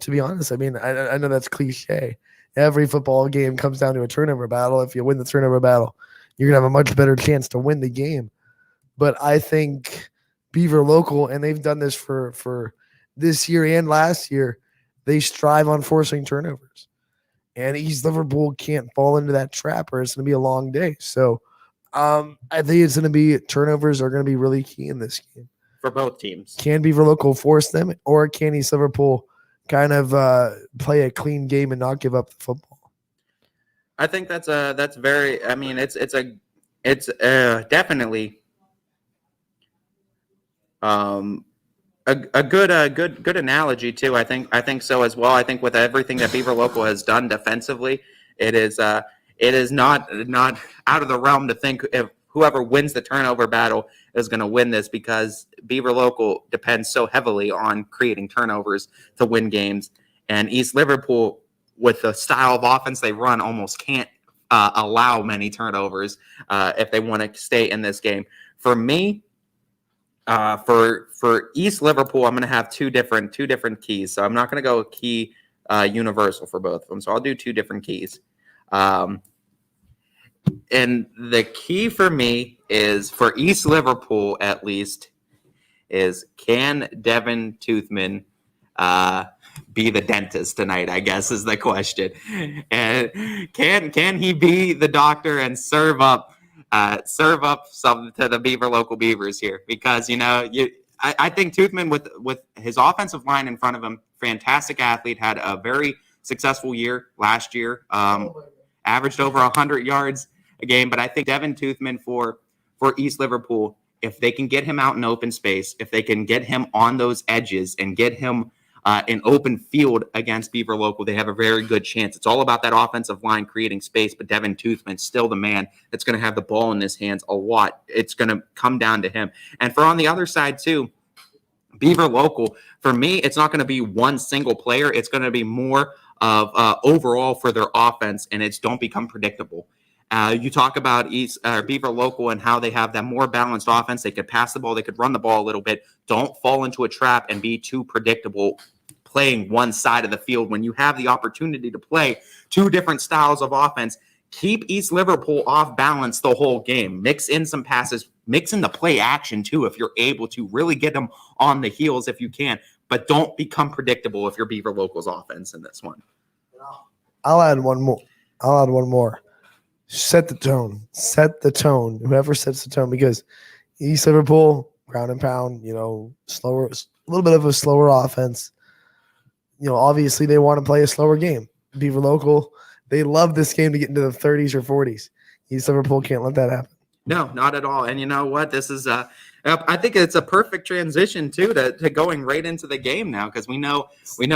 To be honest, I mean, I know that's cliche. Every football game comes down to a turnover battle. If you win the turnover battle, you're going to have a much better chance to win the game. But I think Beaver Local, and they've done this for this year and last year, they strive on forcing turnovers. And East Liverpool can't fall into that trap or it's going to be a long day. So I think it's going to be turnovers are going to be really key in this game. For both teams. Can Beaver Local force them, or can East Liverpool kind of play a clean game and not give up the football? I think that's very. I mean, it's definitely a good analogy too. I think so as well. I think with everything that Beaver Local has done defensively, it is not out of the realm to think if whoever wins the turnover battle is going to win this, because Beaver Local depends so heavily on creating turnovers to win games. And East Liverpool, with the style of offense they run, almost can't allow many turnovers if they want to stay in this game. For me, for East Liverpool, I'm going to have two different keys. So I'm not going to go key universal for both of them. So I'll do two different keys. And the key for me is, for East Liverpool at least, is can Devin Toothman be the dentist tonight, I guess is the question. And can he be the doctor and serve up something to the Beaver Local Beavers here? Because, I think Toothman with his offensive line in front of him, fantastic athlete, had a very successful year last year. Averaged over 100 yards a game. But I think Devin Toothman for East Liverpool, if they can get him out in open space, if they can get him on those edges and get him in open field against Beaver Local, they have a very good chance. It's all about that offensive line creating space, but Devin Toothman's still the man that's going to have the ball in his hands a lot. It's going to come down to him. And for on the other side too, Beaver Local, for me, it's not going to be one single player. It's going to be more of overall for their offense, and it's don't become predictable. You talk about Beaver Local and how they have that more balanced offense. They could pass the ball. They could run the ball a little bit. Don't fall into a trap and be too predictable playing one side of the field when you have the opportunity to play two different styles of offense. Keep East Liverpool off balance the whole game. Mix in some passes. Mix in the play action, too, if you're able to. Really get them on the heels if you can. But don't become predictable if you're Beaver Local's offense in this one. I'll add one more. Set the tone. Set the tone. Whoever sets the tone, because East Liverpool, ground and pound, slower, a little bit of a slower offense. Obviously they want to play a slower game. Beaver Local, they love this game to get into the 30s or 40s. East Liverpool can't let that happen. No, not at all. And you know what? This is I think it's a perfect transition too to going right into the game now, because we know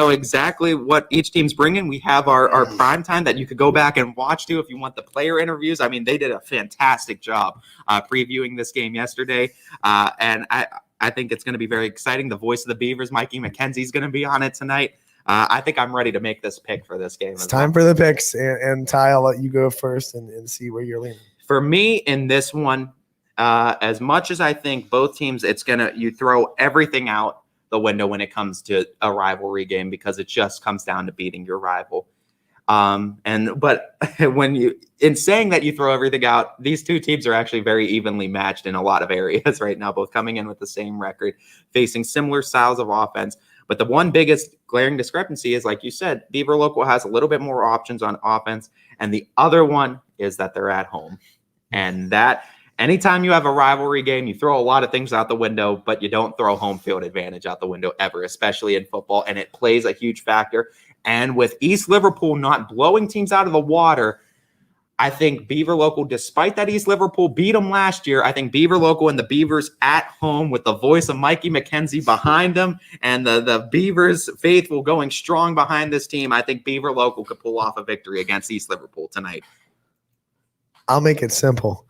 exactly what each team's bringing. We have our prime time that you could go back and watch too if you want the player interviews. I mean, they did a fantastic job previewing this game yesterday, and I think it's going to be very exciting. The voice of the Beavers, Mikey McKenzie's going to be on it tonight. I think I'm ready to make this pick for this game. It's time for the picks, and Ty, I'll let you go first and see where you're leaning. For me in this one, as much as I think both teams, you throw everything out the window when it comes to a rivalry game, because it just comes down to beating your rival. But in saying that you throw everything out, these two teams are actually very evenly matched in a lot of areas right now, both coming in with the same record, facing similar styles of offense. But the one biggest glaring discrepancy is, like you said, Beaver Local has a little bit more options on offense. And the other one is that they're at home. And that anytime you have a rivalry game, you throw a lot of things out the window, but you don't throw home field advantage out the window ever, especially in football. And it plays a huge factor. And with East Liverpool not blowing teams out of the water, I think Beaver Local, despite that East Liverpool beat them last year, I think Beaver Local and the Beavers at home with the voice of Mikey McKenzie behind them and the Beavers faithful going strong behind this team, I think Beaver Local could pull off a victory against East Liverpool tonight. I'll make it simple.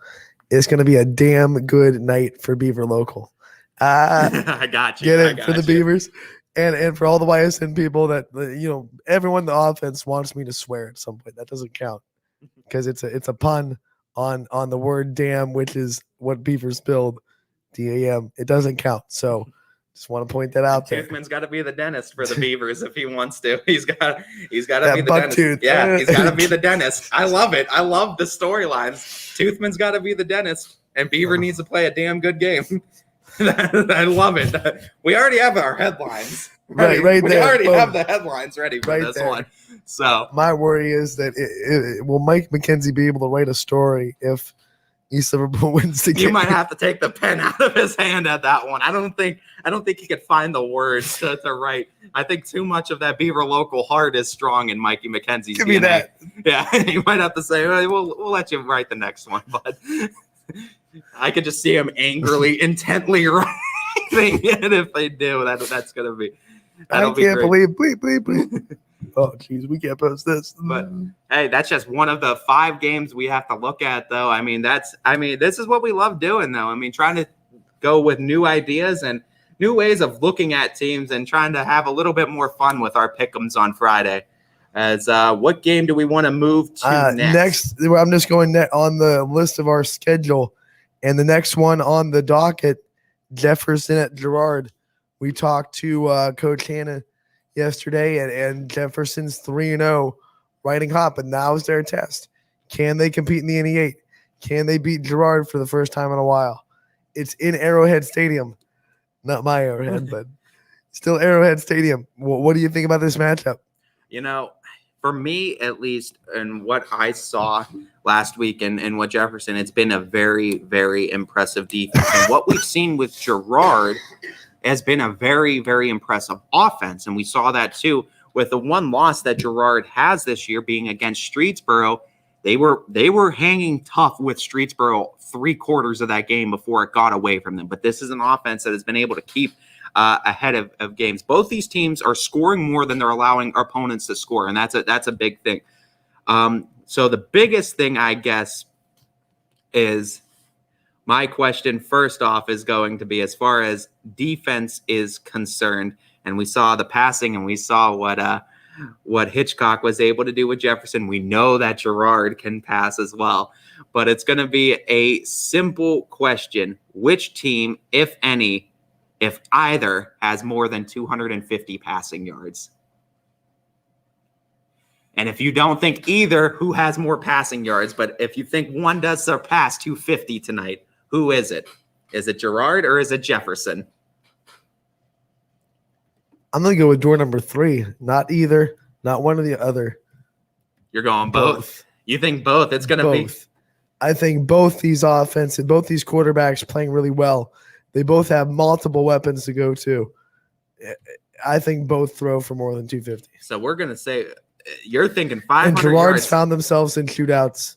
It's going to be a damn good night for Beaver Local. I got you. Get it for the Beavers and for all the YSN people that, everyone in the offense wants me to swear at some point. That doesn't count because it's a pun on the word damn, which is what Beavers build, DAM. It doesn't count. So just want to point that out there. Toothman's got to be the dentist for the Beavers if he wants to. He's got to be the dentist. Tooth. Yeah, he's got to be the dentist. I love it. I love the storylines. Toothman's got to be the dentist, and Beaver needs to play a damn good game. I love it. We already have our headlines. Right there. We already have the headlines ready for this one. So my worry is that will Mike McKenzie be able to write a story if East Liverpool wins the game? You might have to take the pen out of his hand at that one. I don't think he could find the words to write. I think too much of that Beaver Local heart is strong in Mikey McKenzie's Give DNA. me that. Yeah, you might have to say, we'll let you write the next one, but I could just see him angrily, intently writing it if they do. That's gonna be. I can't believe. Bleep. Oh, geez, we can't post this. But hey, that's just one of the 5 games we have to look at, though. I mean, this is what we love doing, though. I mean, trying to go with new ideas and new ways of looking at teams and trying to have a little bit more fun with our pick'ems on Friday. As what game do we want to move to next? I'm just going on the list of our schedule, and the next one on the docket, Jefferson at Girard. We talked to Coach Hannah yesterday, and Jefferson's 3-0, riding hot, but now's their test. Can they compete in the NE8? Can they beat Girard for the first time in a while? It's in Arrowhead Stadium. Not my Arrowhead, but still Arrowhead Stadium. What do you think about this matchup? For me, at least, and what I saw last week and what Jefferson, it's been a very, very impressive defense. And what we've seen with Girard has been a very, very impressive offense. And we saw that too with the one loss that Girard has this year being against Streetsboro. They were hanging tough with Streetsboro 3/4 of that game before it got away from them. But this is an offense that has been able to keep ahead of games. Both these teams are scoring more than they're allowing opponents to score, and that's a big thing. So the biggest thing, I guess, is My question first off is going to be as far as defense is concerned, and we saw the passing and we saw what Hitchcock was able to do with Jefferson. We know that Gerard can pass as well, but it's going to be a simple question. Which team, if any, if either, has more than 250 passing yards? And if you don't think either, who has more passing yards? But if you think one does surpass 250 tonight, who is it? Is it Gerard or is it Jefferson? I'm going to go with door number 3. Not either, not one or the other. You're going both. You think both? It's going to be. I think both these offenses, both these quarterbacks playing really well. They both have multiple weapons to go to. I think both throw for more than 250. So we're going to say you're thinking 500 and Gerard's yards. found themselves in shootouts.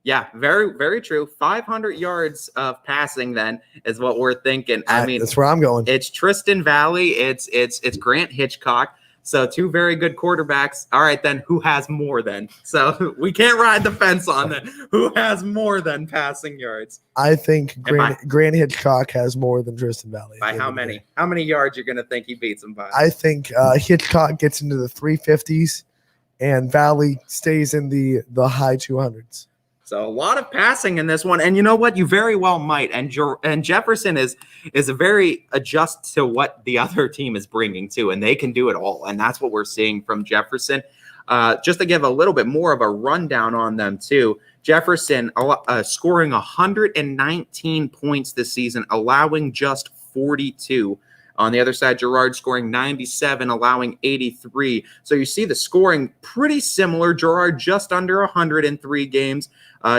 Yeah, very, very true. 500 yards of passing then is what we're thinking. I mean, that's where I'm going. It's Tristan Valley. It's Grant Hitchcock. So 2 very good quarterbacks. All right, then who has more then? So we can't ride the fence on that. Who has more than passing yards? I think Grant Hitchcock has more than Tristan Valley. By how many? How many yards you're going to think he beats him by? I think Hitchcock gets into the 350s and Valley stays in the high 200s. So a lot of passing in this one, and you know what? You very well might. And Jefferson is a very adjust to what the other team is bringing too, and they can do it all. And that's what we're seeing from Jefferson. Just to give a little bit more of a rundown on them too. Jefferson scoring 119 points this season, allowing just 42. On the other side, Gerard scoring 97, allowing 83. So you see the scoring pretty similar. Gerard just under 100 in 3 games.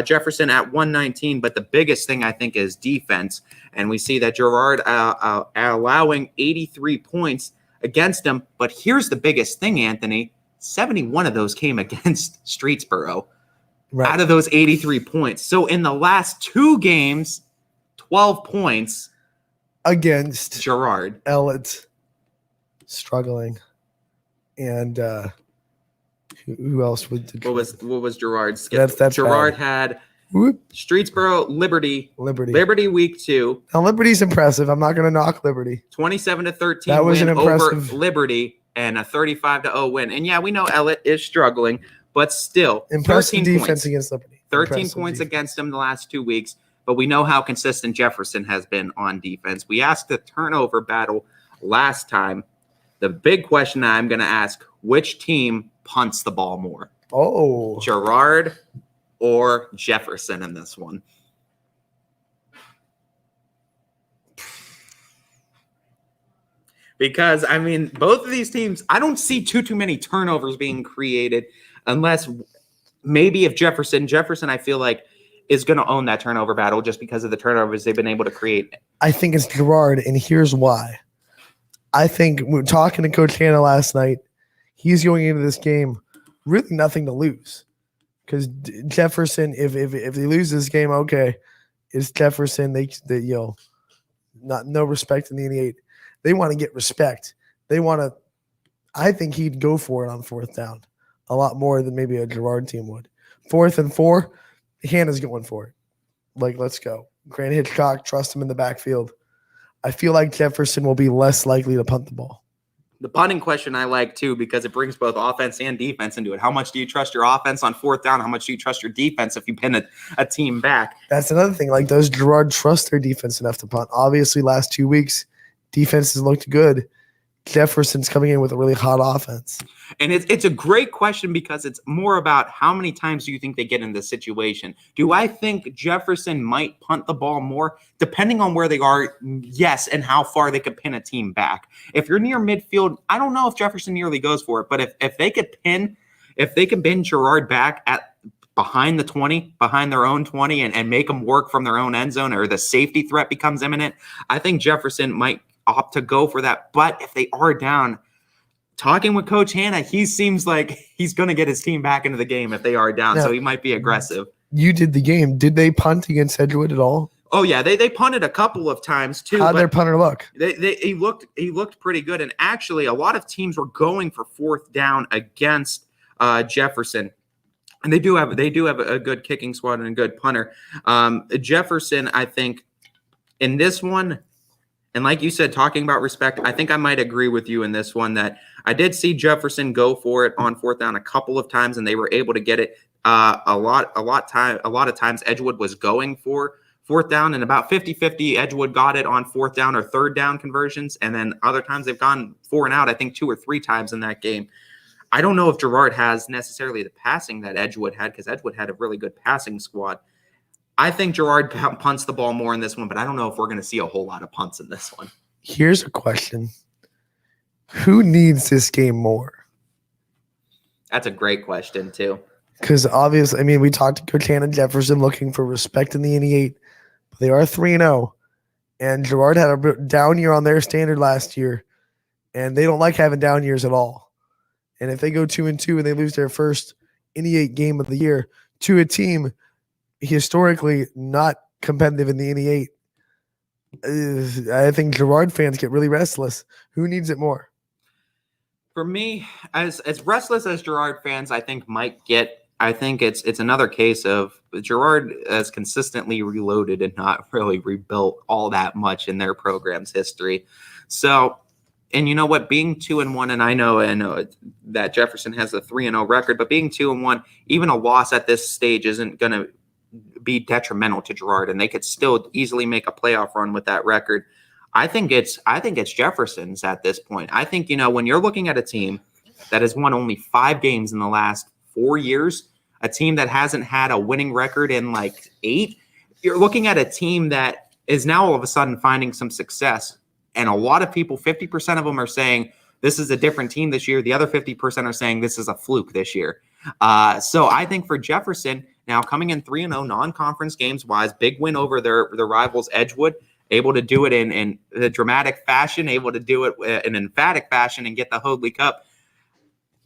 Jefferson at 119. But the biggest thing, I think, is defense. And we see that Gerard allowing 83 points against him. But here's the biggest thing, Anthony. 71 of those came against Streetsboro out of those 83 points. So in the last 2 games, 12 points against Gerard. Ellett struggling. And who else would what was Gerard's? That's Gerard bad. had Streetsboro, Liberty week 2. Now Liberty's impressive. I'm not going to knock Liberty. 27-13 that was win an impressive over Liberty and a 35-0 win. And yeah, we know Ellett is struggling, but still impressive defense against Liberty. 13 points against them the last 2 weeks. But we know how consistent Jefferson has been on defense. We asked the turnover battle last time. The big question I'm going to ask, which team punts the ball more? Oh. Gerard or Jefferson in this one? Because, I mean, both of these teams, I don't see too many turnovers being created unless maybe if Jefferson, I feel like, is going to own that turnover battle just because of the turnovers they've been able to create. I think it's Gerard, and here's why. I think we were talking to Coach Hanna last night. He's going into this game really nothing to lose because Jefferson, if they lose this game, okay, it's Jefferson. They no respect in the 88. They want to get respect. They want to. I think he'd go for it on 4th down a lot more than maybe a Gerard team would. 4th and 4. Hannah's going for it. Like, let's go. Grant Hitchcock, trust him in the backfield. I feel like Jefferson will be less likely to punt the ball. The punting question I like, too, because it brings both offense and defense into it. How much do you trust your offense on 4th down? How much do you trust your defense if you pin a team back? That's another thing. Like, does Gerard trust their defense enough to punt? Obviously, last 2 weeks, defense has looked good. Jefferson's coming in with a really hot offense. And it's a great question because it's more about how many times do you think they get in this situation? Do I think Jefferson might punt the ball more? Depending on where they are, yes, and how far they could pin a team back. If you're near midfield, I don't know if Jefferson nearly goes for it, but if they could pin Gerard back at behind the 20, behind their own 20, and make them work from their own end zone, or the safety threat becomes imminent, I think Jefferson might opt to go for that. But if they are down, talking with Coach Hanna, he seems like he's going to get his team back into the game if they are down. Now, so he might be aggressive. You did the game. Did they punt against Edgewood at all? Oh yeah, they punted a couple of times too. How'd their punter look? He looked pretty good. And actually, a lot of teams were going for 4th down against Jefferson. And they do have a good kicking squad and a good punter. Jefferson, I think, in this one, and like you said, talking about respect, I think I might agree with you in this one that I did see Jefferson go for it on fourth down a couple of times, and they were able to get it a lot of times. Edgewood was going for fourth down, and about 50-50 Edgewood got it on fourth down or third down conversions, and then other times they've gone 4 and out, I think 2 or 3 times in that game. I don't know if Girard has necessarily the passing that Edgewood had, because Edgewood had a really good passing squad. I think Girard punts the ball more in this one, but I don't know if we're going to see a whole lot of punts in this one. Here's a question. Who needs this game more? That's a great question, too. Because obviously, I mean, we talked to Coach Hannah Jefferson looking for respect in the NE8, but they are 3-0. And Girard had a down year on their standard last year, and they don't like having down years at all. And if they go 2-2 and they lose their first NE8 game of the year to a team historically not competitive in the NE8, I think Girard fans get really restless. Who needs it more? For me, as restless as Girard fans, I think might get. I think it's another case of Girard has consistently reloaded and not really rebuilt all that much in their program's history. So. And you know what? Being 2-1, and I know that Jefferson has a 3-0 record, but being 2-1, even a loss at this stage isn't going to be detrimental to Girard, and they could still easily make a playoff run with that record. I think it's Jefferson's at this point. I think, when you're looking at a team that has won only 5 games in the last 4 years, a team that hasn't had a winning record in like 8, you're looking at a team that is now all of a sudden finding some success. And a lot of people, 50% of them are saying this is a different team this year. The other 50% are saying this is a fluke this year. So I think for Jefferson, now coming in 3-0 non-conference games wise, big win over their rivals Edgewood, able to do it in a dramatic fashion, able to do it in emphatic fashion and get the Hoadley Cup.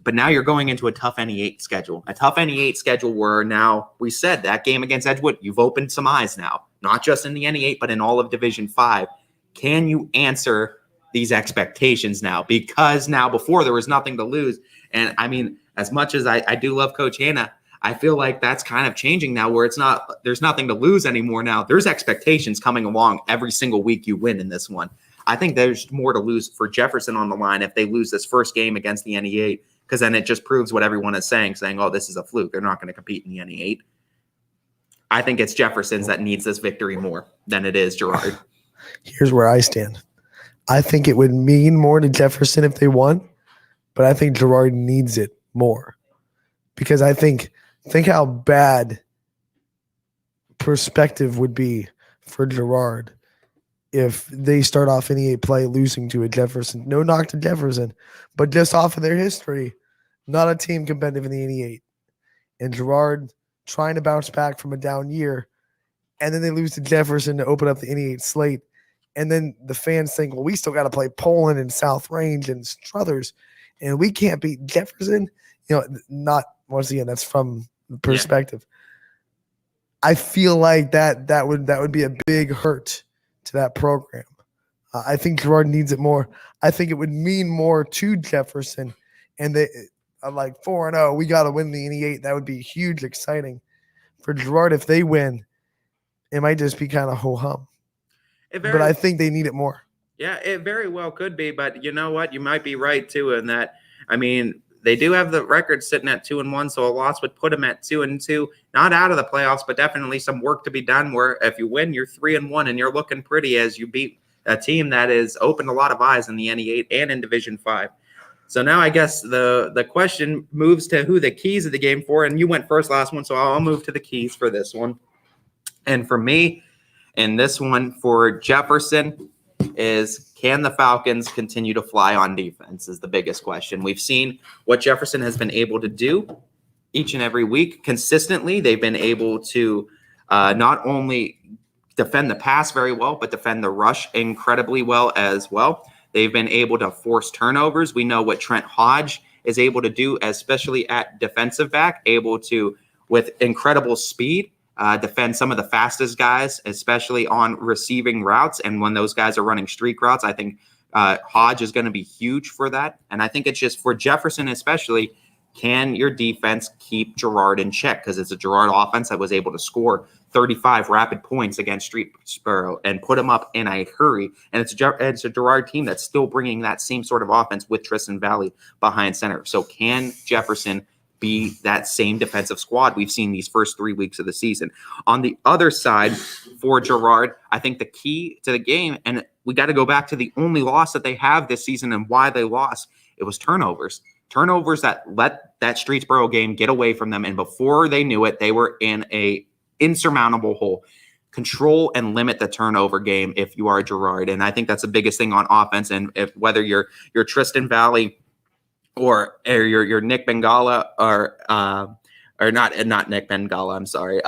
But now you're going into a tough NE8 schedule, where now we said that game against Edgewood, you've opened some eyes now, not just in the NE8, but in all of Division 5. Can you answer these expectations now? Because now before there was nothing to lose. And I mean, as much as I do love Coach Hannah, I feel like that's kind of changing now where there's nothing to lose anymore now. There's expectations coming along every single week you win in this one. I think there's more to lose for Jefferson on the line if they lose this first game against the NE8, because then it just proves what everyone is saying, oh, this is a fluke. They're not going to compete in the NE8. I think it's Jefferson's that needs this victory more than it is Girard. Here's where I stand. I think it would mean more to Jefferson if they won, but I think Girard needs it more. Because I think how bad perspective would be for Girard if they start off NE8 play losing to a Jefferson. No knock to Jefferson, but just off of their history, not a team competitive in the NE8. And Girard trying to bounce back from a down year, and then they lose to Jefferson to open up the NE8 slate. And then the fans think, well, we still got to play Poland and South Range and Struthers, and we can't beat Jefferson. Not once again, that's from perspective. Yeah. I feel like that would be a big hurt to that program. I think Girard needs it more. I think it would mean more to Jefferson, and they like 4-0. We got to win the NE8. That would be huge, exciting for Girard. If they win, it might just be kind of ho hum. But I think they need it more. Yeah, it very well could be. But you know what? You might be right, too, in that, I mean, they do have the record sitting at 2-1, so a loss would put them at 2-2. Not out of the playoffs, but definitely some work to be done where if you win, you're 3-1, and you're looking pretty as you beat a team that has opened a lot of eyes in the NE8 and in Division 5. So now I guess the question moves to who the keys of the game for, and you went first last one, so I'll move to the keys for this one. And for me, in this one for Jefferson is, can the Falcons continue to fly on defense is the biggest question. We've seen what Jefferson has been able to do each and every week consistently. They've been able to not only defend the pass very well, but defend the rush incredibly well as well. They've been able to force turnovers. We know what Trent Hodge is able to do, especially at defensive back, able to, with incredible speed, defend some of the fastest guys, especially on receiving routes. And when those guys are running streak routes, I think Hodge is going to be huge for that. And I think it's just for Jefferson, especially, Can your defense keep Girard in check? Because it's a Girard offense that was able to score 35 rapid points against Streetsboro and put them up in a hurry. And it's a Girard team that's still bringing that same sort of offense with Tristan Valley behind center. So can Jefferson be that same defensive squad we've seen these first 3 weeks of the season? On the other side for Girard, I think the key to the game, and we got to go back to the only loss that they have this season and why they lost, it was turnovers. Turnovers that let that Streetsboro game get away from them. And before they knew it, they were in a insurmountable hole. Control and limit the turnover game if you are Girard. And I think that's the biggest thing on offense. And if whether you're Tristan Valley or you're Nick Bengala or not Nick Bengala, I'm sorry.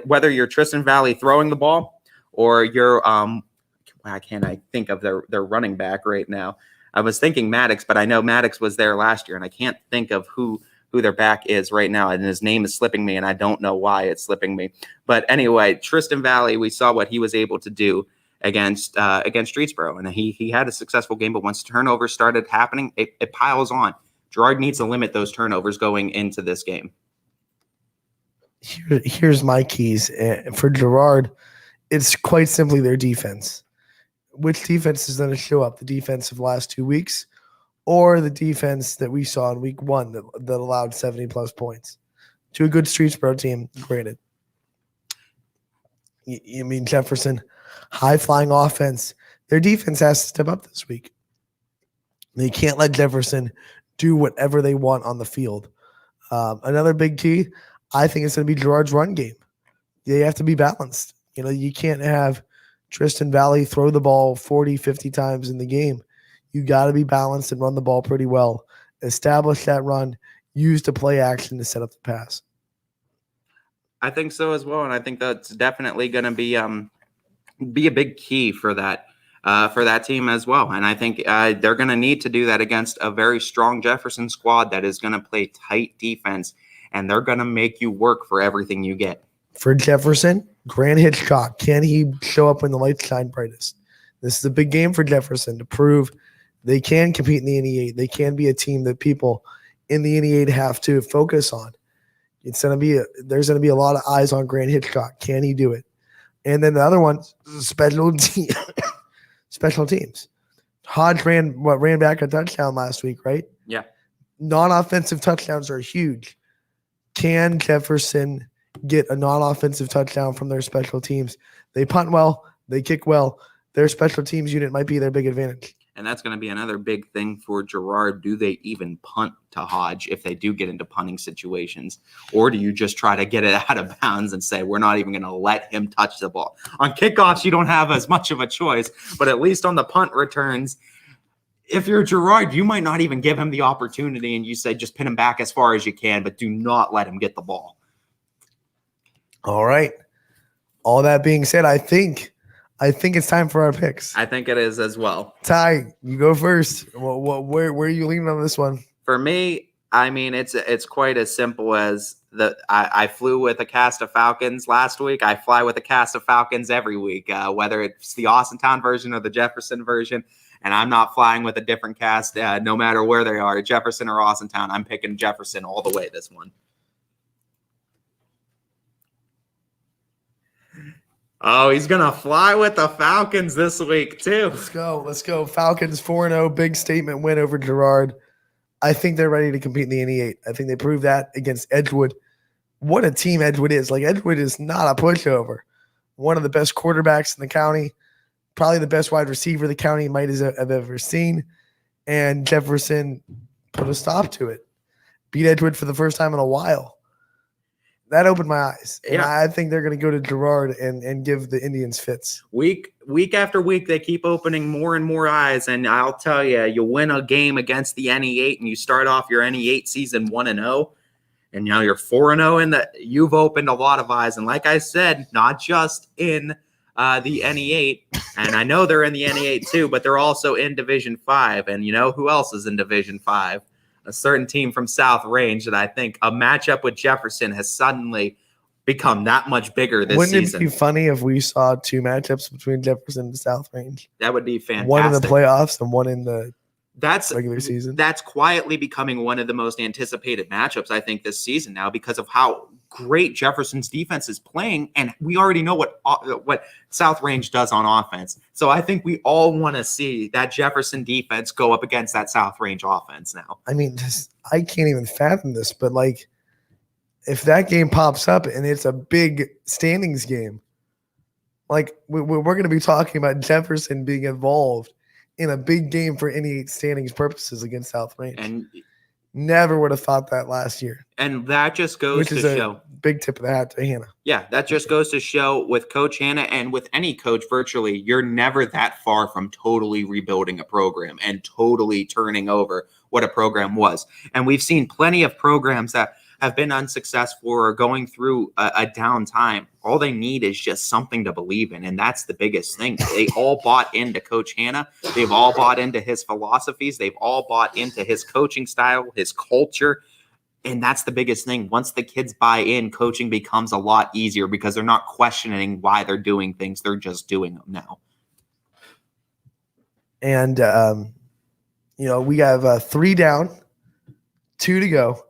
Whether you're Tristan Valley throwing the ball or you're why can't I think of their running back right now? I was thinking Maddox, but I know Maddox was there last year, and I can't think of who their back is right now, and his name is slipping me, and I don't know why it's slipping me. But anyway, Tristan Valley, we saw what he was able to do against Streetsboro, and he had a successful game. But once turnovers started happening, it piles on. Girard needs to limit those turnovers going into this game. Here's my keys for Girard. It's quite simply their defense. Which defense is going to show up? The defense of the last 2 weeks or the defense that we saw in week 1 that allowed 70-plus points to a good Streetsboro team, granted. You mean Jefferson, high-flying offense. Their defense has to step up this week. They can't let Jefferson do whatever they want on the field. Another big key, I think it's going to be Girard's run game. They have to be balanced. You can't have Tristan Valley throw the ball 40, 50 times in the game. You got to be balanced and run the ball pretty well. Establish that run. Use the play action to set up the pass. I think so as well, and I think that's definitely going to be a big key for that team as well. And I think they're going to need to do that against a very strong Jefferson squad that is going to play tight defense, and they're going to make you work for everything you get. For Jefferson, Grant Hitchcock, can he show up when the lights shine brightest? This is a big game for Jefferson to prove they can compete in the NE8. They can be a team that people in the NE8 have to focus on. There's going to be a lot of eyes on Grant Hitchcock. Can he do it? And then the other one, special teams. Hodge ran back a touchdown last week, right? Yeah. Non-offensive touchdowns are huge. Can Jefferson get a non-offensive touchdown from their special teams? They punt well. They kick well. Their special teams unit might be their big advantage. And that's going to be another big thing for Girard. Do they even punt to Hodge if they do get into punting situations? Or do you just try to get it out of bounds and say, we're not even going to let him touch the ball? On kickoffs, you don't have as much of a choice, but at least on the punt returns, if you're Girard, you might not even give him the opportunity and you say, just pin him back as far as you can, but do not let him get the ball. All right. All that being said, I think it's time for our picks. I think it is as well. Ty, you go first. Where are you leaning on this one? For me, I mean, it's quite as simple as I flew with a cast of Falcons last week. I fly with a cast of Falcons every week, whether it's the Austintown version or the Jefferson version. And I'm not flying with a different cast, no matter where they are, Jefferson or Austintown. I'm picking Jefferson all the way this one. Oh, he's going to fly with the Falcons this week, too. Let's go. Falcons 4-0, big statement win over Girard. I think they're ready to compete in the NE8. I think they proved that against Edgewood. What a team Edgewood is. Edgewood is not a pushover. One of the best quarterbacks in the county, probably the best wide receiver the county might have ever seen. And Jefferson put a stop to it. Beat Edgewood for the first time in a while. That opened my eyes. And yeah. I think they're going to go to Girard and give the Indians fits. Week after week, they keep opening more and more eyes. And I'll tell you, you win a game against the NE8 and you start off your NE8 season 1-0. And now you're 4-0 you've opened a lot of eyes. And like I said, not just in the NE8. And I know they're in the NE8 too, but they're also in Division 5. And you know who else is in Division 5? A certain team from South Range that I think a matchup with Jefferson has suddenly become that much bigger this season. Wouldn't it be funny if we saw 2 matchups between Jefferson and South Range? That would be fantastic. One in the playoffs and one in the That's regular season. That's quietly becoming one of the most anticipated matchups, I think, this season now because of how great Jefferson's defense is playing, and we already know what South Range does on offense. So I think we all want to see that Jefferson defense go up against that South Range offense now. I mean, I can't even fathom this, but like, if that game pops up and it's a big standings game, like we're going to be talking about Jefferson being involved in a big game for any standings purposes against South Range. And never would have thought that last year. And that just goes to show. Big tip of the hat to Hannah. Yeah, that just goes to show with Coach Hannah and with any coach virtually, you're never that far from totally rebuilding a program and totally turning over what a program was. And we've seen plenty of programs that have been unsuccessful or going through a down time. All they need is just something to believe in, and that's the biggest thing. They all bought into Coach Hannah. They've all bought into his philosophies. They've all bought into his coaching style, his culture, and that's the biggest thing. Once the kids buy in, coaching becomes a lot easier because they're not questioning why they're doing things. They're just doing them now. And, we have 3 down, 2 to go.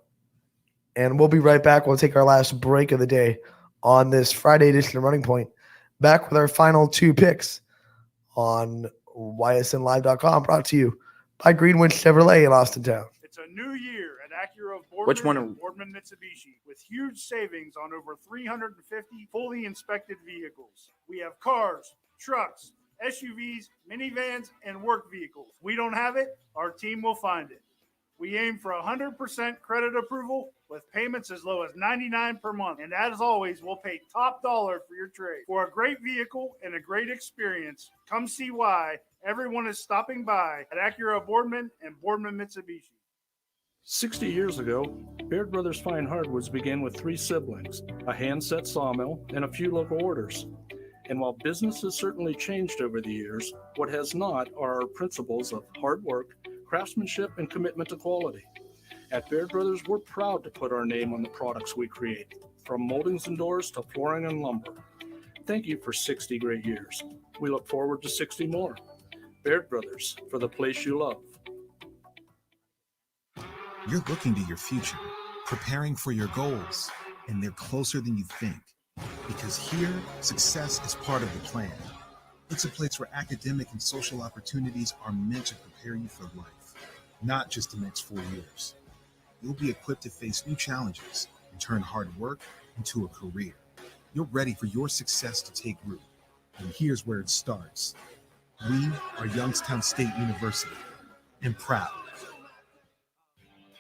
And we'll be right back. We'll take our last break of the day on this Friday edition of Running Point. Back with our final 2 picks on YSNLive.com, brought to you by Greenwood Chevrolet in Austintown. It's a new year at Acura of Boardman and Boardman Mitsubishi with huge savings on over 350 fully inspected vehicles. We have cars, trucks, SUVs, minivans, and work vehicles. We don't have it, our team will find it. We aim for 100% credit approval with payments as low as $99 per month. And as always, we'll pay top dollar for your trade. For a great vehicle and a great experience, come see why everyone is stopping by at Acura Boardman and Boardman Mitsubishi. 60 years ago, Baird Brothers Fine Hardwoods began with 3 siblings, a hand-set sawmill, and a few local orders. And while business has certainly changed over the years, what has not are our principles of hard work, craftsmanship, and commitment to quality. At Baird Brothers, we're proud to put our name on the products we create, from moldings and doors to flooring and lumber. Thank you for 60 great years. We look forward to 60 more. Baird Brothers, for the place you love. You're looking to your future, preparing for your goals, and they're closer than you think. Because here, success is part of the plan. It's a place where academic and social opportunities are meant to prepare you for life, not just the next 4 years. You'll be equipped to face new challenges and turn hard work into a career. You're ready for your success to take root. And here's where it starts. We are Youngstown State University, and proud.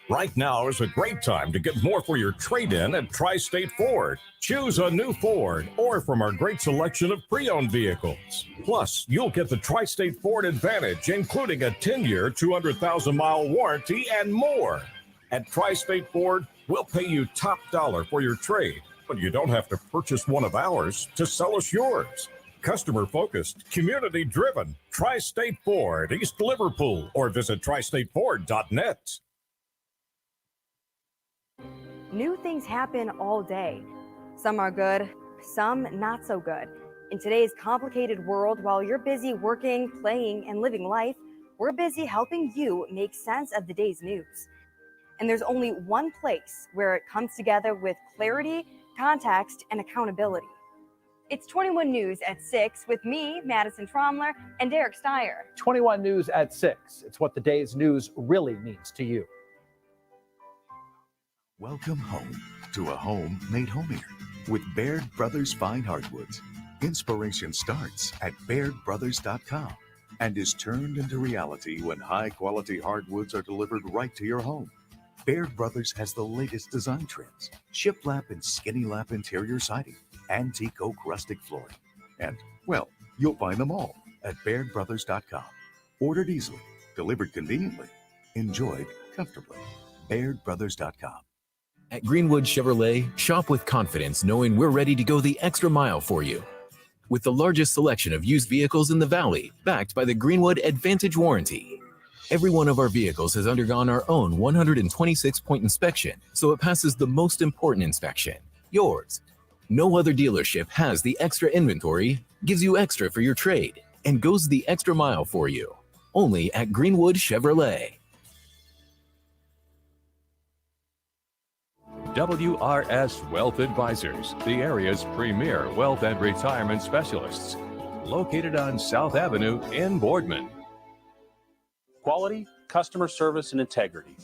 Right now is a great time to get more for your trade-in at Tri-State Ford. Choose a new Ford or from our great selection of pre-owned vehicles. Plus, you'll get the Tri-State Ford Advantage, including a 10-year, 200,000-mile warranty and more. At Tri-State Ford, we'll pay you top dollar for your trade, but you don't have to purchase one of ours to sell us yours. Customer-focused, community-driven, Tri-State Ford, East Liverpool, or visit tristateford.net. New things happen all day. Some are good, some not so good. In today's complicated world, while you're busy working, playing, and living life, we're busy helping you make sense of the day's news. And there's only one place where it comes together with clarity, context, and accountability. It's 21 News at 6 with me, Madison Tromler, and Derek Steyer. 21 News at 6. It's what the day's news really means to you. Welcome home to a home made homier with Baird Brothers Fine Hardwoods. Inspiration starts at BairdBrothers.com and is turned into reality when high-quality hardwoods are delivered right to your home. Baird Brothers has the latest design trends, shiplap and skinny lap interior siding, antique oak rustic flooring. And, well, you'll find them all at BairdBrothers.com. Ordered easily, delivered conveniently, enjoyed comfortably. BairdBrothers.com. At Greenwood Chevrolet, shop with confidence knowing we're ready to go the extra mile for you. With the largest selection of used vehicles in the Valley, backed by the Greenwood Advantage Warranty. Every one of our vehicles has undergone our own 126-point inspection, so it passes the most important inspection, yours. No other dealership has the extra inventory, gives you extra for your trade, and goes the extra mile for you. only at Greenwood Chevrolet. WRS Wealth Advisors, the area's premier wealth and retirement specialists. Located on South Avenue in Boardman. Quality, customer service, and integrity.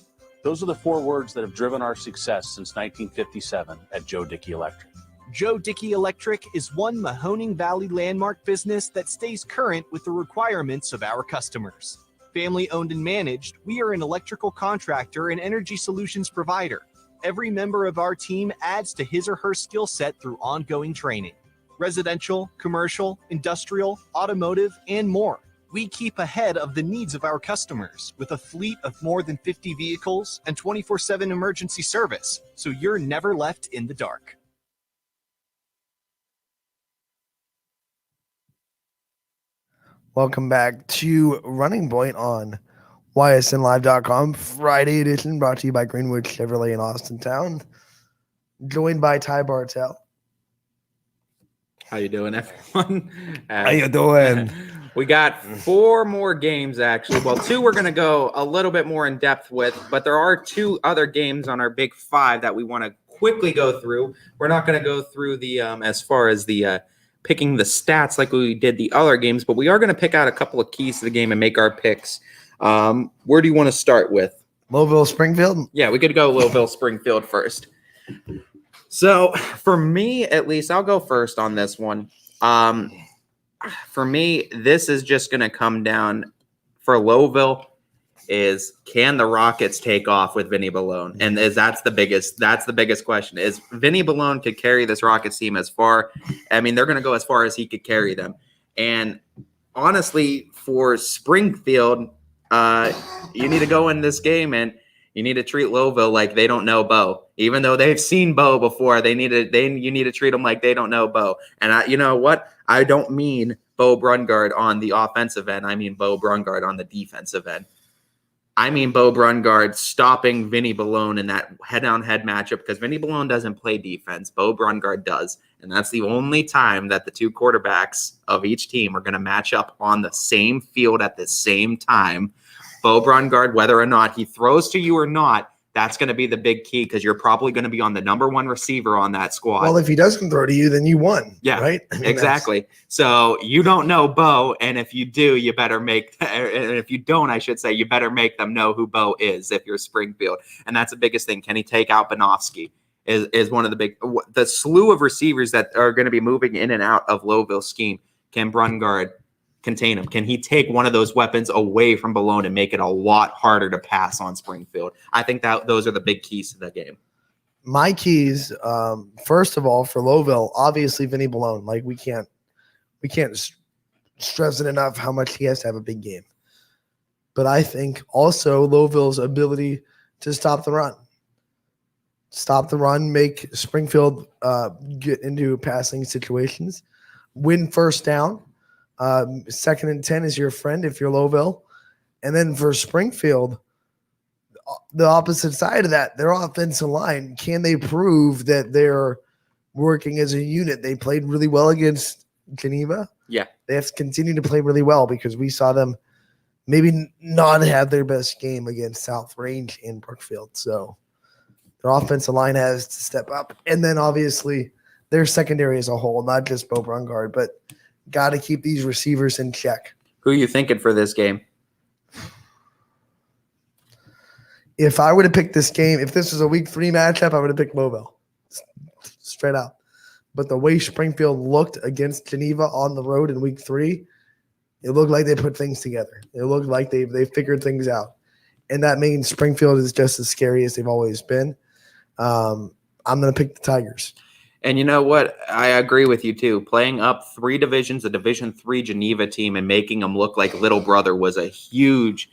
Those are the 4 words that have driven our success since 1957 at Joe Dickey Electric. Joe Dickey Electric is one Mahoning Valley landmark business that stays current with the requirements of our customers. Family owned and managed, we are an electrical contractor and energy solutions provider. Every member of our team adds to his or her skill set through ongoing training. Residential, commercial, industrial, automotive, and more. We keep ahead of the needs of our customers with a fleet of more than 50 vehicles and 24/7 emergency service, so you're never left in the dark. Welcome back to Running Point on YSNLive.com, Friday edition, brought to you by Greenwood Chevrolet in Austintown. Joined by Ty Bartell. How you doing, everyone? How you doing? We got 4 more games, actually. Well, 2 we're going to go a little bit more in depth with, but there are 2 other games on our Big 5 that we want to quickly go through. We're not going to go through the as far as the picking the stats like we did the other games, but we are going to pick out a couple of keys to the game and make our picks. Where do you want to start with? Louisville, Springfield? Yeah, we could go Louisville, Springfield first. So for me, at least, I'll go first on this one. For me, this is just going to come down for Louisville is, can the Rockets take off with Vinny Ballone? And that's the biggest question. Is Vinny Ballone could carry this Rockets team as far? I mean, they're going to go as far as he could carry them. And honestly, for Springfield, you need to go in this game and you need to treat Louisville like they don't know Bo. Even though they've seen Bo before, you need to treat them like they don't know Bo. And you know what? I don't mean Bo Brungard on the offensive end. I mean Bo Brungard on the defensive end. I mean Bo Brungard stopping Vinny Ballone in that head-on-head matchup, because Vinny Ballone doesn't play defense. Bo Brungard does. And that's the only time that the 2 quarterbacks of each team are going to match up on the same field at the same time. Bo Brungard, whether or not he throws to you or not, that's going to be the big key, because you're probably going to be on the number 1 receiver on that squad. Well, if he doesn't throw to you, then you won. Yeah, right? Exactly. So you don't know Bo, and if you do, you better make – and if you don't, I should say, you better make them know who Bo is if you're Springfield. And that's the biggest thing. Can he take out Banovsky is one of the big – the slew of receivers that are going to be moving in and out of Louisville's scheme. Can Brungard contain him? Can he take one of those weapons away from Ballone and make it a lot harder to pass on Springfield? I think that those are the big keys to the game. My keys, first of all, for Louisville, obviously Vinny Ballone. Like we can't stress it enough how much he has to have a big game. But I think also Louisville's ability to stop the run, make Springfield get into passing situations, win first down. 2nd and 10 is your friend if you're Louisville. And then for Springfield, the opposite side of that, their offensive line, can they prove that they're working as a unit? They played really well against Geneva. Yeah. They have to continue to play really well, because we saw them maybe not have their best game against South Range in Brookfield. So their offensive line has to step up. And then obviously their secondary as a whole, not just Bo Brungard, but got to keep these receivers in check. Who are you thinking for this game? If I would have picked this game, if this was a week 3 matchup, I would have picked Louisville. Straight up. But the way Springfield looked against Geneva on the road in week 3, it looked like they put things together. It looked like they figured things out. And that means Springfield is just as scary as they've always been. I'm going to pick the Tigers. And you know what? I agree with you too. Playing up 3 divisions, a Division III Geneva team, and making them look like little brother was a huge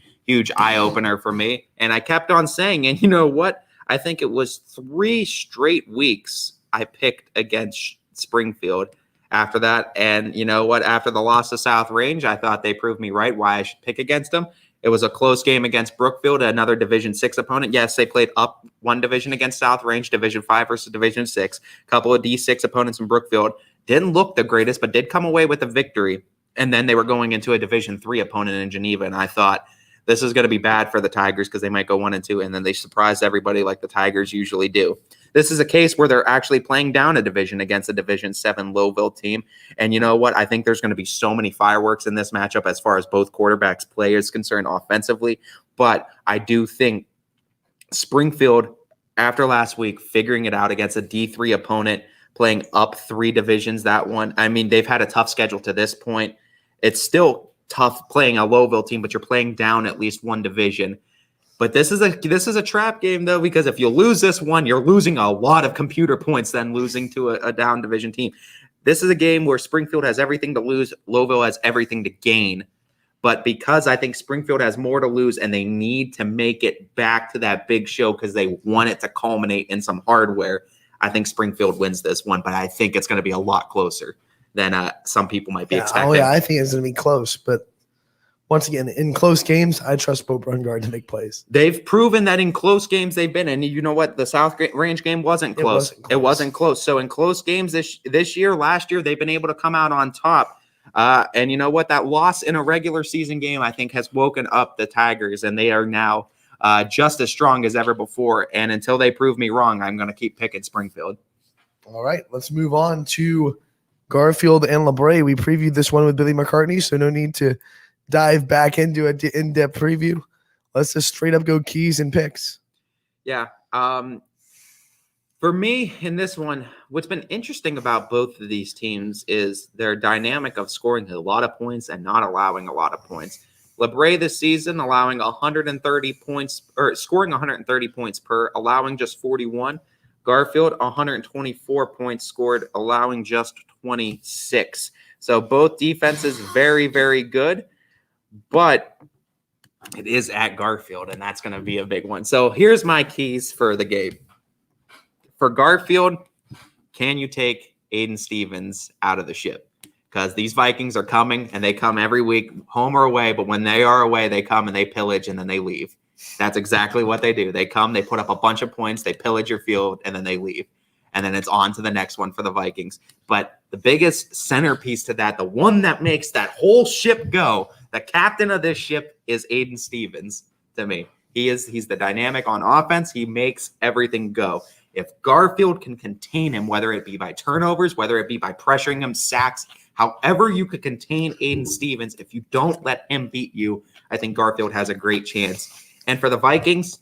eye-opener for me. And I kept on saying, and you know what? I think it was 3 straight weeks I picked against Springfield after that. And you know what? After the loss to South Range, I thought they proved me right why I should pick against them. It was a close game against Brookfield, another Division VI opponent. Yes, they played up 1 division against South Range, Division V versus Division VI. A couple of D6 opponents in Brookfield. Didn't look the greatest, but did come away with a victory. And then they were going into a Division III opponent in Geneva, and I thought this is going to be bad for the Tigers because they might go 1-2, and then they surprised everybody like the Tigers usually do. This is a case where they're actually playing down a division against a Division VII Lowville team. And you know what? I think there's going to be so many fireworks in this matchup as far as both quarterbacks play is concerned offensively. But I do think Springfield, after last week, figuring it out against a D3 opponent, playing up 3 divisions, that one. I mean, they've had a tough schedule to this point. It's still tough playing a Lowville team, but you're playing down at least one division. But this is a trap game, though, because if you lose this one, you're losing a lot of computer points than losing to a down division team. This is a game where Springfield has everything to lose, Lowville has everything to gain. But because I think Springfield has more to lose and they need to make it back to that big show because they want it to culminate in some hardware, I think Springfield wins this one. But I think it's going to be a lot closer than some people might be expecting. Oh, yeah, I think it's going to be close. But once again, in close games, I trust Bo Brungard to make plays. They've proven that in close games they've been. And you know what? The South Range game wasn't close. It wasn't close. So in close games this year, last year, they've been able to come out on top. And you know what? That loss in a regular season game, I think, has woken up the Tigers, and they are now just as strong as ever before. And until they prove me wrong, I'm going to keep picking Springfield. All right, let's move on to Garfield and LeBray. We previewed this one with Billy McCartney, so no need to dive back into an in-depth preview. Let's just straight up go keys and picks. Yeah. For me, in this one, what's been interesting about both of these teams is their dynamic of scoring a lot of points and not allowing a lot of points. LeBray this season allowing 130 points, or scoring 130 points per, allowing just 41. Garfield, 124 points scored, allowing just 26. So both defenses very, very good, but it is at Garfield, and that's going to be a big one. So here's my keys for the game. For Garfield, can you take Aiden Stevens out of the ship? Because these Vikings are coming, and they come every week, home or away, but when they are away, they come and they pillage, and then they leave. That's exactly what they do. They come, they put up a bunch of points, they pillage your field, and then they leave. And then it's on to the next one for the Vikings. But the biggest centerpiece to that, the one that makes that whole ship go, the captain of this ship is Aiden Stevens to me. He's the dynamic on offense. He makes everything go. If Garfield can contain him, whether it be by turnovers, whether it be by pressuring him, sacks, however you could contain Aiden Stevens, if you don't let him beat you, I think Garfield has a great chance. And for the Vikings,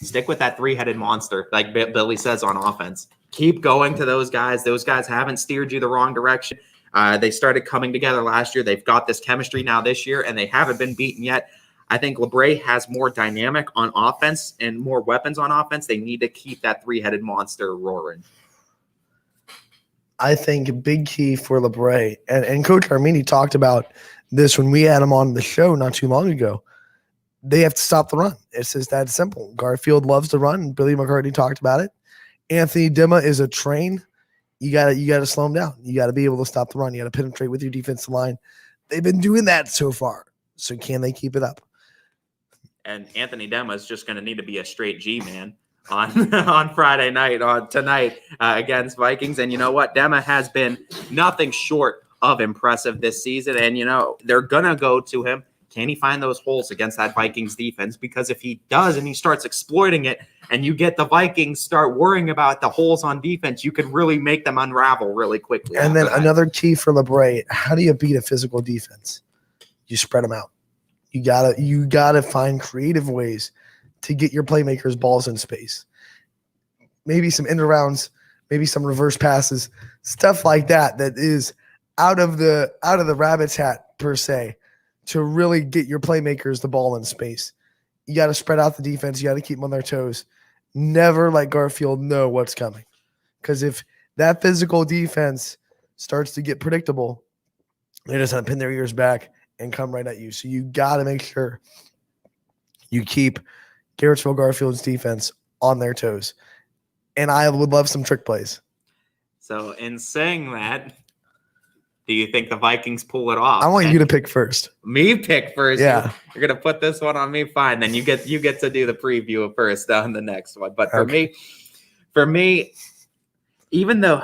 stick with that three-headed monster, like Billy says on offense. Keep going to those guys. Those guys haven't steered you the wrong direction. They started coming together last year. They've got this chemistry now this year, and they haven't been beaten yet. I think LeBray has more dynamic on offense and more weapons on offense. They need to keep that three-headed monster roaring. I think a big key for LeBray, and Coach Armini talked about this when we had him on the show not too long ago. They have to stop the run. It's just that simple. Garfield loves to run, and Billy McCartney talked about it. Anthony Dimma is a train. You gotta slow him down. You gotta be able to stop the run. You gotta penetrate with your defensive line. They've been doing that so far. So can they keep it up? And Anthony Dimma is just going to need to be a straight G-man on Friday night, tonight against Vikings. And you know what? Dimma has been nothing short of impressive this season. And, you know, they're going to go to him. Can he find those holes against that Vikings defense? Because if he does and he starts exploiting it and you get the Vikings start worrying about the holes on defense, you could really make them unravel really quickly. And then another key for LeBray, how do you beat a physical defense? You spread them out. You gotta find creative ways to get your playmakers balls in space. Maybe some end rounds, maybe some reverse passes, stuff like that. That is out of the rabbit's hat per se, to really get your playmakers the ball in space. You got to spread out the defense. You got to keep them on their toes. Never let Garfield know what's coming, because if that physical defense starts to get predictable, they're just gonna pin their ears back and come right at you. So you got to make sure you keep Garrettsville Garfield's defense on their toes. And I would love some trick plays. So in saying that, do you think the Vikings pull it off? I want you to pick first. Me pick first? Yeah. You're going to put this one on me? Fine. Then you get to do the preview first on the next one. But for me, even though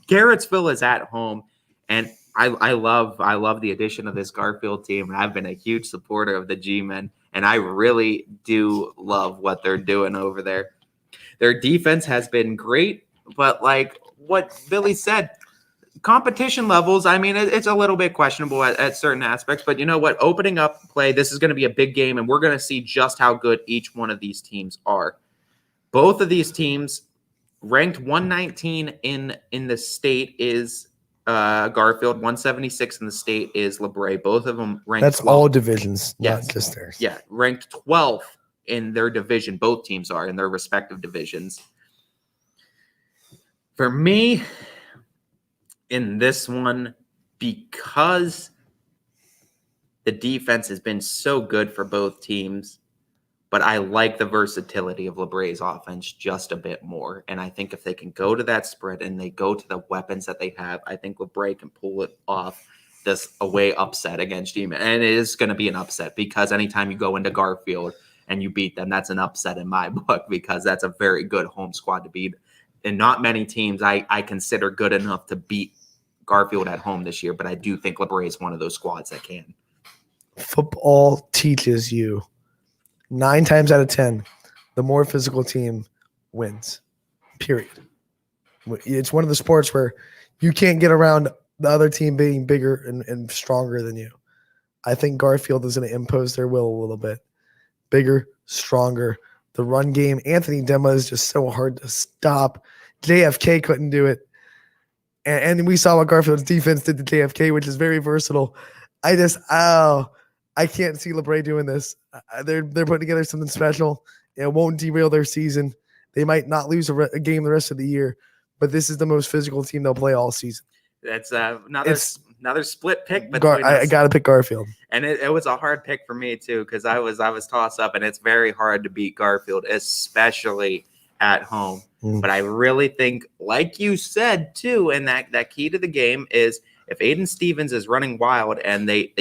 Garrettsville is at home, and I love the addition of this Garfield team. And I've been a huge supporter of the G-men, and I really do love what they're doing over there. Their defense has been great, but like what Billy said, competition levels, I mean, it's a little bit questionable at certain aspects, but you know what? Opening up play, this is going to be a big game, and we're going to see just how good each one of these teams are. Both of these teams ranked 119 in the state is Garfield, 176 in the state is LeBray. Both of them ranked That's 12th. all divisions, Yes. not just theirs. Yeah, ranked 12th in their division. Both teams are in their respective divisions. For me, in this one, because the defense has been so good for both teams, but I like the versatility of LeBray's offense just a bit more. And I think if they can go to that spread and they go to the weapons that they have, I think LeBray can pull it off this away upset against G-Men. And it is going to be an upset because anytime you go into Garfield and you beat them, that's an upset in my book because that's a very good home squad to beat. And not many teams I consider good enough to beat Garfield at home this year, but I do think LeBray is one of those squads that can. Football teaches you 9 times out of 10, the more physical team wins, period. It's one of the sports where you can't get around the other team being bigger and stronger than you. I think Garfield is going to impose their will a little bit. Bigger, stronger. The run game, Anthony Demma is just so hard to stop. JFK couldn't do it. And we saw what Garfield's defense did to JFK, which is very versatile. I can't see LeBray doing this. They're putting together something special. It won't derail their season. They might not lose a game the rest of the year, but this is the most physical team they'll play all season. That's another split pick between I us. got to pick Garfield. And it was a hard pick for me too because I was tossed up, and it's very hard to beat Garfield, especially at home. But I really think, like you said too, and that key to the game is if Aiden Stevens is running wild and they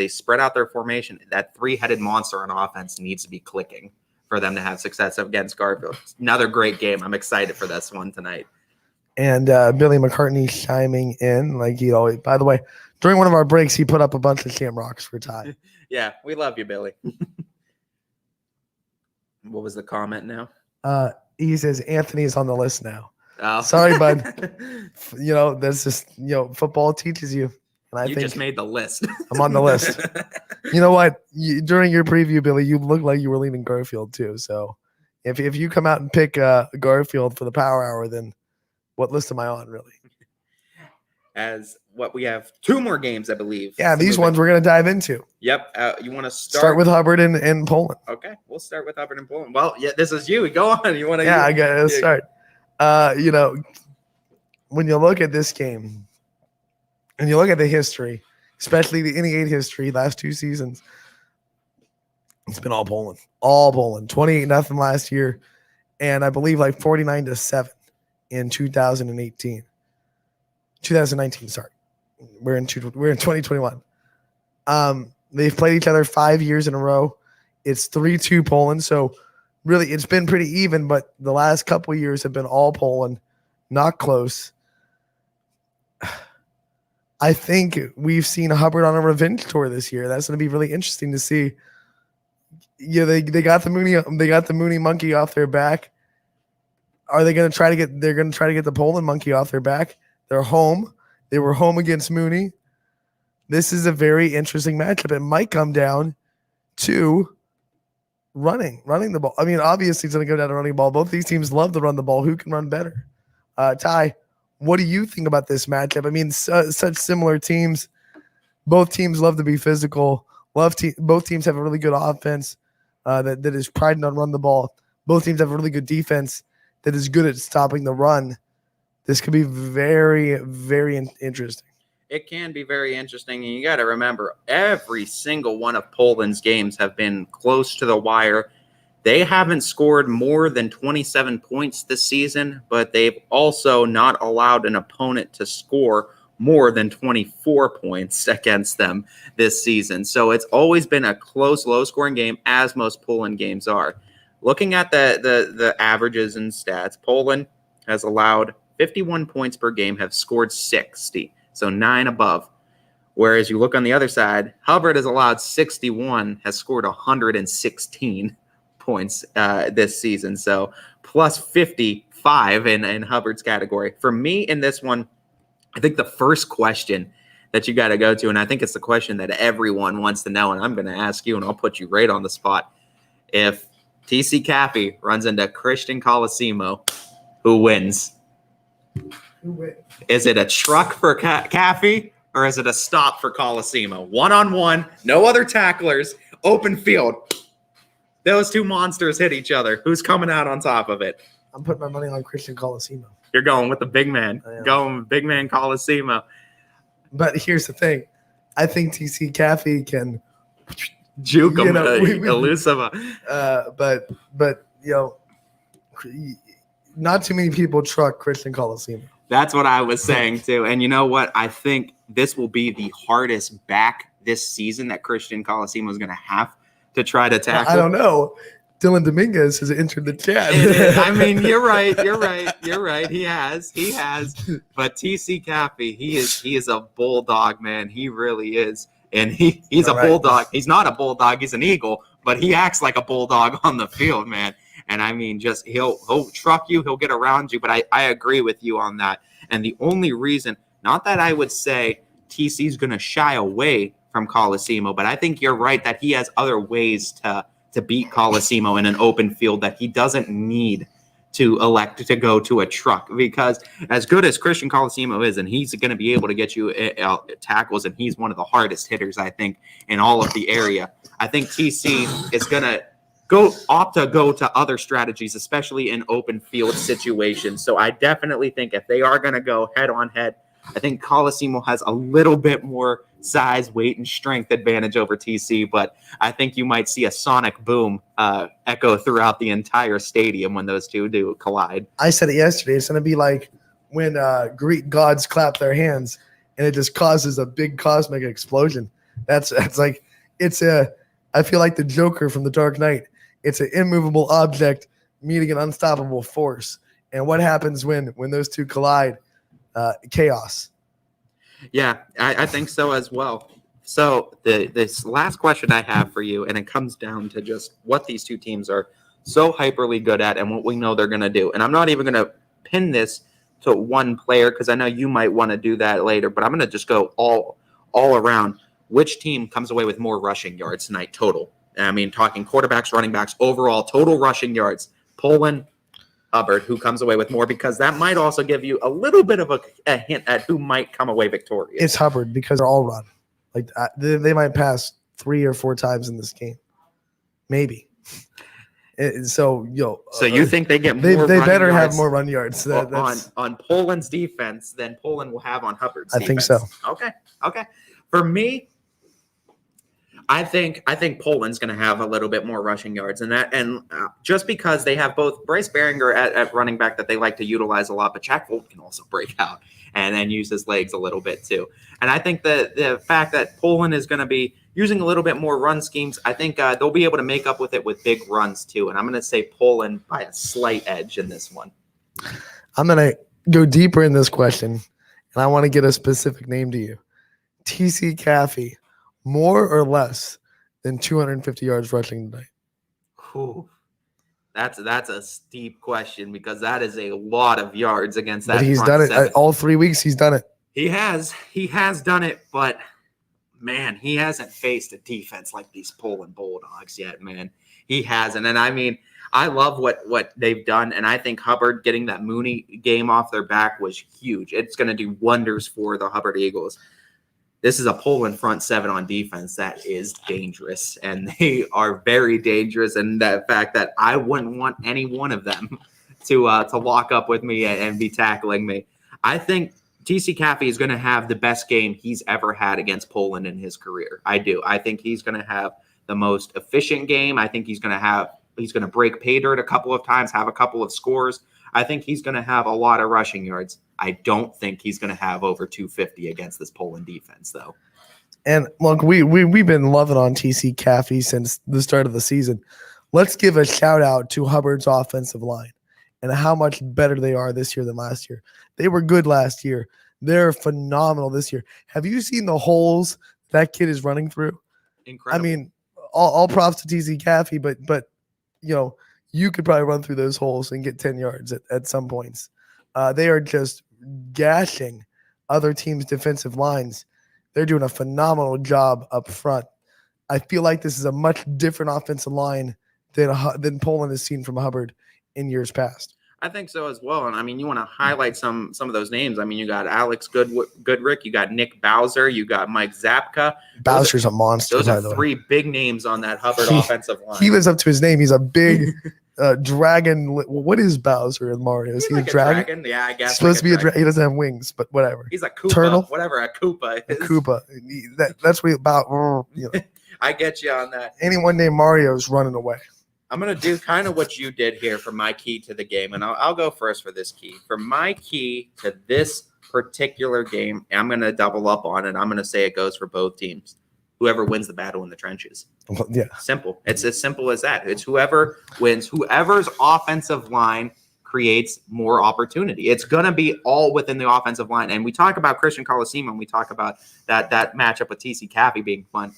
spread out their formation, that 3-headed monster on offense needs to be clicking for them to have success against Garfield. Another great game. I'm excited for this one tonight. And Billy McCartney chiming in like he always. By the way, during one of our breaks, he put up a bunch of shamrocks for Ty. Yeah, we love you, Billy. What was the comment now? He says Anthony's on the list now. Oh. Sorry, bud. That's just football teaches you. And I think just made the list. I'm on the list. You know what? During your preview, Billy, you looked like you were leaning Garfield too. So if you come out and pick Garfield for the Power Hour, then what list am I on, really? As what we have 2 more games, I believe. Yeah, these ones we're going to dive into. Yep. You want to start with Hubbard and Poland? Okay, we'll start with Hubbard and Poland. Well, yeah, this is you. Go on. You want to? Yeah, I got to start. When you look at this game and you look at the history, especially the NE8 history, last 2 seasons, it's been all Poland. 28-0 last year, and I believe like 49-7 in 2019. Sorry, we're in 2021. They've played each other 5 years in a row. It's 3-2 Poland. So really, it's been pretty even. But the last couple of years have been all Poland, not close. I think we've seen Hubbard on a revenge tour this year. That's going to be really interesting to see. Yeah, they got the Mooney monkey off their back. Are they going to try to get? They're going to try to get the Poland monkey off their back. They're home. They were home against Mooney. This is a very interesting matchup. It might come down to running the ball. I mean, obviously, it's going to go down to running the ball. Both these teams love to run the ball. Who can run better? Ty, what do you think about this matchup? I mean, such similar teams. Both teams love to be physical. Both teams have a really good offense that is priding on run the ball. Both teams have a really good defense that is good at stopping the run. This could be very, very interesting. It can be very interesting, and you got to remember, every single one of Poland's games have been close to the wire. They haven't scored more than 27 points this season, but they've also not allowed an opponent to score more than 24 points against them this season. So it's always been a close, low-scoring game, as most Poland games are. Looking at the averages and stats, Poland has allowed 51 points per game, have scored 60. So 9 above. Whereas you look on the other side, Hubbard has allowed 61, has scored 116 points this season. So plus 55 in Hubbard's category. For me in this one, I think the first question that you got to go to, and I think it's the question that everyone wants to know, and I'm going to ask you, and I'll put you right on the spot. If TC Caffey runs into Christian Colosimo, who wins? Who wins? Is it a truck for Caffey, or is it a stop for Colosimo? One-on-one, no other tacklers, open field. Those two monsters hit each other. Who's coming out on top of it? I'm putting my money on Christian Colosimo. You're going with the big man. Going with big man Colosimo. But here's the thing. I think TC Caffey can juke him, elusive. But not too many people truck Christian Colosimo. That's what I was saying too. And you know what? I think this will be the hardest back this season that Christian Colosimo is going to have to try to tackle. I don't know. Dylan Dominguez has entered the chat. I mean, you're right. He has. But TC Caffey, he is a bulldog, man. He really is. And he's a bulldog. He's not a bulldog. He's an eagle, but he acts like a bulldog on the field, man. And I mean, just he'll truck you. He'll get around you. But I agree with you on that. And the only reason, not that I would say TC's going to shy away from Colosimo, but I think you're right that he has other ways to beat Colosimo in an open field, that he doesn't need to elect to go to a truck, because as good as Christian Colosimo is, and he's going to be able to get you tackles, and he's one of the hardest hitters, I think, in all of the area. I think TC is going to opt to go to other strategies, especially in open field situations. So I definitely think if they are going to go head on head, I think Colosimo has a little bit more size, weight, and strength advantage over TC, but I think you might see a sonic boom echo throughout the entire stadium when those two do collide. I said it yesterday. It's going to be like when Greek gods clap their hands and it just causes a big cosmic explosion. That's like, I feel like the Joker from The Dark Knight. It's an immovable object meeting an unstoppable force. And what happens when those two collide? Chaos. Yeah, I think so as well. So this last question I have for you, and it comes down to just what these two teams are so hyperly good at and what we know they're going to do. And I'm not even going to pin this to one player, because I know you might want to do that later, but I'm going to just go all around. Which team comes away with more rushing yards tonight total? I mean, talking quarterbacks, running backs, overall total rushing yards. Poland, Hubbard, who comes away with more, because that might also give you a little bit of a hint at who might come away victorious. It's Hubbard, because they're all run. Like they might pass 3 or 4 times in this game, maybe. So you think they get more? They better yards have more run yards on Poland's defense than Poland will have on Hubbard's defense? I think so. Okay. For me, I think Poland's going to have a little bit more rushing yards, and just because they have both Bryce Behringer at running back that they like to utilize a lot, but Jack Volt can also break out and then use his legs a little bit too. And I think the fact that Poland is going to be using a little bit more run schemes, I think they'll be able to make up with it with big runs too. And I'm going to say Poland by a slight edge in this one. I'm going to go deeper in this question, and I want to get a specific name to you. TC Caffey. More or less than 250 yards rushing tonight? Ooh, that's a steep question, because that is a lot of yards against that. But he's done it all 3 weeks. He's done it. He has done it, but man, he hasn't faced a defense like these Poland Bulldogs yet, man. He hasn't. And I mean, I love what they've done, and I think Hubbard getting that Mooney game off their back was huge. It's going to do wonders for the Hubbard Eagles. This is a Poland front seven on defense that is dangerous, and they are very dangerous. And the fact that I wouldn't want any one of them to lock up with me and be tackling me. I think TC Caffey is going to have the best game he's ever had against Poland in his career. I do. I think he's going to have the most efficient game. I think he's going to break pay dirt a couple of times, have a couple of scores. I think he's going to have a lot of rushing yards. I don't think he's going to have over 250 against this Poland defense, though. And look, we've been loving on TC Caffey since the start of the season. Let's give a shout out to Hubbard's offensive line and how much better they are this year than last year. They were good last year. They're phenomenal this year. Have you seen the holes that kid is running through? Incredible. I mean, all props to TC Caffey, but you could probably run through those holes and get 10 yards at some points. They are just gashing other teams' defensive lines. They're doing a phenomenal job up front. I feel like this is a much different offensive line than Poland has seen from Hubbard in years past. I think so as well. And I mean, you want to highlight some of those names. I mean, you got Alex Goodrick, you got Nick Bowser, you got Mike Zapka. Bowser's a monster. Those are three big names on that Hubbard offensive line. He lives up to his name. He's a big dragon. What is Bowser in Mario? Is he like a dragon? Yeah, I guess. He's supposed to be a dragon. He doesn't have wings, but whatever. He's a Koopa. Turtle? Whatever a Koopa is. A Koopa. That's what about. I get you on that. Anyone named Mario is running away. I'm going to do kind of what you did here for my key to the game, and I'll go first for this key. For my key to this particular game, I'm going to double up on it. I'm going to say it goes for both teams. Whoever wins the battle in the trenches. Well, yeah. Simple. It's as simple as that. It's whoever wins. Whoever's offensive line creates more opportunity. It's going to be all within the offensive line. And we talk about Christian Coliseum, and we talk about that matchup with TC Caffey being fun.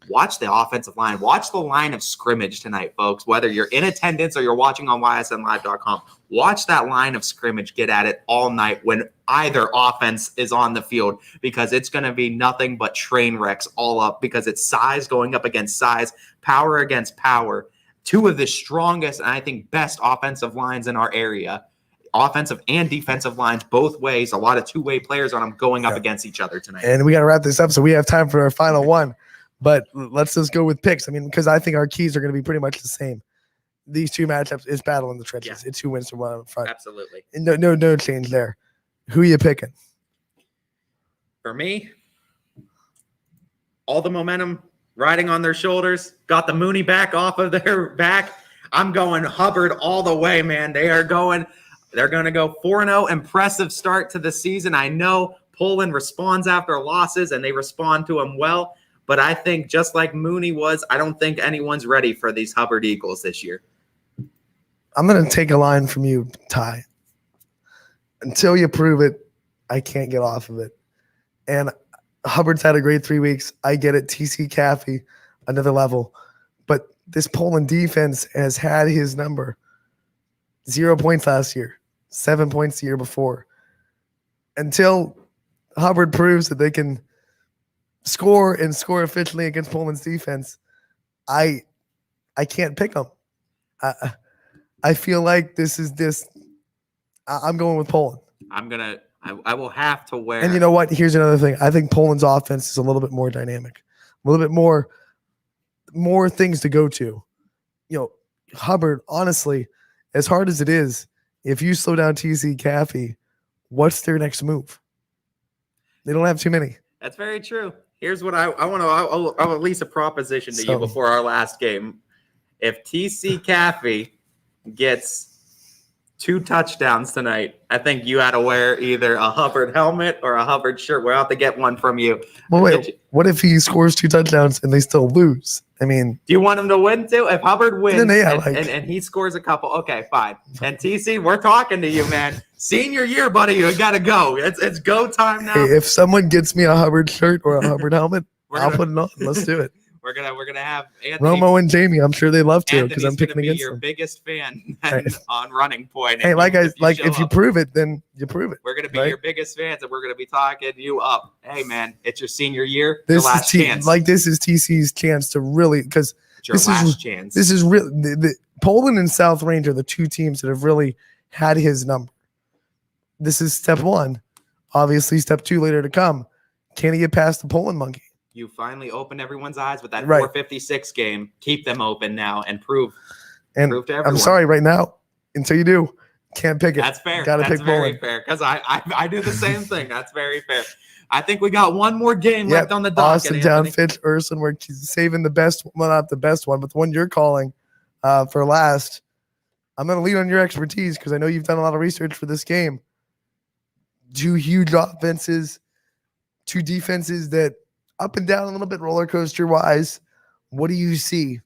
Watch the offensive line. Watch the line of scrimmage tonight, folks. Whether you're in attendance or you're watching on ysnlive.com, watch that line of scrimmage get at it all night when either offense is on the field, because it's going to be nothing but train wrecks all up, because it's size going up against size, power against power. Two of the strongest and I think best offensive lines in our area. Offensive and defensive lines, both ways. A lot of two-way players on them going up against each other tonight. And we got to wrap this up, so we have time for our final one. But let's just go with picks. I mean, because I think our keys are going to be pretty much the same. These two matchups is battle in the trenches. It's who wins to run up front. Absolutely. And no change there. Who are you picking? For me, all the momentum riding on their shoulders, got the Mooney back off of their back. I'm going Hubbard all the way, man. They're going to go 4-0. Impressive start to the season. I know Poland responds after losses, and they respond to them well. But I think just like Mooney was, I don't think anyone's ready for these Hubbard Eagles this year. I'm going to take a line from you, Ty. Until you prove it, I can't get off of it. And Hubbard's had a great 3 weeks. I get it. TC Caffey, another level. But this Poland defense has had his number. 0 points last year, 7 points the year before. Until Hubbard proves that they can score efficiently against Poland's defense, I can't pick them. I feel like I'm going with Poland. I will have to wear. And you know what? Here's another thing. I think Poland's offense is a little bit more dynamic, a little bit more things to go to. Hubbard, honestly, as hard as it is, if you slow down TC Caffey, what's their next move? They don't have too many. That's very true. Here's what I'll release a proposition to you before our last game. If TC Caffey gets 2 touchdowns tonight, I think you had to wear either a Hubbard helmet or a Hubbard shirt. We'll have to get one from you. Well, wait, what if he scores 2 touchdowns and they still lose? I mean, do you want him to win too? If Hubbard wins and he scores a couple, okay, fine. And TC, we're talking to you, man. Senior year, buddy, you got to go. It's go time now. Hey, if someone gets me a Hubbard shirt or a Hubbard helmet, I'll put it on. Let's do it. We're gonna have Anthony, Romo and Jamie. I'm sure they love to because I'm picking against your them. biggest fan on Running Point. Hey, if you prove it, then you prove it. We're gonna be your biggest fans, and we're gonna be talking you up. Hey, man, it's your senior year. This your last chance. This is TC's chance to really, because chance. This is really the Poland and South Range are the 2 teams that have really had his number. This is step 1. Obviously, step 2 later to come. Can he get past the Poland monkey? You finally opened everyone's eyes with that 456 game. Keep them open now and prove to everyone. I'm sorry, right now, until you do, can't pick it. That's fair. Gotta That's pick very Poland. fair, because I do the same thing. That's very fair. I think we got one more game left on the docket. Austin down, Fitch, Urson. We're saving the best, well, not the best one, but the one you're calling for last. I'm going to lean on your expertise because I know you've done a lot of research for this game. 2 huge offenses, 2 defenses that up and down a little bit roller coaster wise. What do you see?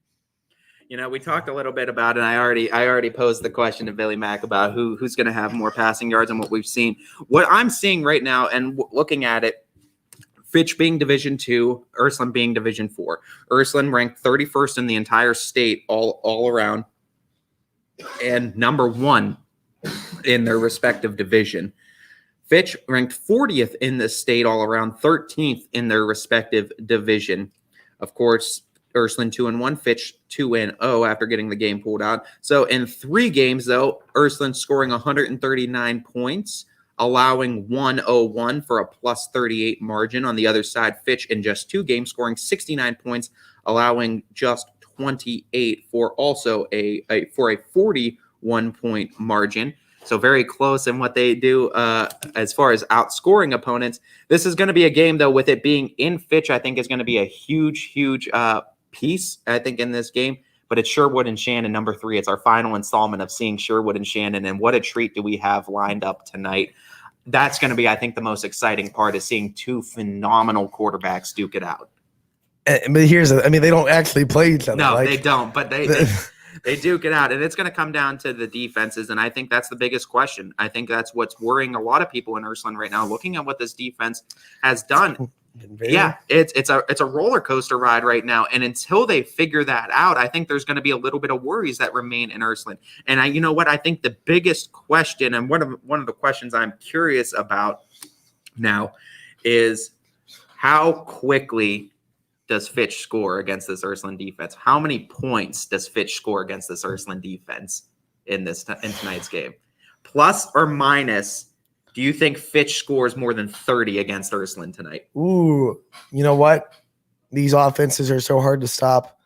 We talked a little bit about it. And I already posed the question to Billy Mack about who's going to have more passing yards and what we've seen. What I'm seeing right now and looking at it, Fitch being Division 2, Ursuline being Division 4. Ursuline ranked 31st in the entire state all around and number 1 in their respective division. Fitch ranked 40th in the state all around, 13th in their respective division. Of course, Ursuline 2-1, Fitch 2-0 after getting the game pulled out. So in 3 games, though, Ursuline scoring 139 points, allowing 101 for a plus 38 margin. On the other side, Fitch in just 2 games scoring 69 points, allowing just 28 for also a 41-point margin. So very close in what they do as far as outscoring opponents. This is going to be a game, though, with it being in Fitch, I think is going to be a huge piece, I think, in this game. But it's Sherwood and Shannon, number 3. It's our final installment of seeing Sherwood and Shannon. And what a treat do we have lined up tonight. That's going to be, I think, the most exciting part is seeing 2 phenomenal quarterbacks duke it out. But they don't actually play each other. No, they don't. But they duke it out. And it's going to come down to the defenses. And I think that's the biggest question. I think that's what's worrying a lot of people in Ursuline right now, looking at what this defense has done. Yeah, it's a roller coaster ride right now, and until they figure that out, I think there's going to be a little bit of worries that remain in Ursuline. And I think the biggest question, and one of the questions I'm curious about now, is how quickly does Fitch score against this Ursuline defense? How many points does Fitch score against this Ursuline defense in tonight's game? Plus or minus? Do you think Fitch scores more than 30 against Ursuline tonight? Ooh, you know what? These offenses are so hard to stop.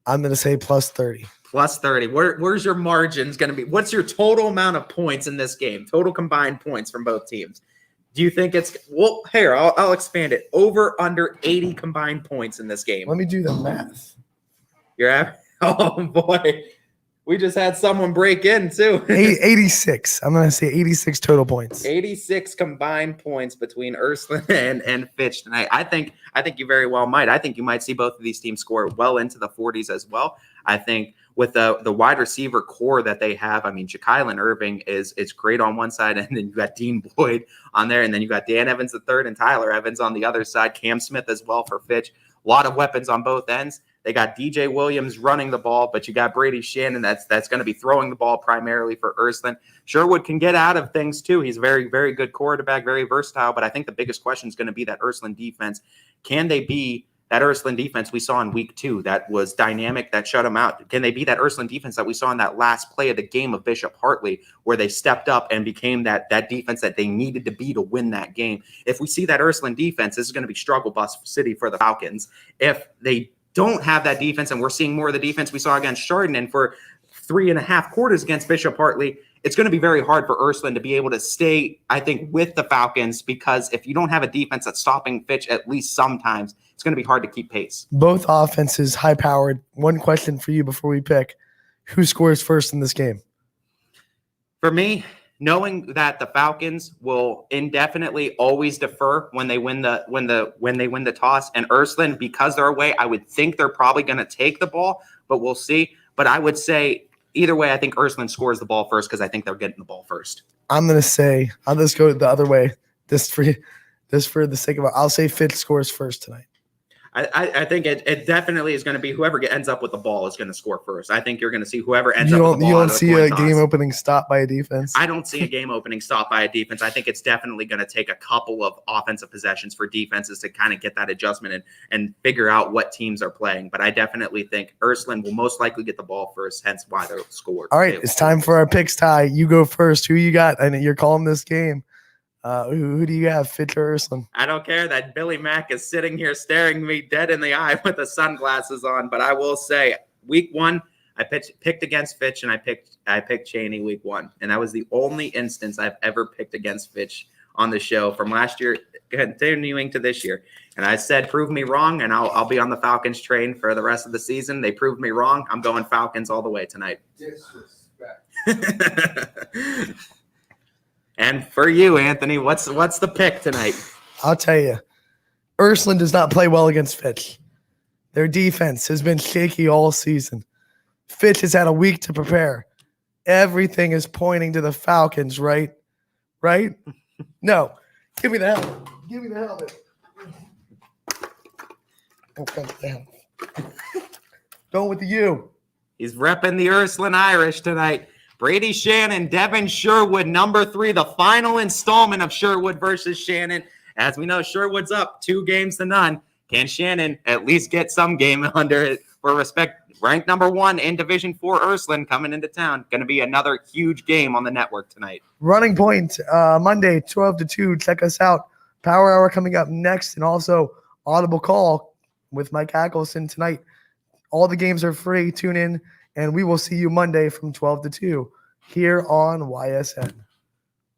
I'm going to say plus 30. Plus 30. Where's your margins going to be? What's your total amount of points in this game? Total combined points from both teams. Do you think it's – well, here, I'll expand it. Over, under 80 combined points in this game. Let me do the math. You're at – oh, boy. We just had someone break in, too. 86. I'm going to say 86 total points. 86 combined points between Ursuline and Fitch tonight. I think you very well might. I think you might see both of these teams score well into the 40s as well. I think with the wide receiver core that they have, I mean, Ja'Kylan Irving is great on one side, and then you got Dean Boyd on there, and then you got Dan Evans III and Tyler Evans on the other side, Cam Smith as well for Fitch. A lot of weapons on both ends. They got DJ Williams running the ball, but you got Brady Shannon that's going to be throwing the ball primarily for Ursuline. Sherwood can get out of things too. He's a very, very good quarterback, very versatile, but I think the biggest question is going to be that Ursuline defense. Can they be that Ursuline defense we saw in week 2 that was dynamic, that shut them out? Can they be that Ursuline defense that we saw in that last play of the game of Bishop Hartley where they stepped up and became that defense that they needed to be to win that game? If we see that Ursuline defense, this is going to be struggle bus city for the Falcons. If they don't have that defense, and we're seeing more of the defense we saw against Chardon and for 3.5 quarters against Bishop Hartley, it's going to be very hard for Ursuline to be able to stay, I think, with the Falcons, because if you don't have a defense that's stopping Fitch at least sometimes, it's going to be hard to keep pace. Both offenses high-powered. One question for you before we pick. Who scores first in this game? For me, knowing that the Falcons will indefinitely always defer when they win the toss, and Ursuline, because they're away, I would think they're probably going to take the ball, but we'll see. But I would say either way, I think Ursuline scores the ball first because I think they're getting the ball first. I'm going to say I'll just go the other way. Just for the sake of it, I'll say Fitch scores first tonight. I think it definitely is going to be whoever ends up with the ball is going to score first. I think you're going to see whoever ends up with the ball. You don't see a game-opening stop by a defense? I don't see a game-opening stop by a defense. I think it's definitely going to take a couple of offensive possessions for defenses to kind of get that adjustment and figure out what teams are playing. But I definitely think Ursuline will most likely get the ball first, hence why they're scored. All right, it's time for our picks, Ty. You go first. Who you got? And you're calling this game. Who do you have, Fitch or Ursuline? I don't care that Billy Mack is sitting here staring me dead in the eye with the sunglasses on, but I will say week 1, I picked against Fitch, and I picked Cheney week 1, and that was the only instance I've ever picked against Fitch on the show from last year continuing to this year. And I said, prove me wrong, and I'll be on the Falcons train for the rest of the season. They proved me wrong. I'm going Falcons all the way tonight. Disrespect. And for you, Anthony, what's the pick tonight? I'll tell you. Ursuline does not play well against Fitch. Their defense has been shaky all season. Fitch has had a week to prepare. Everything is pointing to the Falcons, right? Right? No. Give me the helmet. Give me the helmet. Okay. Going with the U. He's repping the Ursuline Irish tonight. Brady Shannon, Devin Sherwood, number 3, the final installment of Sherwood versus Shannon. As we know, Sherwood's up 2-0. Can Shannon at least get some game under it for respect? Ranked number 1 in Division 4 Ursuline coming into town. Going to be another huge game on the network tonight. Running Point, Monday, 12 to 2. Check us out. Power Hour coming up next, and also Audible Call with Mike Ackelson tonight. All the games are free. Tune in, and we will see you Monday from 12 to 2 here on YSN.